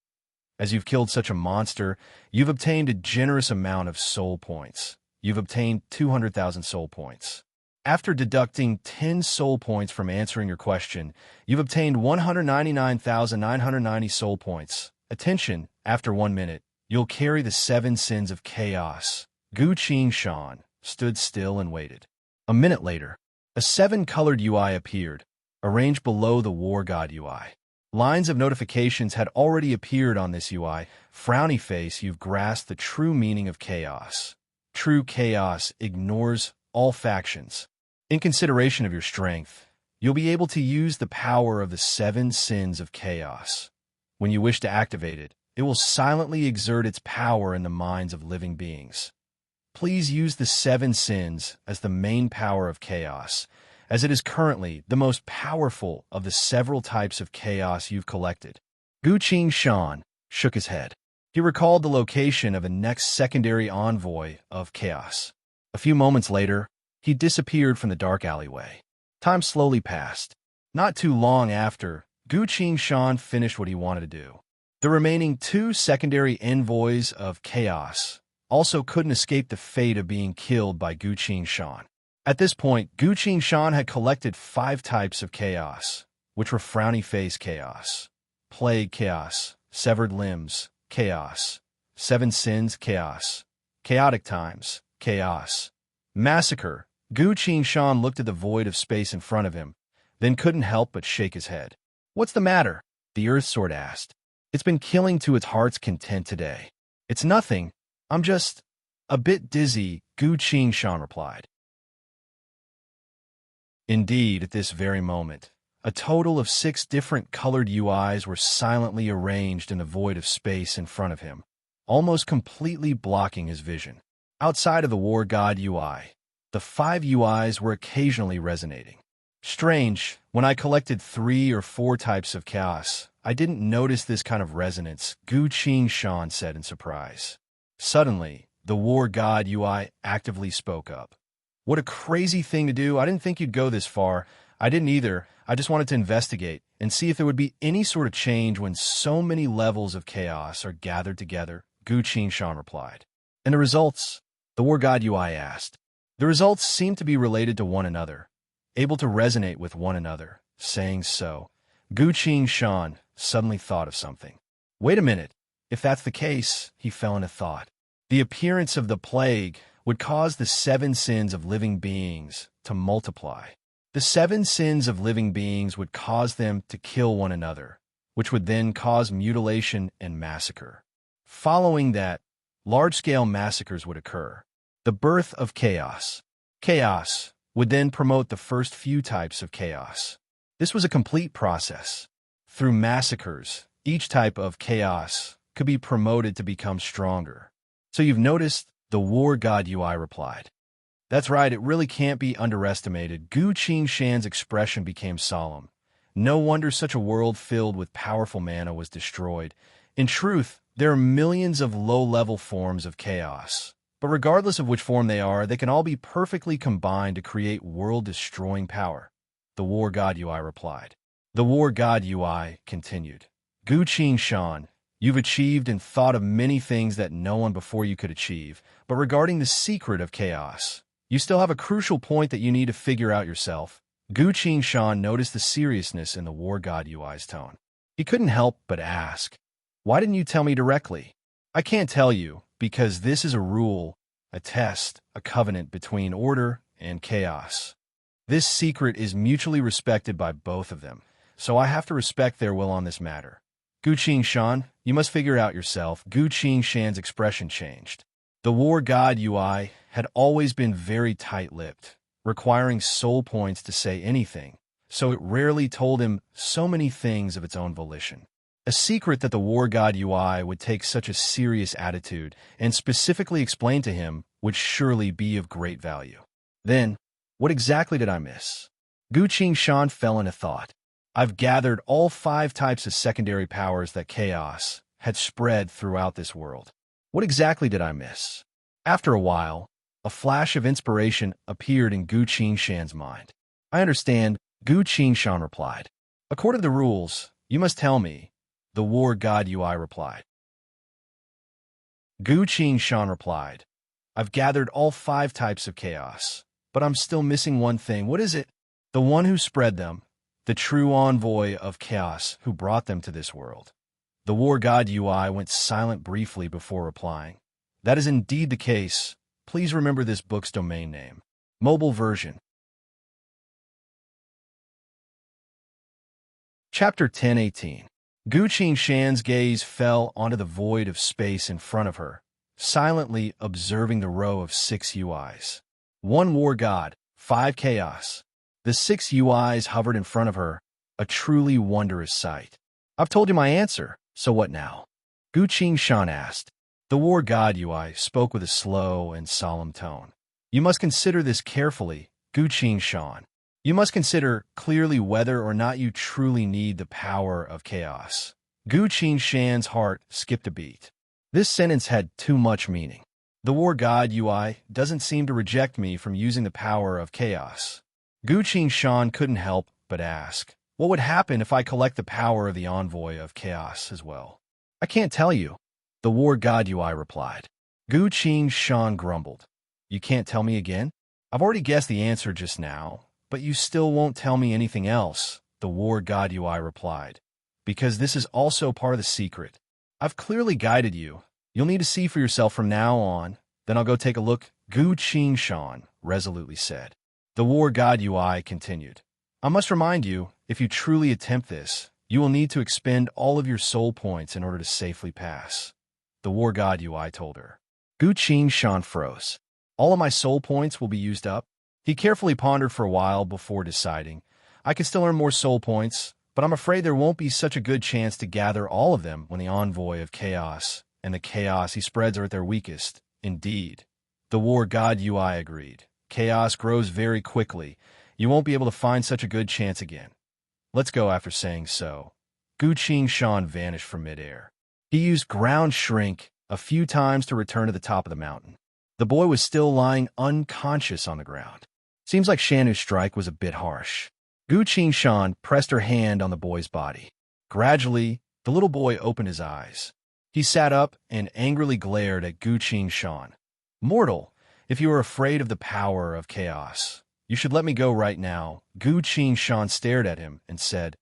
A: As you've killed such a monster, you've obtained a generous amount of soul points. You've obtained 200,000 soul points. After deducting 10 soul points from answering your question, you've obtained 199,990 soul points. Attention, after 1 minute, you'll carry the 7 sins of chaos. Gu Qinshan stood still and waited. A minute later, a 7-colored UI appeared, arranged below the War God UI. Lines of notifications had already appeared on this UI. Frowny face, you've grasped the true meaning of chaos. True chaos ignores all factions. In consideration of your strength, you'll be able to use the power of the 7 sins of chaos. When you wish to activate it, it will silently exert its power in the minds of living beings. Please use the 7 sins as the main power of chaos, as it is currently the most powerful of the several types of chaos you've collected. Gu Qinshan shook his head. He recalled the location of the next secondary envoy of chaos. A few moments later, he disappeared from the dark alleyway. Time slowly passed. Not too long after, Gu Qinshan finished what he wanted to do. The remaining 2 secondary envoys of chaos also couldn't escape the fate of being killed by Gu Qinshan. At this point, Gu Qinshan had collected 5 types of chaos, which were frowny face chaos, plague chaos, severed limbs, chaos. 7 sins, chaos. Chaotic times, chaos. Massacre. Gu Qingshan looked at the void of space in front of him, then couldn't help but shake his head. What's the matter? The Earth Sword asked. It's been killing to its heart's content today. It's nothing. I'm just a bit dizzy, Gu Qingshan replied. Indeed, at this very moment, a total of 6 different colored UIs were silently arranged in the void of space in front of him, almost completely blocking his vision. Outside of the War God UI, the 5 UIs were occasionally resonating. Strange, when I collected 3 or 4 types of chaos, I didn't notice this kind of resonance, Gu Qingshan said in surprise. Suddenly, the War God UI actively spoke up. What a crazy thing to do. I didn't think you'd go this far. I didn't either. I just wanted to investigate and see if there would be any sort of change when so many levels of chaos are gathered together, Gu Qingshan replied. And the results? The War God UI asked. The results seem to be related to one another, able to resonate with one another. Saying so, Gu Qingshan suddenly thought of something. Wait a minute. If that's the case, he fell into thought. The appearance of the plague would cause the 7 sins of living beings to multiply. The 7 sins of living beings would cause them to kill one another, which would then cause mutilation and massacre. Following that, large-scale massacres would occur. The birth of chaos. Chaos would then promote the first few types of chaos. This was a complete process. Through massacres, each type of chaos could be promoted to become stronger. So you've noticed, the War God UI replied. That's right, it really can't be underestimated. Gu Qingshan's expression became solemn. No wonder such a world filled with powerful mana was destroyed. In truth, there are millions of low-level forms of chaos. But regardless of which form they are, they can all be perfectly combined to create world-destroying power. The War God UI replied. The War God UI continued. Gu Qingshan, you've achieved and thought of many things that no one before you could achieve, but regarding the secret of chaos, you still have a crucial point that you need to figure out yourself. Gu Qingshan noticed the seriousness in the War God UI's tone. He couldn't help but ask, why didn't you tell me directly? I can't tell you, because this is a rule, a test, a covenant between order and chaos. This secret is mutually respected by both of them, so I have to respect their will on this matter. Gu Qingshan, you must figure out yourself. Gu Qingshan's expression changed. The War God UI had always been very tight-lipped, requiring soul points to say anything, so it rarely told him so many things of its own volition. A secret that the War God UI would take such a serious attitude and specifically explain to him would surely be of great value. Then, what exactly did I miss? Gu Qingshan fell into thought. I've gathered all 5 types of secondary powers that chaos had spread throughout this world. What exactly did I miss? After a while, a flash of inspiration appeared in Gu Qingshan's mind. I understand, Gu Qingshan replied. According to the rules, you must tell me, the War God UI replied. Gu Qingshan replied, I've gathered all 5 types of chaos, but I'm still missing one thing. What is it? The one who spread them, the true envoy of chaos who brought them to this world. The War God UI went silent briefly before replying. That is indeed the case. Please remember this book's domain name. Mobile version. Chapter 10:18. Gu Qingshan's gaze fell onto the void of space in front of her, silently observing the row of 6 UIs. 1 War God, 5 Chaos. The 6 UIs hovered in front of her, a truly wondrous sight. I've told you my answer, so what now? Gu Qingshan asked. The War God UI spoke with a slow and solemn tone. You must consider this carefully, Gu Qingshan. You must consider clearly whether or not you truly need the power of chaos. Gu Qingshan's heart skipped a beat. This sentence had too much meaning. The War God UI doesn't seem to reject me from using the power of chaos. Gu Qingshan couldn't help but ask, what would happen if I collect the power of the envoy of chaos as well? I can't tell you, the War God UI replied. Gu Qingshan grumbled. You can't tell me again? I've already guessed the answer just now, but you still won't tell me anything else, the War God UI replied. Because this is also part of the secret. I've clearly guided you. You'll need to see for yourself from now on. Then I'll go take a look, Gu Qing resolutely said. The war god Ui continued. I must remind you, if you truly attempt this, you will need to expend all of your soul points in order to safely pass. The war god Ui told her. Gu Qing froze. All of my soul points will be used up? He carefully pondered for a while before deciding. I can still earn more soul points, but I'm afraid there won't be such a good chance to gather all of them when the envoy of chaos and the chaos he spreads are at their weakest. Indeed. The war god Ui agreed. Chaos grows very quickly. You won't be able to find such a good chance again. Let's go after saying so. Gu Qing vanished from midair. He used ground shrink a few times to return to the top of the mountain. The boy was still lying unconscious on the ground. Seems like Shanu's strike was a bit harsh. Gu Qing pressed her hand on the boy's body. Gradually, the little boy opened his eyes. He sat up and angrily glared at Gu Qing. Mortal, if you are afraid of the power of chaos, you should let me go right now. Gu Qing stared at him and said,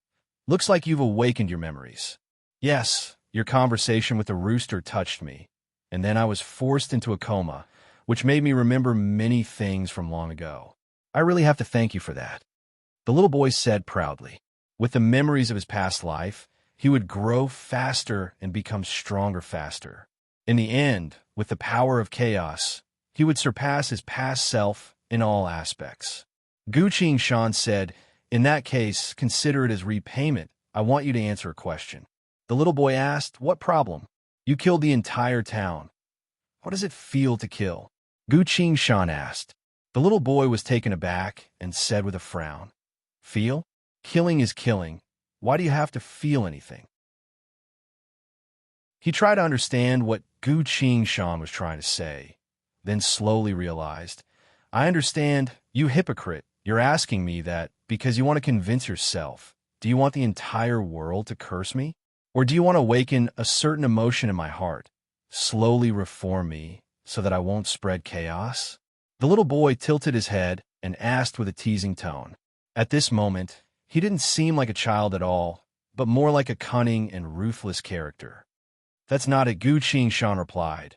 A: Looks like you've awakened your memories. Yes, your conversation with the rooster touched me, and then I was forced into a coma, which made me remember many things from long ago. I really have to thank you for that. The little boy said proudly. With the memories of his past life, he would grow faster and become stronger faster. In the end, with the power of chaos, he would surpass his past self in all aspects. Gu Qing said, In that case, consider it as repayment. I want you to answer a question. The little boy asked, What problem? You killed the entire town. What does it feel to kill? Gu Qing asked. The little boy was taken aback and said with a frown, Feel? Killing is killing. Why do you have to feel anything? He tried to understand what Gu Qing was trying to say, then slowly realized, I understand, you hypocrite. You're asking me that because you want to convince yourself. Do you want the entire world to curse me? Or do you want to awaken a certain emotion in my heart? Slowly reform me so that I won't spread chaos? The little boy tilted his head and asked with a teasing tone. At this moment, he didn't seem like a child at all, but more like a cunning and ruthless character. That's not it, Gu Qing replied.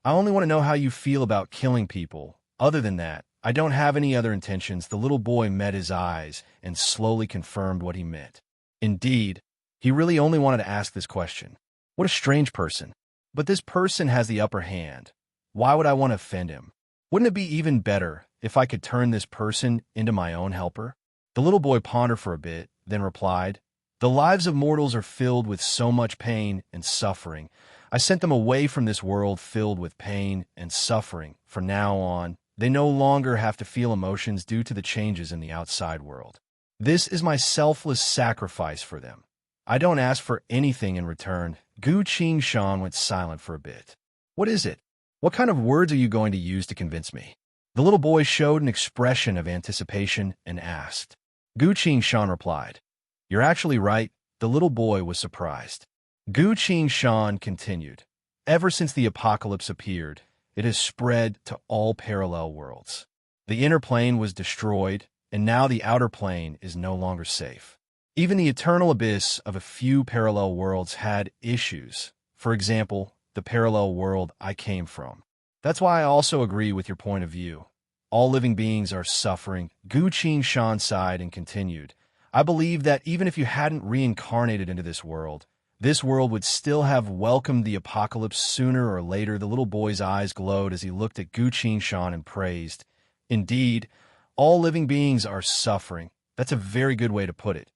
A: I only want to know how you feel about killing people. Other than that, I don't have any other intentions. The little boy met his eyes and slowly confirmed what he meant. Indeed, he really only wanted to ask this question. What a strange person. But this person has the upper hand. Why would I want to offend him? Wouldn't it be even better if I could turn this person into my own helper? The little boy pondered for a bit, then replied, The lives of mortals are filled with so much pain and suffering. I sent them away from this world filled with pain and suffering. From now on, they no longer have to feel emotions due to the changes in the outside world. This is my selfless sacrifice for them. I don't ask for anything in return. Gu Qing went silent for a bit. What is it? What kind of words are you going to use to convince me? The little boy showed an expression of anticipation and asked. Gu Qing replied, You're actually right. The little boy was surprised. Gu Qing continued, Ever since the apocalypse appeared, it has spread to all parallel worlds. The inner plane was destroyed, and now the outer plane is no longer safe. Even the eternal abyss of a few parallel worlds had issues. For example, the parallel world I came from. That's why I also agree with your point of view. All living beings are suffering. Gu Qing sighed and continued, I believe that even if you hadn't reincarnated into this world would still have welcomed the apocalypse sooner or later. The little boy's eyes glowed as he looked at Gu Qing and praised. Indeed, all living beings are suffering. That's a very good way to put it.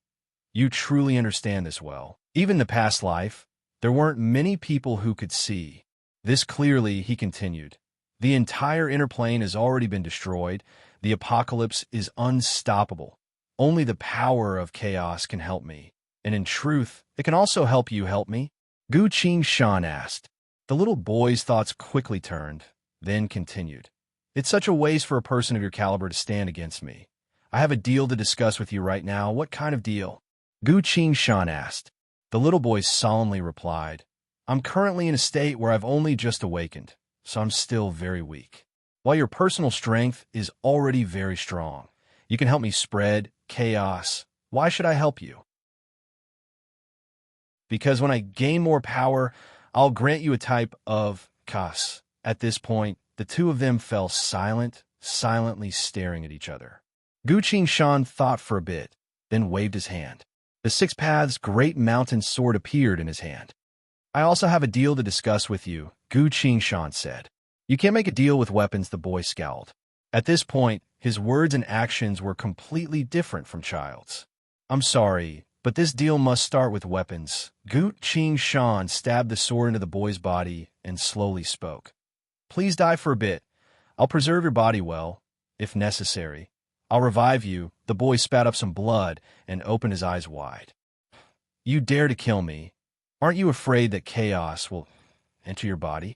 A: You truly understand this well. Even in the past life, there weren't many people who could see. This clearly, he continued. The entire inner plane has already been destroyed. The apocalypse is unstoppable. Only the power of chaos can help me. And in truth, it can also help you help me? Gu Qing asked. The little boy's thoughts quickly turned, then continued. It's such a waste for a person of your caliber to stand against me. I have a deal to discuss with you right now. What kind of deal? Gu Qing asked. The little boy solemnly replied, I'm currently in a state where I've only just awakened, so I'm still very weak. While your personal strength is already very strong, you can help me spread chaos. Why should I help you? Because when I gain more power, I'll grant you a type of chaos. At this point, the two of them fell silent, silently staring at each other. Gu Qingshan thought for a bit, then waved his hand. The Six Paths' great mountain sword appeared in his hand. I also have a deal to discuss with you, Gu Qingshan said. You can't make a deal with weapons, the boy scowled. At this point, his words and actions were completely different from Child's. I'm sorry, but this deal must start with weapons. Gu Qingshan stabbed the sword into the boy's body and slowly spoke. Please die for a bit. I'll preserve your body well, if necessary. I'll revive you. The boy spat up some blood and opened his eyes wide. You dare to kill me? Aren't you afraid that chaos will enter your body?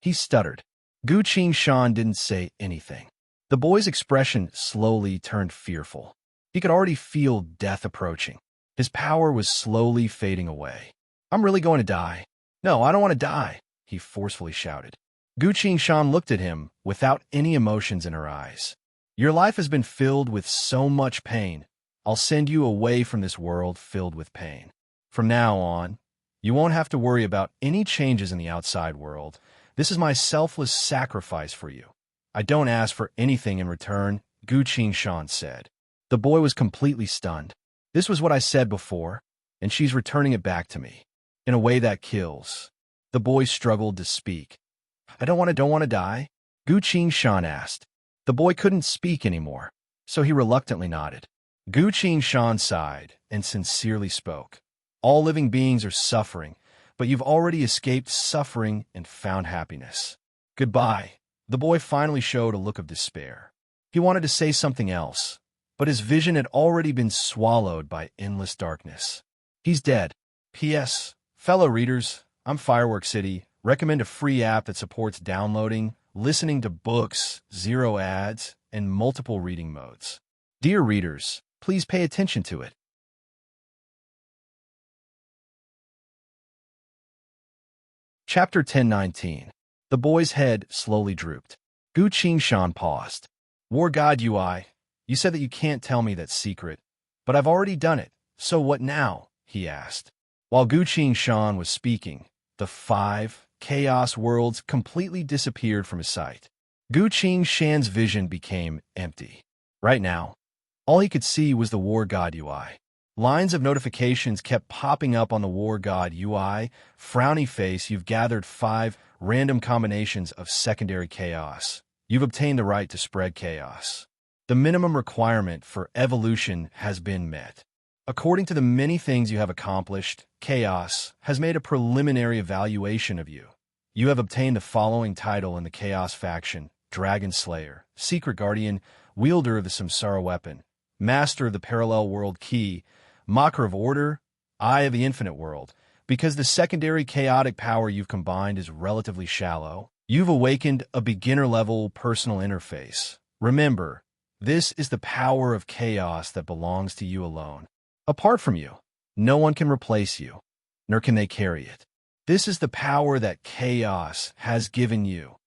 A: He stuttered. Gu Qingshan didn't say anything. The boy's expression slowly turned fearful. He could already feel death approaching. His power was slowly fading away. I'm really going to die. No, I don't want to die, he forcefully shouted. Gu Qingshan looked at him without any emotions in her eyes. Your life has been filled with so much pain. I'll send you away from this world filled with pain. From now on, you won't have to worry about any changes in the outside world. This is my selfless sacrifice for you. I don't ask for anything in return, Gu Qingshan said. The boy was completely stunned. This was what I said before, and she's returning it back to me. In a way that kills. The boy struggled to speak. I don't want to die? Gu Qingshan asked. The boy couldn't speak anymore, so he reluctantly nodded. Gu Qingshan sighed and sincerely spoke. All living beings are suffering, but you've already escaped suffering and found happiness. Goodbye. The boy finally showed a look of despair. He wanted to say something else, but his vision had already been swallowed by endless darkness. He's dead. P.S. Fellow readers, I'm Firework City. Recommend a free app that supports downloading, listening to books, 0 ads, and multiple reading modes. Dear readers, please pay attention to it. Chapter 1019. The boy's head slowly drooped. Gu Qingshan paused. War God UI, you said that you can't tell me that secret, but I've already done it, so what now? He asked. While Gu Qingshan was speaking, the 5 chaos worlds completely disappeared from his sight. Gu Qingshan's vision became empty. Right now, all he could see was the War God UI. Lines of notifications kept popping up on the War God UI. Frowny face, you've gathered 5 random combinations of secondary chaos. You've obtained the right to spread chaos. The minimum requirement for evolution has been met. According to the many things you have accomplished, Chaos has made a preliminary evaluation of you. You have obtained the following title in the Chaos faction: Dragon Slayer, Secret Guardian, Wielder of the Samsara Weapon, Master of the Parallel World Key, Mocker of Order, Eye of the Infinite World. Because the secondary chaotic power you've combined is relatively shallow, you've awakened a beginner-level personal interface. Remember, this is the power of chaos that belongs to you alone. Apart from you, no one can replace you, nor can they carry it. This is the power that chaos has given you.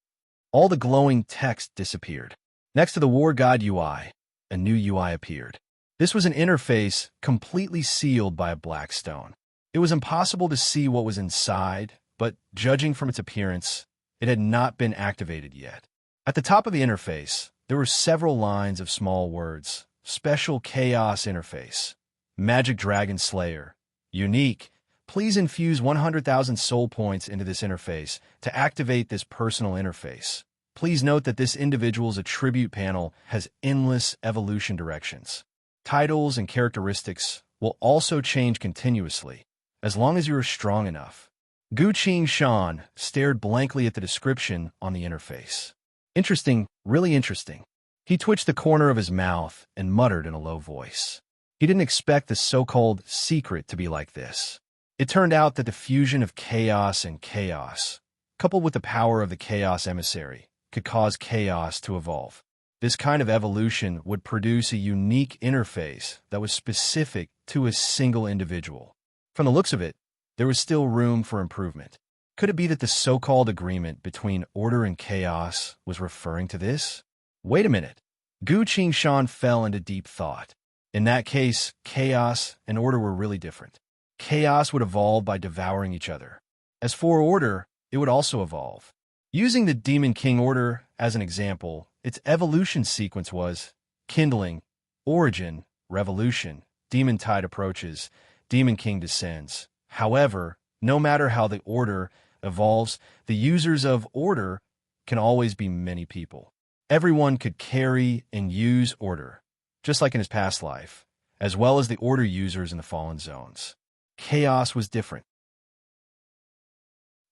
A: All the glowing text disappeared. Next to the War God UI, a new UI appeared. This was an interface completely sealed by a black stone. It was impossible to see what was inside, but judging from its appearance, it had not been activated yet. At the top of the interface, there were several lines of small words. Special Chaos Interface. Magic Dragon Slayer. Unique. Please infuse 100,000 soul points into this interface to activate this personal interface. Please note that this individual's attribute panel has endless evolution directions. Titles and characteristics will also change continuously, as long as you are strong enough. Gu Qingshan stared blankly at the description on the interface. Interesting, really interesting. He twitched the corner of his mouth and muttered in a low voice. He didn't expect the so-called secret to be like this. It turned out that the fusion of chaos and chaos, coupled with the power of the Chaos Emissary, could cause chaos to evolve. This kind of evolution would produce a unique interface that was specific to a single individual. From the looks of it, there was still room for improvement. Could it be that the so-called agreement between order and chaos was referring to this? Wait a minute. Gu Qingshan fell into deep thought. In that case, chaos and order were really different. Chaos would evolve by devouring each other. As for order, it would also evolve. Using the Demon King order as an example, its evolution sequence was kindling, origin, revolution, demon tide approaches, Demon King descends. However, no matter how the order evolves, the users of order can always be many people. Everyone could carry and use order, just like in his past life, as well as the order users in the fallen zones. Chaos was different.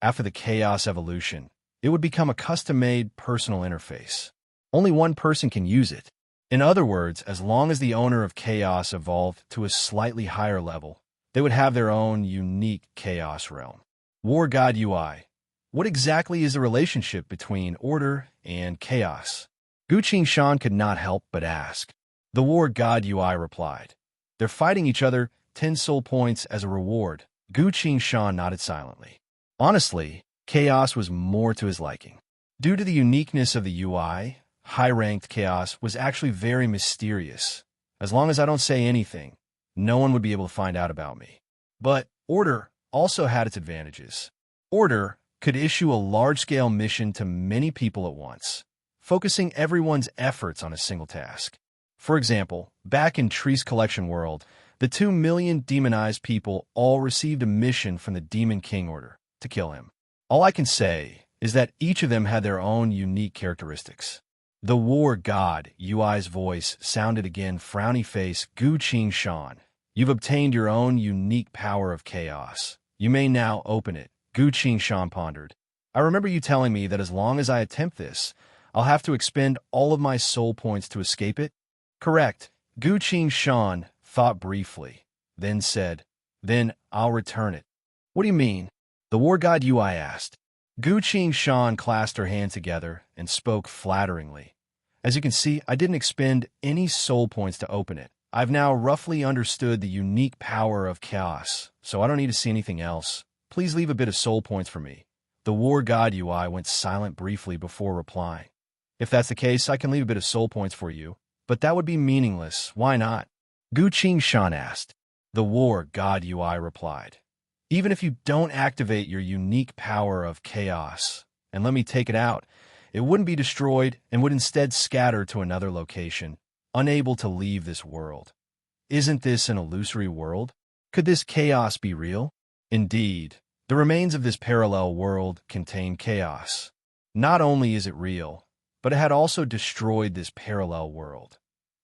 A: After the chaos evolution, it would become a custom-made personal interface. Only one person can use it. In other words, as long as the owner of chaos evolved to a slightly higher level, they would have their own unique chaos realm. War God UI. What exactly is the relationship between order and chaos? Guqing Shan could not help but ask. The War God UI replied. They're fighting each other, 10 soul points as a reward. Guqing Shan nodded silently. Honestly, chaos was more to his liking. Due to the uniqueness of the UI, high-ranked chaos was actually very mysterious. As long as I don't say anything, no one would be able to find out about me. But order also had its advantages. Order could issue a large-scale mission to many people at once, focusing everyone's efforts on a single task. For example, back in Tree's Collection World, the 2 million demonized people all received a mission from the Demon King order to kill him. All I can say is that each of them had their own unique characteristics. The War God UI's voice sounded again, frowny face, Guqing Shan. You've obtained your own unique power of chaos. You may now open it. Guqing Shan pondered. I remember you telling me that as long as I attempt this, I'll have to expend all of my soul points to escape it? Correct. Guqing Shan thought briefly, then said, Then I'll return it. What do you mean? The War God UI asked. Guqing Shan clasped her hands together and spoke flatteringly. As you can see, I didn't expend any soul points to open it. I've now roughly understood the unique power of chaos, so I don't need to see anything else. Please leave a bit of soul points for me. The War God UI went silent briefly before replying. If that's the case, I can leave a bit of soul points for you, but that would be meaningless. Why not? Guqing Shan asked. The War God UI replied. Even if you don't activate your unique power of chaos, and let me take it out, it wouldn't be destroyed and would instead scatter to another location, unable to leave this world. Isn't this an illusory world? Could this chaos be real? Indeed, the remains of this parallel world contain chaos. Not only is it real, but it had also destroyed this parallel world.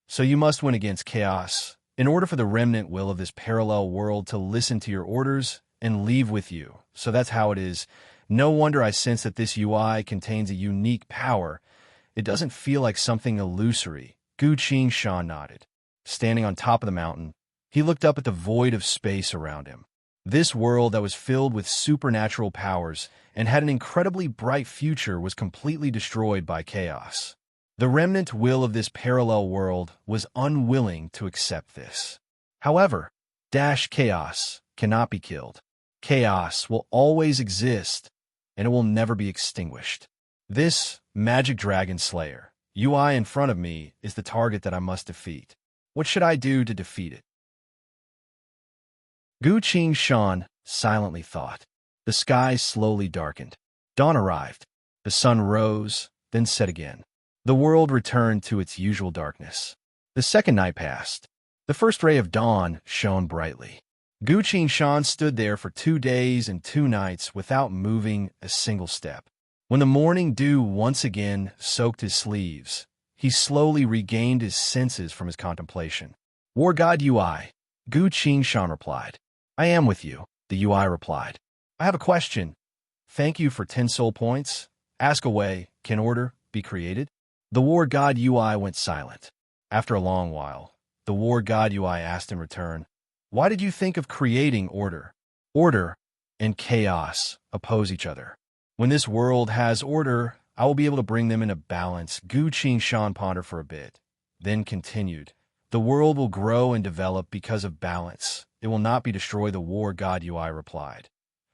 A: So you must win against chaos in order for the remnant will of this parallel world to listen to your orders and leave with you. So that's how it is. No wonder I sense that this UI contains a unique power. It doesn't feel like something illusory. Guqing Shan nodded. Standing on top of the mountain, he looked up at the void of space around him. This world that was filled with supernatural powers and had an incredibly bright future was completely destroyed by chaos. The remnant will of this parallel world was unwilling to accept this. However, chaos cannot be killed. Chaos will always exist, and it will never be extinguished. This Magic Dragon Slayer UI in front of me is the target that I must defeat. What should I do to defeat it? Guqing Shan silently thought. The sky slowly darkened. Dawn arrived. The sun rose, then set again. The world returned to its usual darkness. The second night passed. The first ray of dawn shone brightly. Guqing Shan stood there for 2 days and 2 nights without moving a single step. When the morning dew once again soaked his sleeves, he slowly regained his senses from his contemplation. War God UI, Guqing Shan replied. I am with you, the UI replied. I have a question. Thank you for 10 soul points. Ask away. Can order be created? The War God UI went silent. After a long while, the War God UI asked in return, Why did you think of creating order? Order and chaos oppose each other. When this world has order, I will be able to bring them into balance. Guqing Shan pondered for a bit, then continued. The world will grow and develop because of balance. It will not be destroyed, the War God UI replied.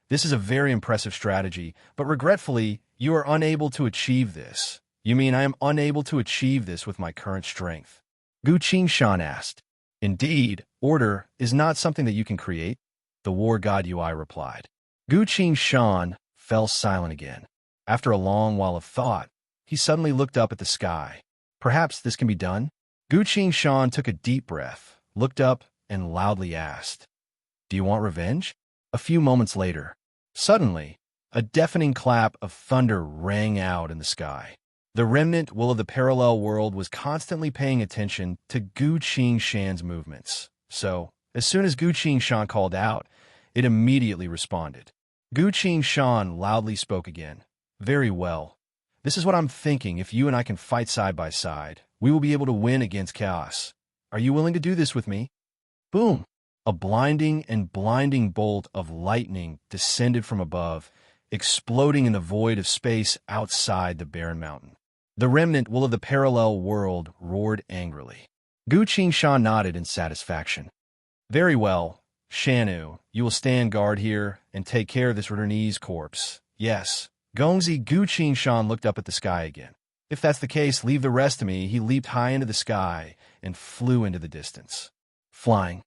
A: This is a very impressive strategy, but regretfully, you are unable to achieve this. You mean I am unable to achieve this with my current strength? Guqing Shan asked. Indeed, order is not something that you can create, the War God UI replied. Gu Qing Shan fell silent again. After a long while of thought, he suddenly looked up at the sky. Perhaps this can be done? Gu Qing Shan took a deep breath, looked up, and loudly asked, "Do you want revenge?" A few moments later, suddenly, a deafening clap of thunder rang out in the sky. The remnant will of the parallel world was constantly paying attention to Gu Qing Shan's movements. So, as soon as Gu Qing Shan called out, it immediately responded. Gu Qing Shan loudly spoke again. "Very well. This is what I'm thinking. If you and I can fight side by side, we will be able to win against chaos. Are you willing to do this with me?" Boom! A blinding bolt of lightning descended from above, exploding in the void of space outside the barren mountain. The remnant will of the parallel world roared angrily. Gu Qing Shan nodded in satisfaction. "Very well, Shanu, you will stand guard here and take care of this Returnese corpse. Yes." Gongzi Gu Qing Shan looked up at the sky again. "If that's the case, leave the rest to me." He leaped high into the sky and flew into the distance. Flying,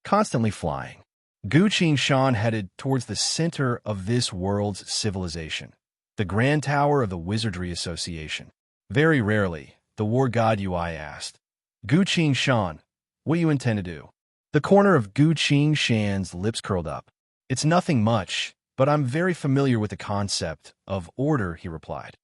A: constantly flying. Gu Qing Shan headed towards the center of this world's civilization, the Grand Tower of the Wizardry Association. Very rarely, the war god Ui asked, "Gu Qing Shan, what do you intend to do?" The corner of Gu Qing Shan's lips curled up. "It's nothing much, but I'm very familiar with the concept of order," he replied.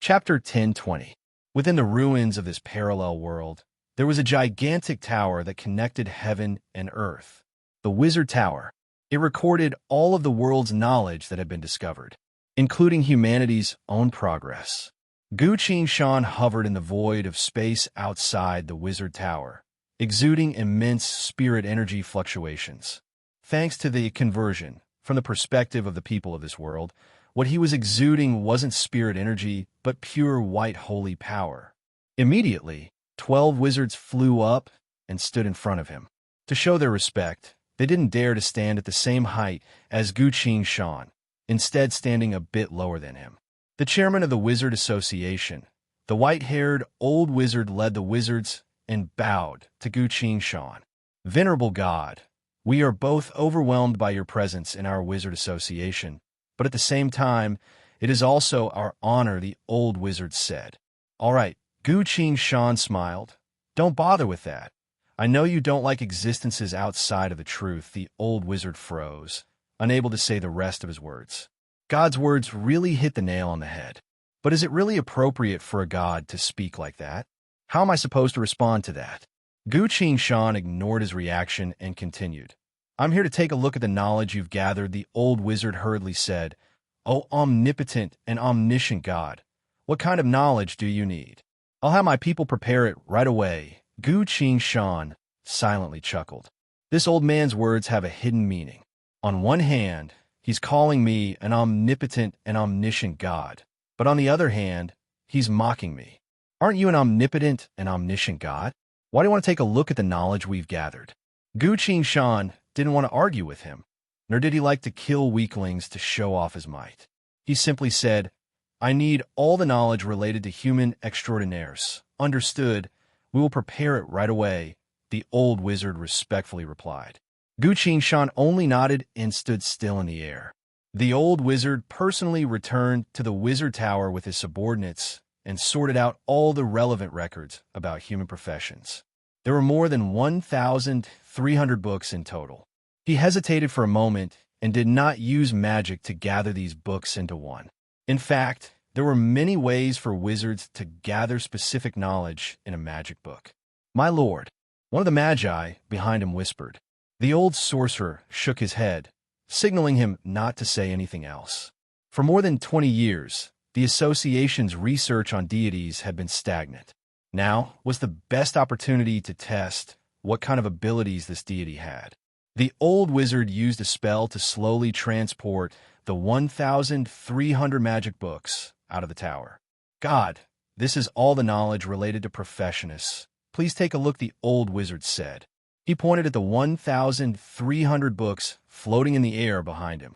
A: Chapter 10:20. Within the ruins of this parallel world, there was a gigantic tower that connected heaven and earth. The Wizard Tower. It recorded all of the world's knowledge that had been discovered, including humanity's own progress. Gu Qing Shan hovered in the void of space outside the Wizard Tower, exuding immense spirit energy fluctuations. Thanks to the conversion, from the perspective of the people of this world, what he was exuding wasn't spirit energy, but pure white holy power. Immediately, 12 wizards flew up and stood in front of him. To show their respect, they didn't dare to stand at the same height as Gu Qing Shan, instead standing a bit lower than him. The chairman of the Wizard Association, the white-haired old wizard, led the wizards and bowed to Gu Qing Shan. "Venerable God, we are both overwhelmed by your presence in our Wizard Association, but at the same time, it is also our honor," the old wizard said. "All right," Gu Qing Shan smiled. "Don't bother with that. I know you don't like existences outside of the truth." The old wizard froze, unable to say the rest of his words. God's words really hit the nail on the head. But is it really appropriate for a god to speak like that? How am I supposed to respond to that? Gu Qing Shan ignored his reaction and continued. "I'm here to take a look at the knowledge you've gathered," the old wizard hurriedly said. "O omnipotent and omniscient God, what kind of knowledge do you need?" "I'll have my people prepare it right away." Gu Qing Shan silently chuckled. This old man's words have a hidden meaning. On one hand, he's calling me an omnipotent and omniscient God, but on the other hand, he's mocking me. Aren't you an omnipotent and omniscient God? Why do you want to take a look at the knowledge we've gathered? Gu Qing Shan didn't want to argue with him, nor did he like to kill weaklings to show off his might. He simply said, "I need all the knowledge related to human extraordinaires." "Understood. We will prepare it right away," the old wizard respectfully replied. Gu Qing Shan only nodded and stood still in the air. The old wizard personally returned to the Wizard Tower with his subordinates and sorted out all the relevant records about human professions. There were more than 1,300 books in total. He hesitated for a moment and did not use magic to gather these books into one. In fact, there were many ways for wizards to gather specific knowledge in a magic book. "My lord," one of the magi behind him whispered. The old sorcerer shook his head, signaling him not to say anything else. For more than 20 years, the association's research on deities had been stagnant. Now was the best opportunity to test what kind of abilities this deity had. The old wizard used a spell to slowly transport the 1,300 magic books out of the tower. "God, this is all the knowledge related to professionists. Please take a look," the old wizard said. He pointed at the 1,300 books floating in the air behind him.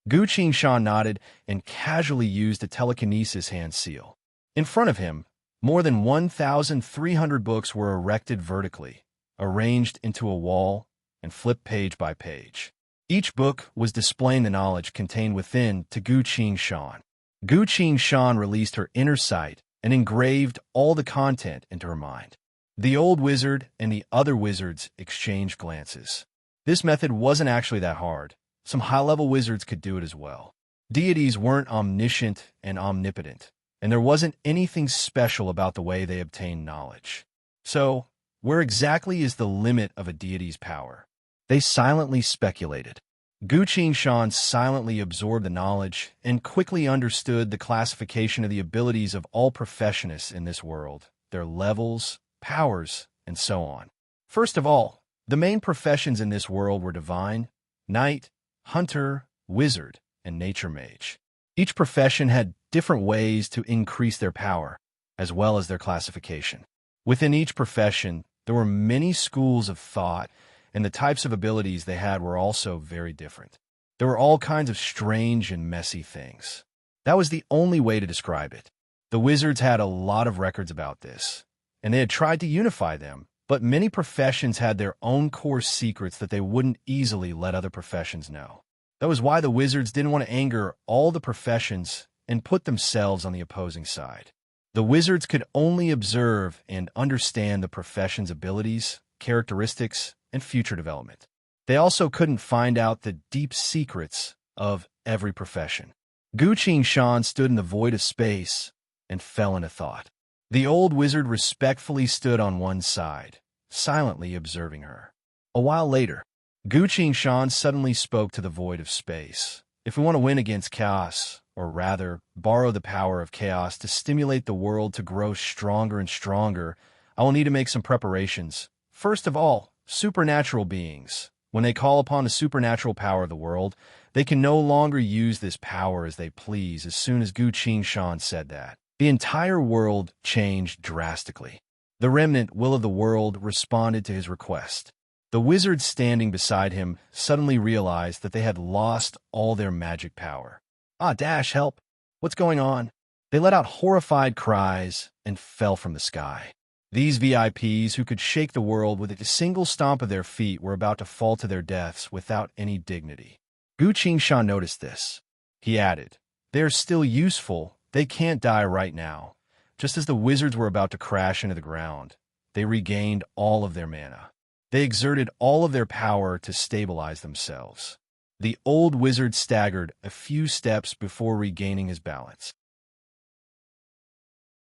A: Gu Qing Shan nodded and casually used a telekinesis hand seal. In front of him, More than 1,300 books were erected vertically, arranged into a wall, and flipped page by page. Each book was displaying the knowledge contained within to Gu Qing-shan. Gu Qing-shan released her inner sight and engraved all the content into her mind. The old wizard and the other wizards exchanged glances. This method wasn't actually that hard. Some high-level wizards could do it as well. Deities weren't omniscient and omnipotent, and there wasn't anything special about the way they obtained knowledge. So, where exactly is the limit of a deity's power? They silently speculated. Gu Qing-shan silently absorbed the knowledge and quickly understood the classification of the abilities of all professionists in this world, their levels, powers, and so on. First of all, the main professions in this world were divine, knight, hunter, wizard, and nature mage. Each profession had different ways to increase their power, as well as their classification. Within each profession, there were many schools of thought, and the types of abilities they had were also very different. There were all kinds of strange and messy things. That was the only way to describe it. The wizards had a lot of records about this, and they had tried to unify them, but many professions had their own core secrets that they wouldn't easily let other professions know. That was why the wizards didn't want to anger all the professions and put themselves on the opposing side. The wizards could only observe and understand the profession's abilities, characteristics, and future development. They also couldn't find out the deep secrets of every profession. Gu Qing-shan stood in the void of space and fell into thought. The old wizard respectfully stood on one side, silently observing her. A while later, Gu Qing-shan suddenly spoke to the void of space. If we want to win against chaos, or rather, borrow the power of chaos to stimulate the world to grow stronger and stronger, I will need to make some preparations. First of all, supernatural beings. When they call upon the supernatural power of the world, they can no longer use this power as they please. As soon as Gu Qing-shan said that, the entire world changed drastically. The remnant will of the world responded to his request. The wizards standing beside him suddenly realized that they had lost all their magic power. Help! What's going on? They let out horrified cries and fell from the sky. These VIPs who could shake the world with a single stomp of their feet were about to fall to their deaths without any dignity. Gu Qing-shan noticed this. He added, "They are still useful. They can't die right now." Just as the wizards were about to crash into the ground, they regained all of their mana. They exerted all of their power to stabilize themselves. The old wizard staggered a few steps before regaining his balance.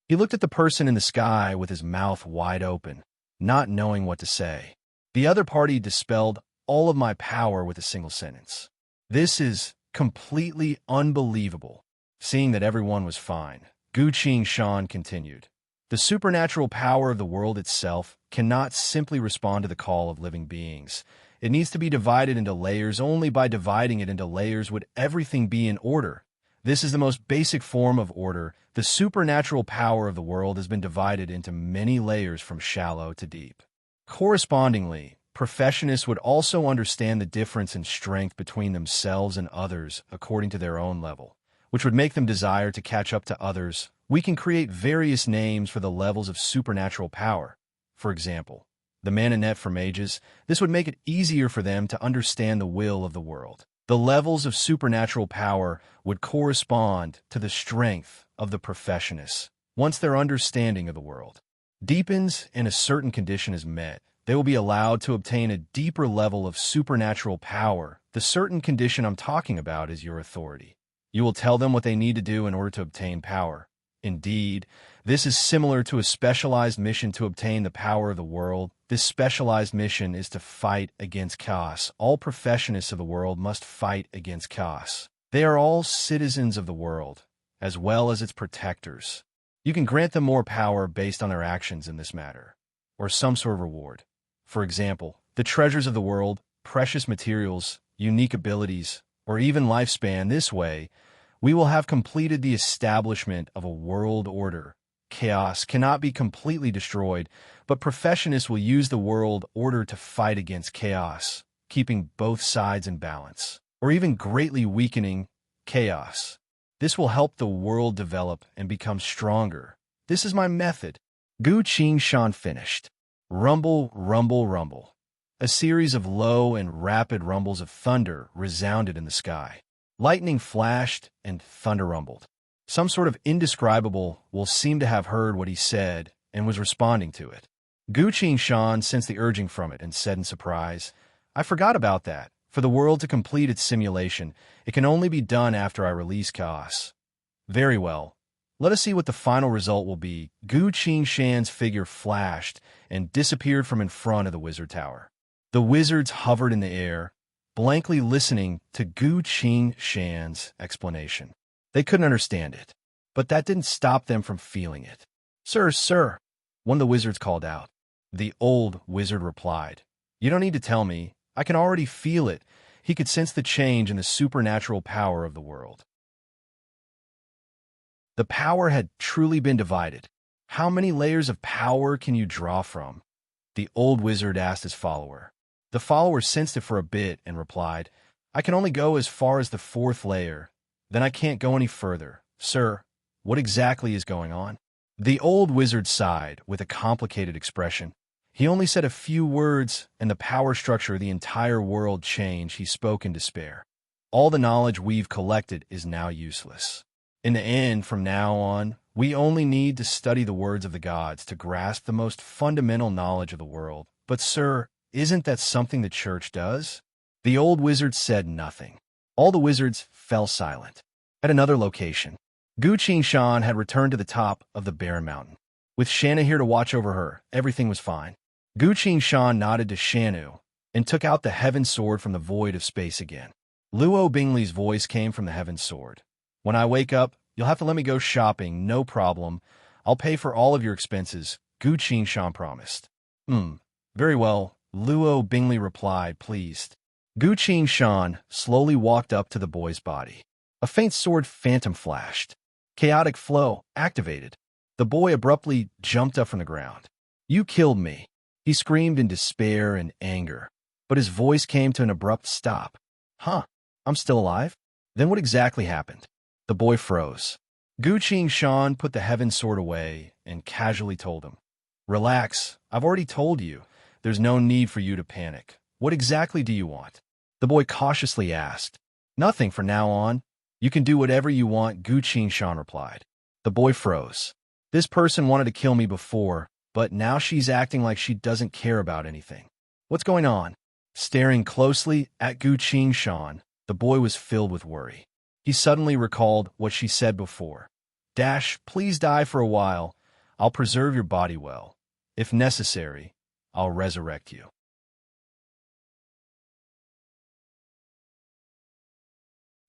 A: He looked at the person in the sky with his mouth wide open, not knowing what to say. The other party dispelled all of my power with a single sentence. "This is completely unbelievable." Seeing that everyone was fine, Gu Qing-shan continued. "The supernatural power of the world itself cannot simply respond to the call of living beings. It needs to be divided into layers. Only by dividing it into layers would everything be in order. This is the most basic form of order. The supernatural power of the world has been divided into many layers from shallow to deep. Correspondingly, professionists would also understand the difference in strength between themselves and others according to their own level, which would make them desire to catch up to others. We can create various names for the levels of supernatural power. For example, the mana net for mages. This would make it easier for them to understand the will of the world. The levels of supernatural power would correspond to the strength of the professionists. Once their understanding of the world deepens and a certain condition is met, they will be allowed to obtain a deeper level of supernatural power. The certain condition I'm talking about is your authority. You will tell them what they need to do in order to obtain power. Indeed, this is similar to a specialized mission to obtain the power of the world. This specialized mission is to fight against chaos. All professionists of the world must fight against chaos. They are all citizens of the world, as well as its protectors. You can grant them more power based on their actions in this matter, or some sort of reward. For example, the treasures of the world, precious materials, unique abilities, or even lifespan. This way, we will have completed the establishment of a world order. Chaos cannot be completely destroyed, but professionists will use the world order to fight against chaos, keeping both sides in balance, or even greatly weakening chaos. This will help the world develop and become stronger. This is my method. Gu Qin finished. Rumble, rumble, rumble. A series of low and rapid rumbles of thunder resounded in the sky. Lightning flashed and thunder rumbled. Some sort of indescribable will seem to have heard what he said and was responding to it. Gu Qin sensed the urging from it and said in surprise, I forgot about that. For the world to complete its simulation, it can only be done after I release chaos. Very well. Let us see what the final result will be. Gu Qinshan's figure flashed and disappeared from in front of the wizard tower. The wizards hovered in the air, blankly listening to Gu Qinshan's explanation. They couldn't understand it, but that didn't stop them from feeling it. Sir, one of the wizards called out. The old wizard replied, You don't need to tell me. I can already feel it. He could sense the change in the supernatural power of the world. The power had truly been divided. How many layers of power can you draw from? The old wizard asked his follower. The follower sensed it for a bit and replied, I can only go as far as the 4th layer. Then I can't go any further. Sir, what exactly is going on? The old wizard sighed with a complicated expression. He only said a few words, and the power structure of the entire world changed. He spoke in despair. All the knowledge we've collected is now useless. In the end, from now on, we only need to study the words of the gods to grasp the most fundamental knowledge of the world. But, sir, isn't that something the church does? The old wizard said nothing. All the wizards fell silent. At another location, Gu Qinshan had returned to the top of the barren mountain. With Shanna here to watch over her, everything was fine. Gu Qinshan nodded to Shanu and took out the heaven sword from the void of space again. Luo Bingley's voice came from the heaven sword. When I wake up, you'll have to let me go shopping, no problem. I'll pay for all of your expenses, Gu Qinshan promised. Very well, Luo Bingley replied, pleased. Gu Qinshan slowly walked up to the boy's body. A faint sword phantom flashed. Chaotic flow activated. The boy abruptly jumped up from the ground. You killed me. He screamed in despair and anger, but his voice came to an abrupt stop. Huh, I'm still alive? Then what exactly happened? The boy froze. Gu Qinshan put the heaven sword away and casually told him, Relax, I've already told you. There's no need for you to panic. What exactly do you want? The boy cautiously asked. Nothing from now on. You can do whatever you want, Gu Qinshan replied. The boy froze. This person wanted to kill me before, but now she's acting like she doesn't care about anything. What's going on? Staring closely at Gu Qinshan, the boy was filled with worry. He suddenly recalled what she said before. Please die for a while. I'll preserve your body well. If necessary, I'll resurrect you.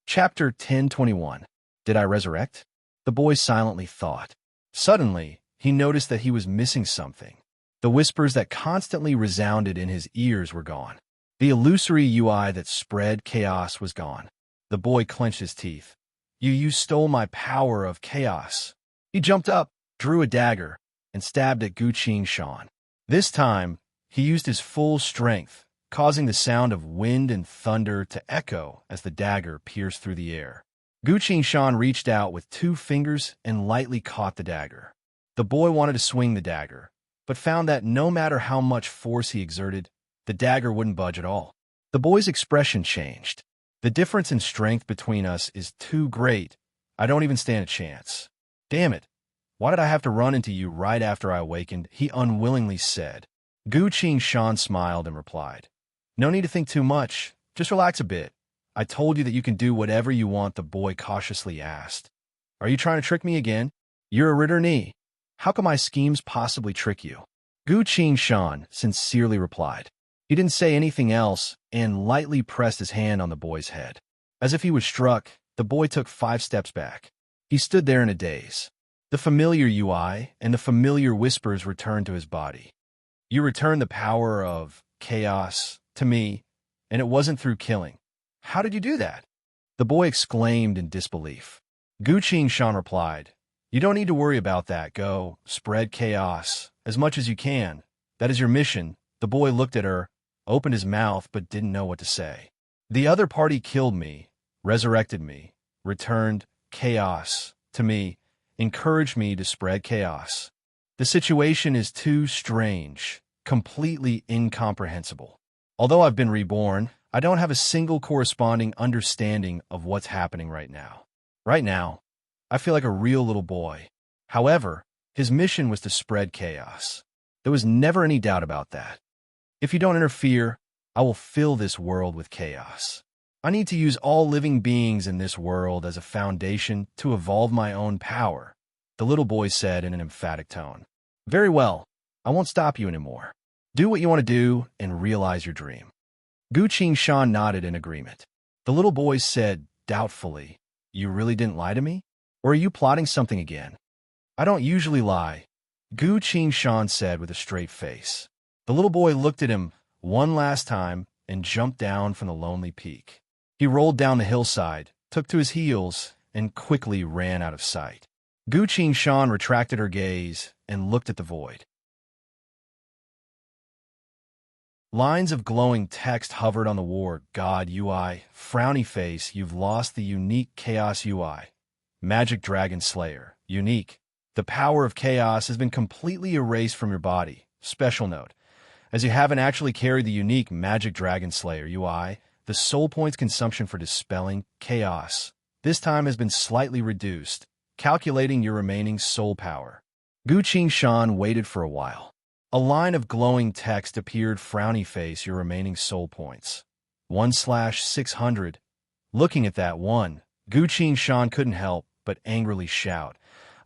A: Chapter 1021. Did I resurrect? The boy silently thought. Suddenly, he noticed that he was missing something. The whispers that constantly resounded in his ears were gone. The illusory UI that spread chaos was gone. The boy clenched his teeth. You stole my power of chaos. He jumped up, drew a dagger, and stabbed at Gu Qinshan. This time, he used his full strength, causing the sound of wind and thunder to echo as the dagger pierced through the air. Gu Qinshan reached out with 2 fingers and lightly caught the dagger. The boy wanted to swing the dagger, but found that no matter how much force he exerted, the dagger wouldn't budge at all. The boy's expression changed. The difference in strength between us is too great. I don't even stand a chance. Damn it. Why did I have to run into you right after I awakened? He unwillingly said. Gu Qinshan smiled and replied. No need to think too much. Just relax a bit. I told you that you can do whatever you want, the boy cautiously asked. Are you trying to trick me again? You're a Ritter Ni. How can my schemes possibly trick you? Gu Qinshan sincerely replied. He didn't say anything else and lightly pressed his hand on the boy's head. As if he was struck, the boy took 5 steps back. He stood there in a daze. The familiar UI and the familiar whispers returned to his body. You returned the power of chaos to me, and it wasn't through killing. How did you do that? The boy exclaimed in disbelief. Gu Qinshan replied, You don't need to worry about that. Go, spread chaos as much as you can. That is your mission. The boy looked at her, opened his mouth, but didn't know what to say. The other party killed me, resurrected me, returned chaos to me, encouraged me to spread chaos. The situation is too strange, completely incomprehensible. Although I've been reborn, I don't have a single corresponding understanding of what's happening right now. Right now, I feel like a real little boy. However, his mission was to spread chaos. There was never any doubt about that. If you don't interfere, I will fill this world with chaos. I need to use all living beings in this world as a foundation to evolve my own power, the little boy said in an emphatic tone. Very well, I won't stop you anymore. Do what you want to do and realize your dream. Gu Qingshan nodded in agreement. The little boy said doubtfully, You really didn't lie to me? Or are you plotting something again? I don't usually lie, Gu Qingshan said with a straight face. The little boy looked at him one last time and jumped down from the lonely peak. He rolled down the hillside, took to his heels, and quickly ran out of sight. Gu Qingshan retracted her gaze and looked at the void. Lines of glowing text hovered on the War God UI. Frowny face, you've lost the unique Chaos UI. Magic Dragon Slayer. Unique. The power of chaos has been completely erased from your body. Special note. As you haven't actually carried the unique Magic Dragon Slayer UI, the soul points consumption for dispelling chaos this time has been slightly reduced, calculating your remaining soul power. Gu Qingshan waited for a while. A line of glowing text appeared. Frowny face, your remaining soul points. 1/600. Looking at that one, Gu Qingshan couldn't help but angrily shout,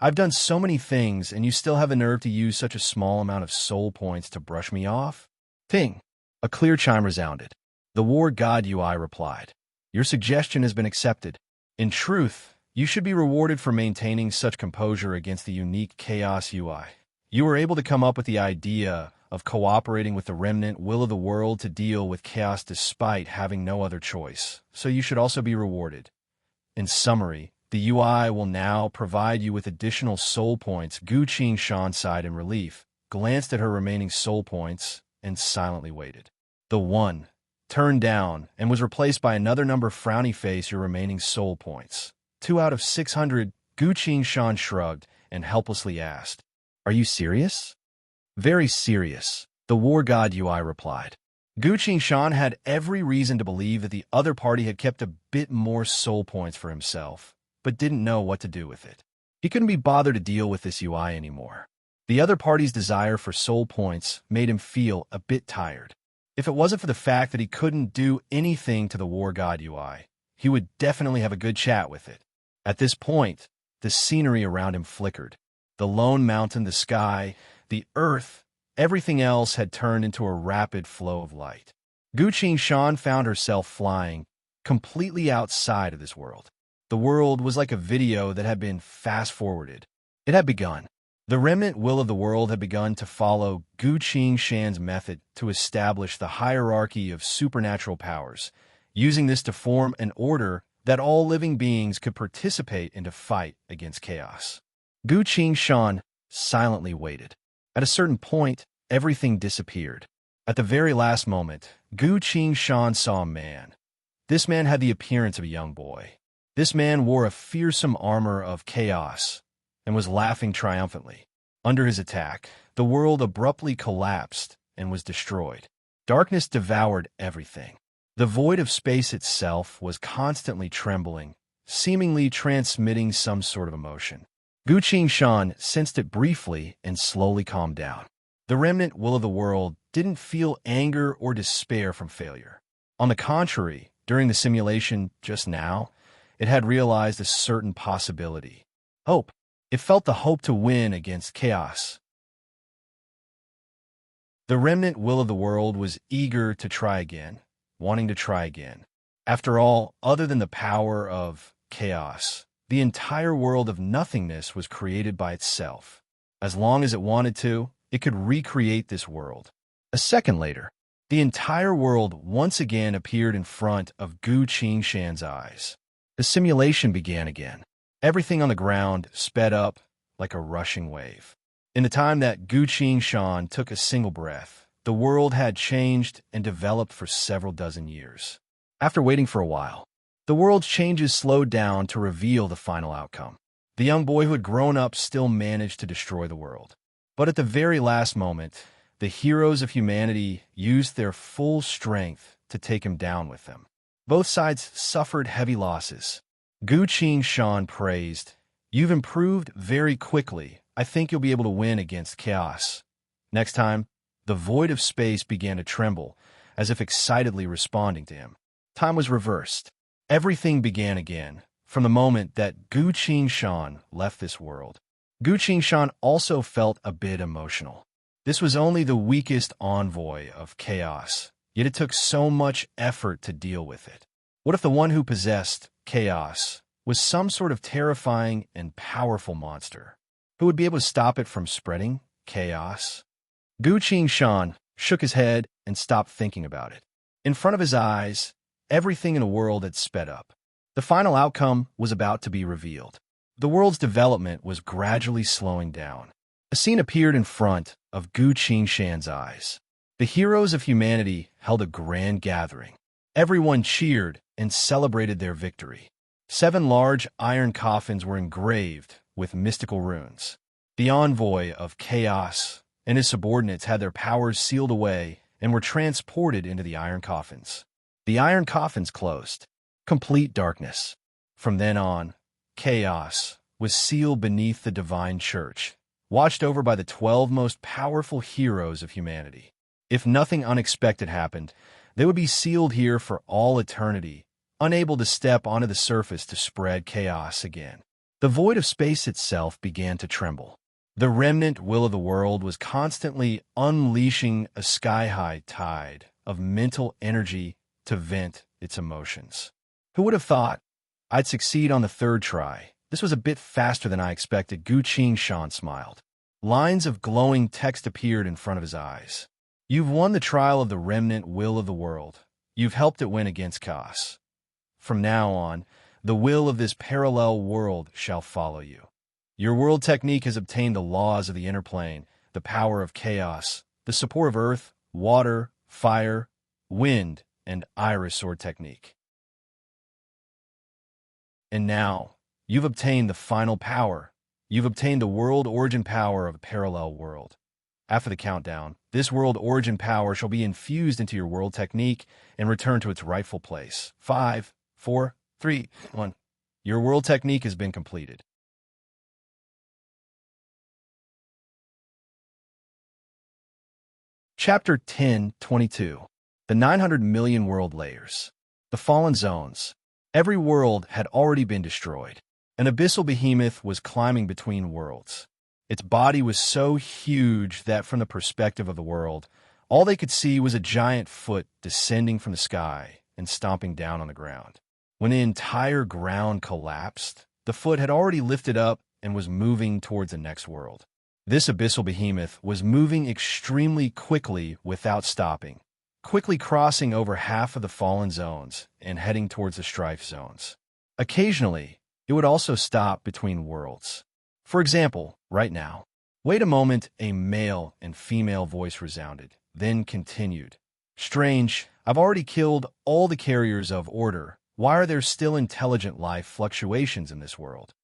A: I've done so many things, and you still have the nerve to use such a small amount of soul points to brush me off? Ting! A clear chime resounded. The War God UI replied, Your suggestion has been accepted. In truth, you should be rewarded for maintaining such composure against the unique Chaos UI. You were able to come up with the idea of cooperating with the remnant will of the world to deal with chaos despite having no other choice, so you should also be rewarded. In summary, the UI will now provide you with additional soul points. Gu Qingshan sighed in relief, glanced at her remaining soul points, and silently waited. The one turned down and was replaced by another number. Frowny face, your remaining soul points. 2 out of 600. Gu Qingshan shrugged and helplessly asked, Are you serious? Very serious, the War God UI replied. Gu Qingshan had every reason to believe that the other party had kept a bit more soul points for himself, but didn't know what to do with it. He couldn't be bothered to deal with this UI anymore. The other party's desire for soul points made him feel a bit tired. If it wasn't for the fact that he couldn't do anything to the War God UI, he would definitely have a good chat with it. At this point, the scenery around him flickered. The lone mountain, the sky, the earth, everything else had turned into a rapid flow of light. Gu Qingshan found herself flying completely outside of this world. The world was like a video that had been fast-forwarded. It had begun. The remnant will of the world had begun to follow Gu Qingshan's method to establish the hierarchy of supernatural powers, using this to form an order that all living beings could participate in to fight against chaos. Gu Qingshan silently waited. At a certain point, everything disappeared. At the very last moment, Gu Qingshan saw a man. This man had the appearance of a young boy. This man wore a fearsome armor of chaos and was laughing triumphantly. Under his attack, the world abruptly collapsed and was destroyed. Darkness devoured everything. The void of space itself was constantly trembling, seemingly transmitting some sort of emotion. Gu Qingshan sensed it briefly and slowly calmed down. The remnant will of the world didn't feel anger or despair from failure. On the contrary, during the simulation just now, it had realized a certain possibility. Hope. It felt the hope to win against chaos. The remnant will of the world was eager to try again, wanting to try again. After all, other than the power of chaos, the entire world of nothingness was created by itself. As long as it wanted to, it could recreate this world. A second later, the entire world once again appeared in front of Gu Qingshan's eyes. The simulation began again. Everything on the ground sped up like a rushing wave. In the time that Gu Qingshan took a single breath, the world had changed and developed for several dozen years. After waiting for a while, the world's changes slowed down to reveal the final outcome. The young boy who had grown up still managed to destroy the world. But at the very last moment, the heroes of humanity used their full strength to take him down with them. Both sides suffered heavy losses. Gu Shan praised, "You've improved very quickly. I think you'll be able to win against chaos." Next time, the void of space began to tremble, as if excitedly responding to him. Time was reversed. Everything began again, from the moment that Gu Shan left this world. Gu Shan also felt a bit emotional. This was only the weakest envoy of chaos, yet it took so much effort to deal with it. What if the one who possessed chaos was some sort of terrifying and powerful monster who would be able to stop it from spreading chaos? Gu Shan shook his head and stopped thinking about it. In front of his eyes, everything in the world had sped up. The final outcome was about to be revealed. The world's development was gradually slowing down. A scene appeared in front of Gu Shan's eyes. The heroes of humanity held a grand gathering. Everyone cheered and celebrated their victory. 7 large iron coffins were engraved with mystical runes. The envoy of chaos and his subordinates had their powers sealed away and were transported into the iron coffins. The iron coffins closed. Complete darkness. From then on, chaos was sealed beneath the divine church, watched over by the 12 most powerful heroes of humanity. If nothing unexpected happened, they would be sealed here for all eternity, unable to step onto the surface to spread chaos again. The void of space itself began to tremble. The remnant will of the world was constantly unleashing a sky-high tide of mental energy to vent its emotions. Who would have thought I'd succeed on the 3rd try? This was a bit faster than I expected. Gu Shan smiled. Lines of glowing text appeared in front of his eyes. You've won the trial of the remnant will of the world. You've helped it win against chaos. From now on, the will of this parallel world shall follow you. Your world technique has obtained the laws of the inner plane, the power of chaos, the support of earth, water, fire, wind, and iris sword technique. And now, you've obtained the final power. You've obtained the world origin power of a parallel world. After the countdown, this world origin power shall be infused into your world technique and return to its rightful place. 5, 4, 3, 1. Your world technique has been completed. Chapter 10:22. The 900 million world layers. The fallen zones. Every world had already been destroyed. An abyssal behemoth was climbing between worlds. Its body was so huge that from the perspective of the world, all they could see was a giant foot descending from the sky and stomping down on the ground. When the entire ground collapsed, the foot had already lifted up and was moving towards the next world. This abyssal behemoth was moving extremely quickly without stopping, quickly crossing over half of the fallen zones and heading towards the strife zones. Occasionally, it would also stop between worlds. For example, right now. Wait a moment, a male and female voice resounded, then continued. Strange, I've already killed all the carriers of order. Why are there still intelligent life fluctuations in this world?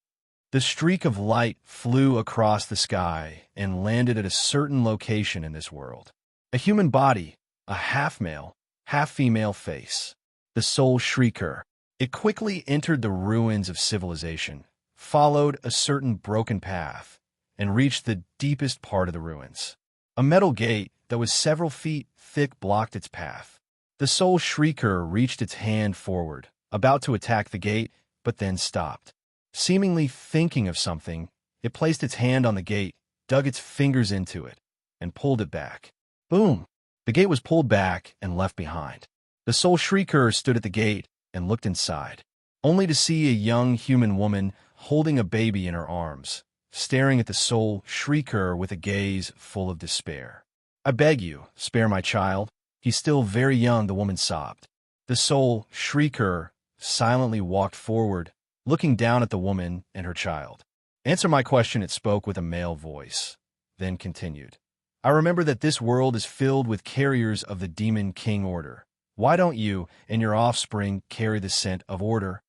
A: The streak of light flew across the sky and landed at a certain location in this world. A human body, a half-male, half-female face. The soul shrieker. It quickly entered the ruins of civilization, followed a certain broken path, and reached the deepest part of the ruins. A metal gate that was several feet thick blocked its path. The soul shrieker reached its hand forward, about to attack the gate, but then stopped. Seemingly thinking of something, it placed its hand on the gate, dug its fingers into it, and pulled it back. Boom! The gate was pulled back and left behind. The soul shrieker stood at the gate and looked inside, only to see a young human woman holding a baby in her arms, staring at the soul shrieker with a gaze full of despair. I beg you, spare my child. He's still very young, the woman sobbed. The soul shrieker silently walked forward, looking down at the woman and her child. Answer my question, it spoke with a male voice, then continued. I remember that this world is filled with carriers of the demon king order. Why don't you and your offspring carry the scent of order?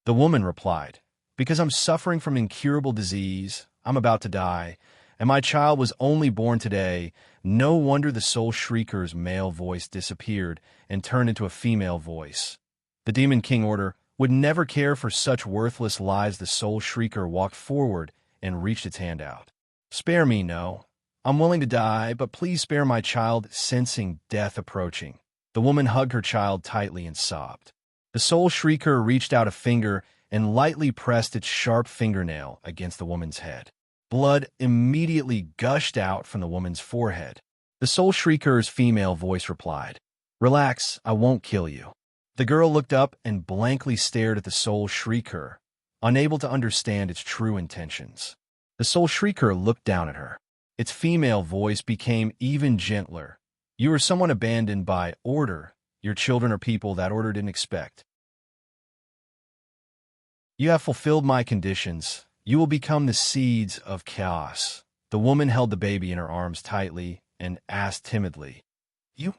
A: The woman replied, Because I'm suffering from incurable disease, I'm about to die, and my child was only born today. No wonder the soul shrieker's male voice disappeared and turned into a female voice. The Demon King order would never care for such worthless lies. The soul shrieker walked forward and reached its hand out. Spare me, no. I'm willing to die, but please spare my child. Sensing death approaching, the woman hugged her child tightly and sobbed. The soul shrieker reached out a finger and lightly pressed its sharp fingernail against the woman's head. Blood immediately gushed out from the woman's forehead. The soul shrieker's female voice replied, "Relax, I won't kill you." The girl looked up and blankly stared at the soul shrieker, unable to understand its true intentions. The soul shrieker looked down at her. Its female voice became even gentler. "You are someone abandoned by order. Your children are people that order didn't expect. You have fulfilled my conditions. You will become the seeds of chaos." The woman held the baby in her arms tightly and asked timidly, "You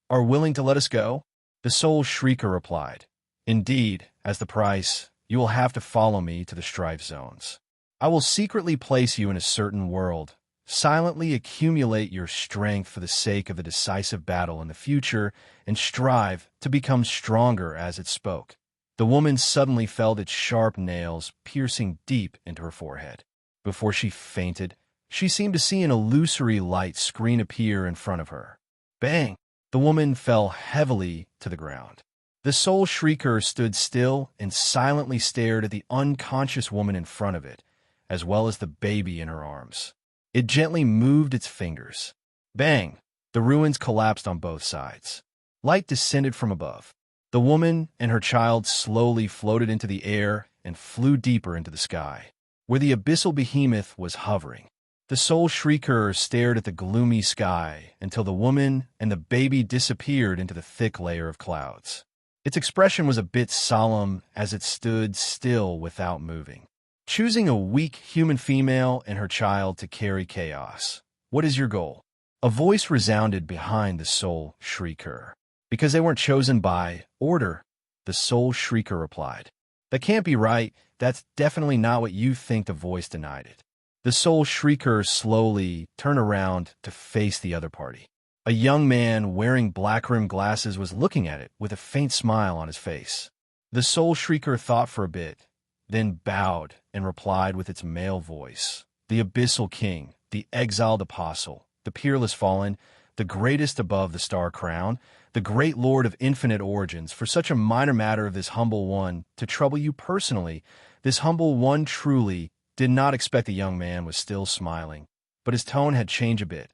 A: are willing to let us go?" The soul shrieker replied, "Indeed, as the price, you will have to follow me to the strife zones. I will secretly place you in a certain world. Silently accumulate your strength for the sake of a decisive battle in the future and strive to become stronger." As it spoke, the woman suddenly felt its sharp nails piercing deep into her forehead. Before she fainted, she seemed to see an illusory light screen appear in front of her. Bang! The woman fell heavily to the ground. The soul shrieker stood still and silently stared at the unconscious woman in front of it, as well as the baby in her arms. It gently moved its fingers. Bang! The ruins collapsed on both sides. Light descended from above. The woman and her child slowly floated into the air and flew deeper into the sky, where the abyssal behemoth was hovering. The soul shrieker stared at the gloomy sky until the woman and the baby disappeared into the thick layer of clouds. Its expression was a bit solemn as it stood still without moving, choosing a weak human female and her child to carry chaos. "What is your goal?" A voice resounded behind the soul shrieker. "Because they weren't chosen by order," the soul shrieker replied. "That can't be right. That's definitely not what you think." The voice denied it. The soul shrieker slowly turned around to face the other party. A young man wearing black-rimmed glasses was looking at it with a faint smile on his face. The soul shrieker thought for a bit, then bowed and replied with its male voice, "The Abyssal King, the exiled apostle, the peerless fallen, the greatest above the star crown, the great Lord of infinite origins, for such a minor matter of this humble one to trouble you personally." This humble one truly did not expect. The young man was still smiling, but his tone had changed a bit.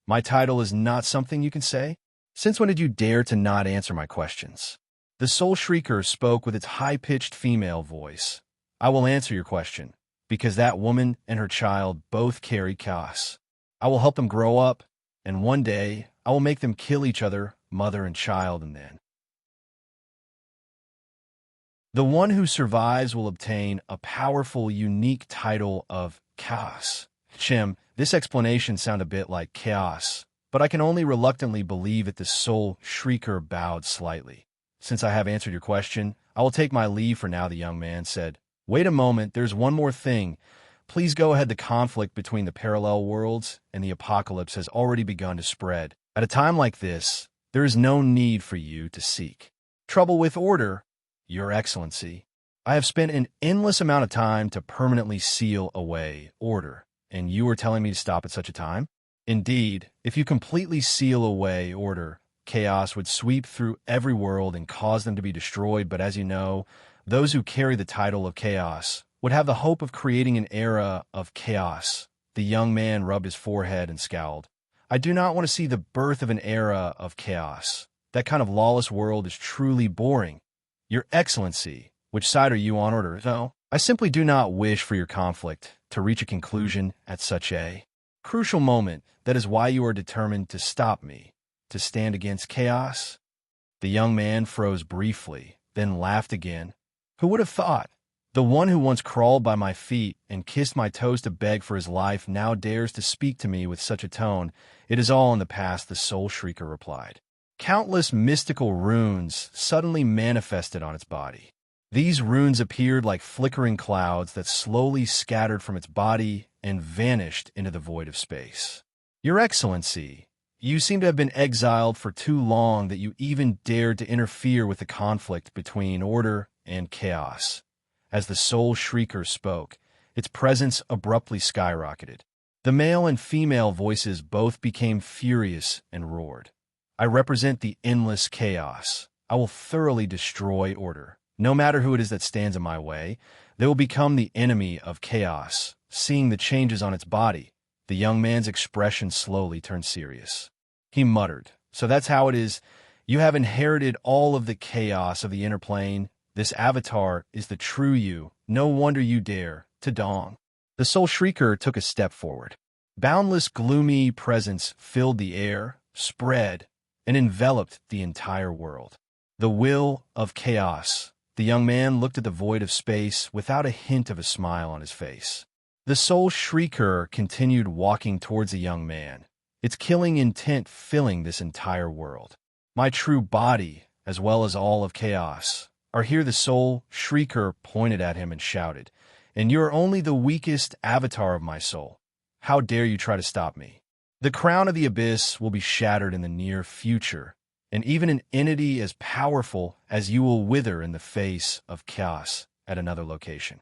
A: "My title is not something you can say? Since when did you dare to not answer my questions?" The soul shrieker spoke with its high-pitched female voice. "I will answer your question, because that woman and her child both carry chaos. I will help them grow up, and one day I will make them kill each other, mother and child, and then the one who survives will obtain a powerful, unique title of chaos." This explanation sounded a bit like chaos, but I can only reluctantly believe it. The soul shrieker bowed slightly. "Since I have answered your question, I will take my leave for now," the young man said. "Wait a moment, there's one more thing. Please go ahead. The conflict between the parallel worlds and the apocalypse has already begun to spread. At a time like this, there is no need for you to seek trouble with order, Your Excellency. I have spent an endless amount of time to permanently seal away order, and you are telling me to stop at such a time? Indeed, if you completely seal away order, chaos would sweep through every world and cause them to be destroyed. But as you know, those who carry the title of chaos would have the hope of creating an era of chaos." The young man rubbed his forehead and scowled. "I do not want to see the birth of an era of chaos. That kind of lawless world is truly boring. Your Excellency, which side are you on? Order? No, I simply do not wish for your conflict to reach a conclusion at such a crucial moment. That is why you are determined to stop me, to stand against chaos?" The young man froze briefly, then laughed again. "Who would have thought? The one who once crawled by my feet and kissed my toes to beg for his life now dares to speak to me with such a tone. It is all in the past," the soul shrieker replied. Countless mystical runes suddenly manifested on its body. These runes appeared like flickering clouds that slowly scattered from its body and vanished into the void of space. Your Excellency, you seem to have been exiled for too long that you even dared to interfere with the conflict between order and chaos. As the Soul Shrieker spoke, its presence abruptly skyrocketed. The male and female voices both became furious and roared. I represent the endless chaos. I will thoroughly destroy order. No matter who it is that stands in my way, they will become the enemy of chaos. Seeing the changes on its body, the young man's expression slowly turned serious. He muttered, "So that's how it is. You have inherited all of the chaos of the inner plane. This avatar is the true you. No wonder you dare to dong." The Soul Shrieker took a step forward. Boundless, gloomy presence filled the air, spread, and enveloped the entire world. The will of chaos. The young man looked at the void of space without a hint of a smile on his face. The Soul Shrieker continued walking towards the young man, its killing intent filling this entire world. My true body, as well as all of chaos, are here. The Soul Shrieker pointed at him and shouted, "And you're only the weakest avatar of my soul. How dare you try to stop me? The crown of the abyss will be shattered in the near future, and even an entity as powerful as you will wither in the face of chaos at another location."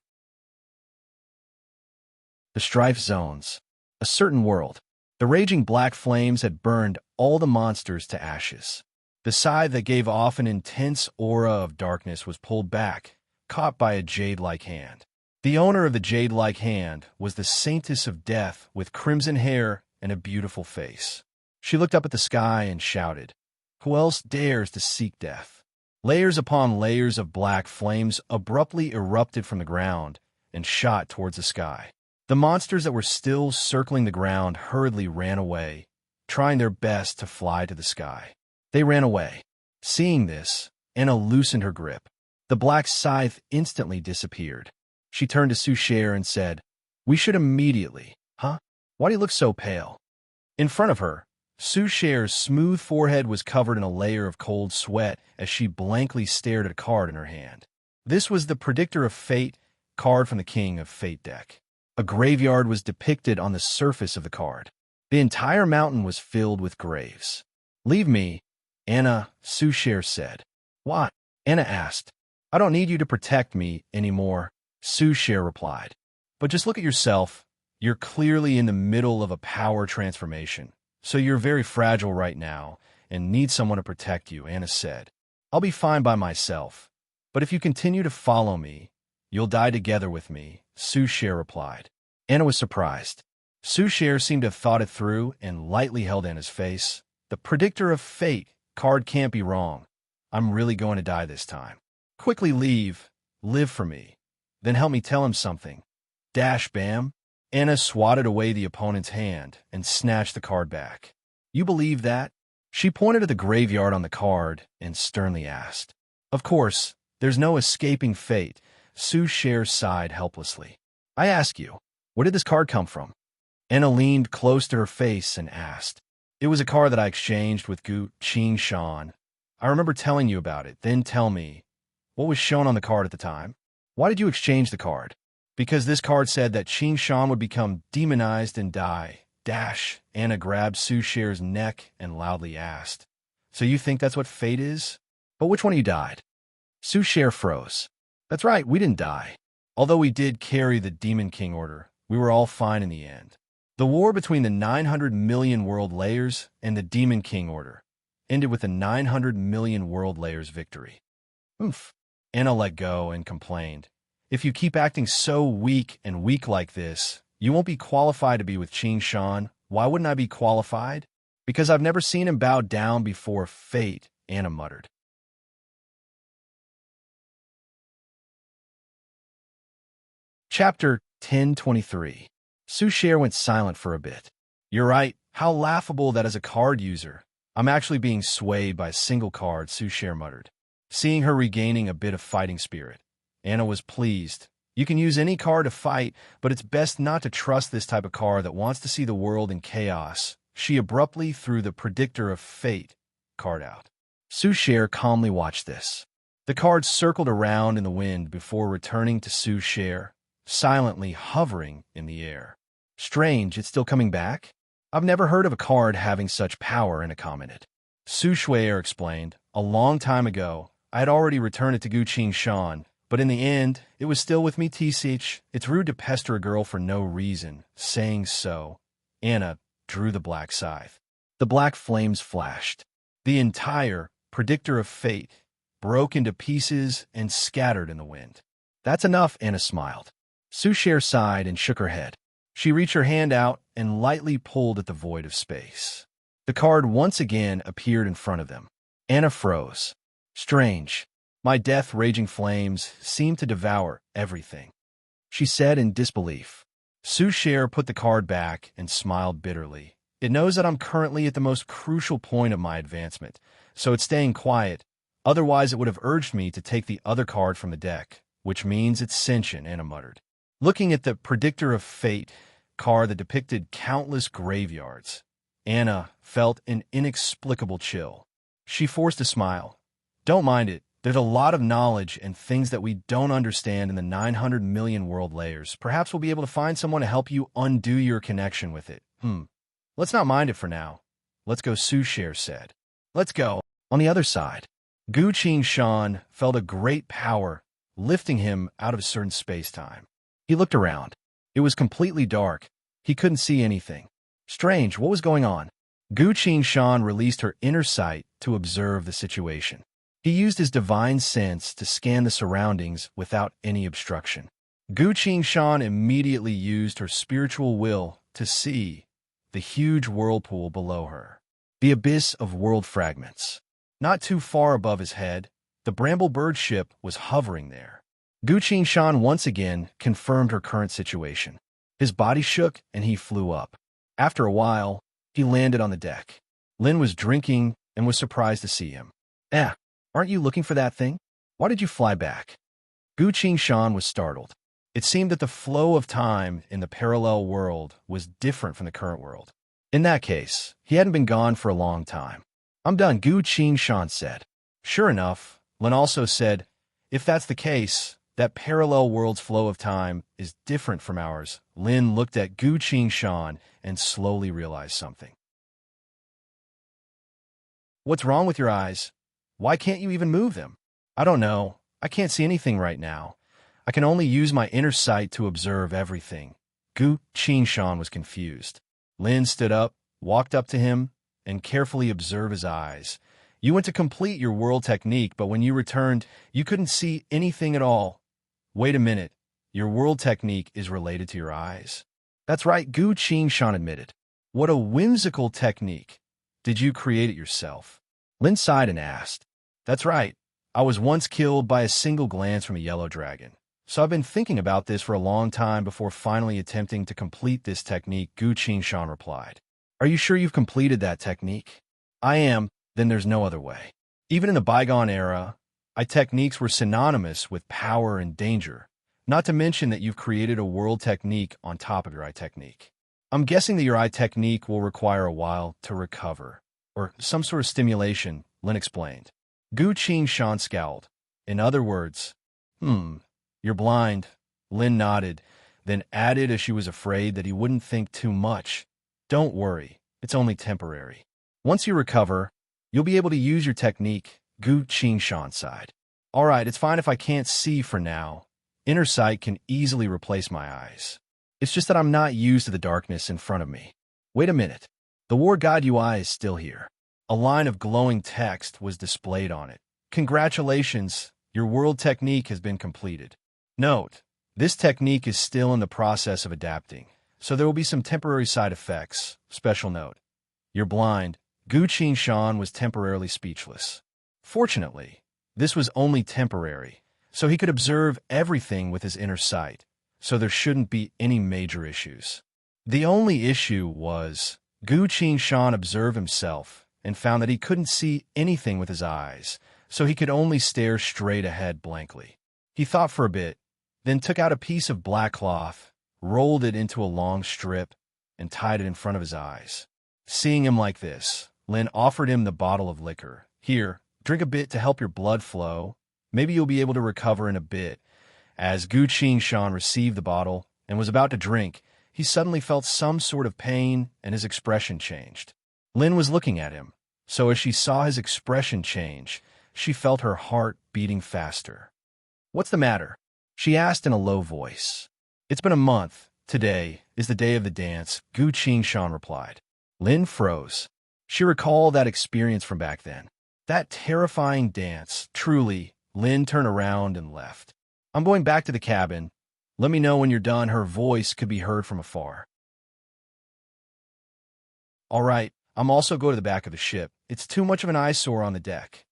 A: The Strife Zones. A certain world. The raging black flames had burned all the monsters to ashes. The scythe that gave off an intense aura of darkness was pulled back, caught by a jade-like hand. The owner of the jade-like hand was the Saintess of Death with crimson hair and a beautiful face. She looked up at the sky and shouted, "Who else dares to seek death?" Layers upon layers of black flames abruptly erupted from the ground and shot towards the sky. The monsters that were still circling the ground hurriedly ran away, trying their best to fly to the sky. They ran away. Seeing this, Anna loosened her grip. The black scythe instantly disappeared. She turned to Soucher and said, "We should immediately." "Huh? Why do you look so pale?" In front of her, Soucher's smooth forehead was covered in a layer of cold sweat as she blankly stared at a card in her hand. This was the Predictor of Fate card from the King of Fate deck. A graveyard was depicted on the surface of the card. The entire mountain was filled with graves. "Leave me, Anna," Soucher said. "What?" Anna asked. "I don't need you to protect me anymore," Soucher replied. "But just look at yourself. You're clearly in the middle of a power transformation, so you're very fragile right now and need someone to protect you," Anna said. "I'll be fine by myself, but if you continue to follow me, you'll die together with me," Soucher replied. Anna was surprised. Soucher seemed to have thought it through and lightly held Anna's face. "The Predictor of Fate card can't be wrong. I'm really going to die this time. Quickly leave, live for me, then help me tell him something." Dash bam. Anna swatted away the opponent's hand and snatched the card back. "You believe that?" She pointed at the graveyard on the card and sternly asked. "Of course, there's no escaping fate," Soucher sighed helplessly. "I ask you, where did this card come from?" Anna leaned close to her face and asked. "It was a card that I exchanged with Gu Qing Shan. I remember telling you about it. Then tell me, what was shown on the card at the time? Why did you exchange the card?" "Because this card said that Qing Shan would become demonized and die." Dash. Anna grabbed Soucher's neck and loudly asked, "So you think that's what fate is? But which one of you died?" Soucher froze. "That's right, we didn't die. Although we did carry the Demon King order, we were all fine in the end. The war between the 900 million world layers and the Demon King order ended with the 900 million world layers victory." "Oomph." Anna let go and complained, "If you keep acting so weak and weak like this, you won't be qualified to be with Qing Shan." "Why wouldn't I be qualified?" "Because I've never seen him bow down before fate," Anna muttered. Chapter 1023. Soucher went silent for a bit. "You're right. How laughable that as a card user. I'm actually being swayed by a single card," Soucher muttered. Seeing her regaining a bit of fighting spirit, Anna was pleased. "You can use any card to fight, but it's best not to trust this type of card that wants to see the world in chaos." She abruptly threw the Predictor of Fate card out. Soucher calmly watched this. The card circled around in the wind before returning to Sue's share, silently hovering in the air. Strange, it's still coming back? I've never heard of a card having such power, Anna commented. Su Shuier explained, a long time ago, I had already returned it to Gu Qing, but in the end, it was still with me. T.Ch. It's rude to pester a girl for no reason. Saying so, Anna drew the black scythe. The black flames flashed. The entire predictor of fate broke into pieces and scattered in the wind. That's enough, Anna smiled. Su Shuier sighed and shook her head. She reached her hand out and lightly pulled at the void of space. The card once again appeared in front of them. Anna froze. Strange. My death-raging flames seem to devour everything, she said in disbelief. Su Shuier put the card back and smiled bitterly. It knows that I'm currently at the most crucial point of my advancement, so it's staying quiet. Otherwise, it would have urged me to take the other card from the deck, which means it's sentient, Anna muttered. Looking at the Predictor of Fate card that depicted countless graveyards, Anna felt an inexplicable chill. She forced a smile. Don't mind it. There's a lot of knowledge and things that we don't understand in the 900 million world layers. Perhaps we'll be able to find someone to help you undo your connection with it. Let's not mind it for now. Let's go, Su Shuier said. Let's go. On the other side, Gu Qing felt a great power lifting him out of a certain space-time. He looked around. It was completely dark. He couldn't see anything. Strange, what was going on? Gu Qing released her inner sight to observe the situation. He used his divine sense to scan the surroundings without any obstruction. Gu Qing immediately used her spiritual will to see the huge whirlpool below her, the abyss of world fragments. Not too far above his head, the bramble bird ship was hovering there. Gu Qing once again confirmed her current situation. His body shook and he flew up. After a while, he landed on the deck. Lin was drinking and was surprised to see him. Aren't you looking for that thing? Why did you fly back? Gu Qing was startled. It seemed that the flow of time in the parallel world was different from the current world. In that case, he hadn't been gone for a long time. I'm done, Gu Qing said. Sure enough, Lin also said, if that's the case, that parallel world's flow of time is different from ours. Lin looked at Gu Qing and slowly realized something. What's wrong with your eyes? Why can't you even move them? I don't know. I can't see anything right now. I can only use my inner sight to observe everything. Gu Qing was confused. Lin stood up, walked up to him, and carefully observed his eyes. You went to complete your world technique, but when you returned, you couldn't see anything at all. Wait a minute. Your world technique is related to your eyes. That's right, Gu Qing admitted. What a whimsical technique. Did you create it yourself? Lin sighed and asked. That's right. I was once killed by a single glance from a yellow dragon. So I've been thinking about this for a long time before finally attempting to complete this technique, Gu Qing replied. Are you sure you've completed that technique? I am, then there's no other way. Even in the bygone era, eye techniques were synonymous with power and danger, not to mention that you've created a world technique on top of your eye technique. I'm guessing that your eye technique will require a while to recover, or some sort of stimulation, Lin explained. Gu Qing scowled. In other words, you're blind, Lin nodded, then added as she was afraid that he wouldn't think too much. Don't worry, it's only temporary. Once you recover, you'll be able to use your technique, Gu Qing sighed. All right, it's fine if I can't see for now. Inner sight can easily replace my eyes. It's just that I'm not used to the darkness in front of me. Wait a minute. The War God UI is still here. A line of glowing text was displayed on it. Congratulations, your world technique has been completed. Note, this technique is still in the process of adapting, so there will be some temporary side effects. Special note, you're blind. Gu Qing was temporarily speechless. Fortunately, this was only temporary, so he could observe everything with his inner sight, so there shouldn't be any major issues. The only issue was Gu Qing observed himself and found that he couldn't see anything with his eyes, so he could only stare straight ahead blankly. He thought for a bit, then took out a piece of black cloth, rolled it into a long strip, and tied it in front of his eyes. Seeing him like this, Lin offered him the bottle of liquor. Here, drink a bit to help your blood flow. Maybe you'll be able to recover in a bit. As Gu Shan received the bottle and was about to drink, he suddenly felt some sort of pain and his expression changed. Lin was looking at him, so as she saw his expression change, she felt her heart beating faster. "What's the matter?" she asked in a low voice. "It's been a month. Today is the day of the dance," Gu Shan replied. Lin froze. She recalled that experience from back then. That terrifying dance. Truly, Lin turned around and left. "I'm going back to the cabin. Let me know when you're done." Her voice could be heard from afar. "All right, I'm also going to the back of the ship. It's too much of an eyesore on the deck."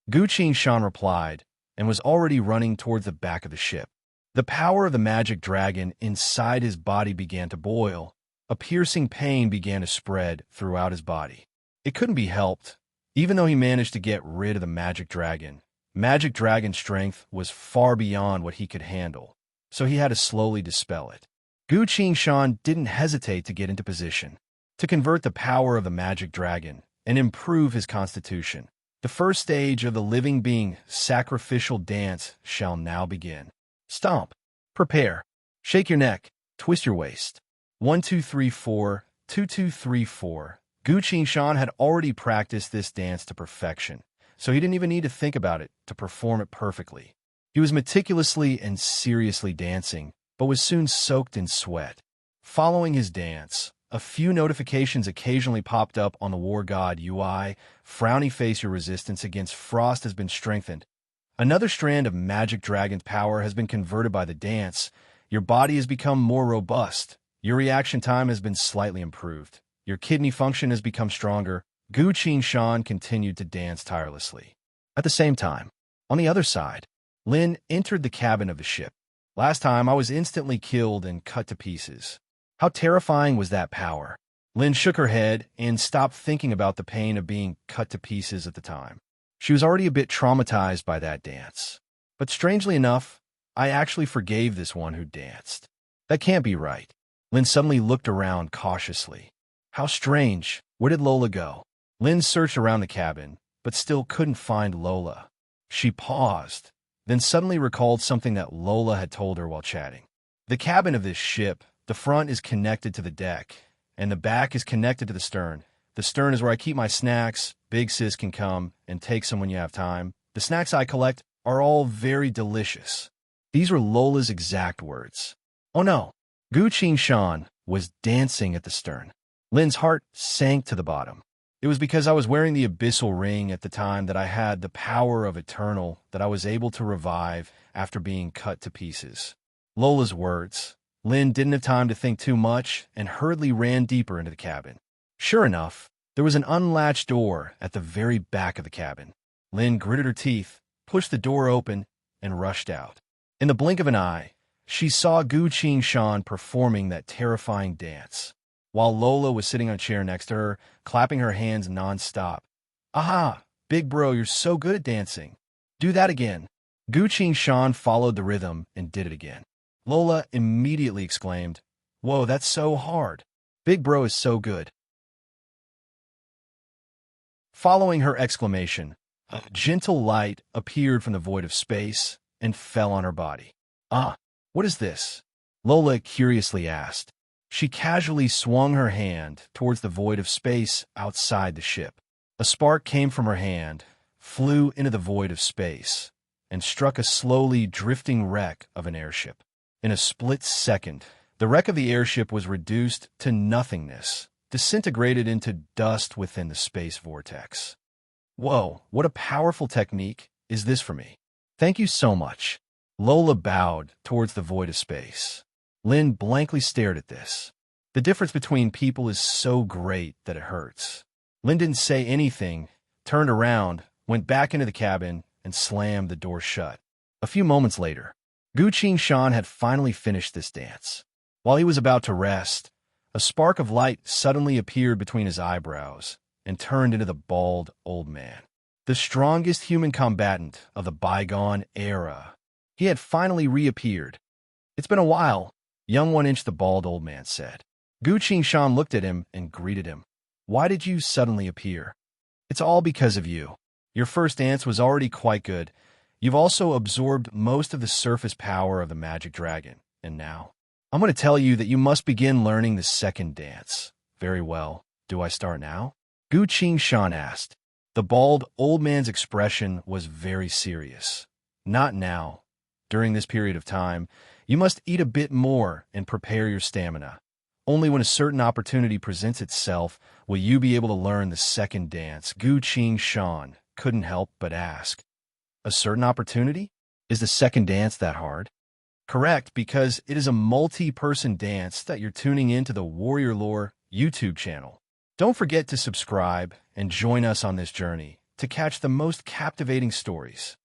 A: Gu Shan replied and was already running towards the back of the ship. The power of the magic dragon inside his body began to boil. A piercing pain began to spread throughout his body. It couldn't be helped. Even though he managed to get rid of the magic dragon strength was far beyond what he could handle, so he had to slowly dispel it. Gu Shan didn't hesitate to get into position, to convert the power of the magic dragon and improve his constitution. The first stage of the living being sacrificial dance shall now begin. Stomp. Prepare. Shake your neck. Twist your waist. 1, 2, 3, 4. 2, 2, 3, 4. Gu Shan had already practiced this dance to perfection, so he didn't even need to think about it to perform it perfectly. He was meticulously and seriously dancing, but was soon soaked in sweat. Following his dance, a few notifications occasionally popped up on the War God UI. Frowny face, your resistance against frost has been strengthened. Another strand of magic dragon's power has been converted by the dance. Your body has become more robust. Your reaction time has been slightly improved. Your kidney function has become stronger. Gu Shan continued to dance tirelessly. At the same time, on the other side, Lin entered the cabin of the ship. "Last time I was instantly killed and cut to pieces. How terrifying was that power?" Lin shook her head and stopped thinking about the pain of being cut to pieces at the time. She was already a bit traumatized by that dance. But strangely enough, I actually forgave this one who danced. That can't be right. Lin suddenly looked around cautiously. How strange. Where did Lola go? Lin searched around the cabin, but still couldn't find Lola. She paused, then suddenly recalled something that Lola had told her while chatting. The cabin of this ship, the front is connected to the deck, and the back is connected to the stern. The stern is where I keep my snacks. Big sis can come and take some when you have time. The snacks I collect are all very delicious. These were Lola's exact words. Oh no. Gu Shan was dancing at the stern. Lin's heart sank to the bottom. It was because I was wearing the abyssal ring at the time that I had the power of eternal that I was able to revive after being cut to pieces. Lola's words. Lin didn't have time to think too much and hurriedly ran deeper into the cabin. Sure enough, there was an unlatched door at the very back of the cabin. Lin gritted her teeth, pushed the door open, and rushed out. In the blink of an eye, she saw Gu Shan performing that terrifying dance, while Lola was sitting on a chair next to her, clapping her hands non-stop. "Aha! Big bro, you're so good at dancing. Do that again." Gu Shan followed the rhythm and did it again. Lola immediately exclaimed, "Whoa, that's so hard. Big bro is so good." Following her exclamation, a gentle light appeared from the void of space and fell on her body. "Ah, what is this?" Lola curiously asked. She casually swung her hand towards the void of space outside the ship. A spark came from her hand, flew into the void of space, and struck a slowly drifting wreck of an airship. In a split second, the wreck of the airship was reduced to nothingness, disintegrated into dust within the space vortex. "Whoa, what a powerful technique is this for me. Thank you so much." Lola bowed towards the void of space. Lin blankly stared at this. The difference between people is so great that it hurts. Lin didn't say anything, turned around, went back into the cabin, and slammed the door shut. A few moments later, Gu Shan had finally finished this dance. While he was about to rest, a spark of light suddenly appeared between his eyebrows and turned into the bald old man, the strongest human combatant of the bygone era. He had finally reappeared. "It's been a while," young one-inch the bald old man said. Gu Shan looked at him and greeted him. "Why did you suddenly appear?" "It's all because of you. Your first dance was already quite good. You've also absorbed most of the surface power of the magic dragon, and now I'm going to tell you that you must begin learning the second dance. Very well. Do I start now? Gu Qing-shan asked. The bald old man's expression was very serious. Not now. During this period of time, you must eat a bit more and prepare your stamina. Only when a certain opportunity presents itself will you be able to learn the second dance. Gu Qing-shan couldn't help but ask. A certain opportunity? Is the second dance that hard? Correct, because it is a multi-person dance that you're tuning into the Warrior Lore YouTube channel. Don't forget to subscribe and join us on this journey to catch the most captivating stories.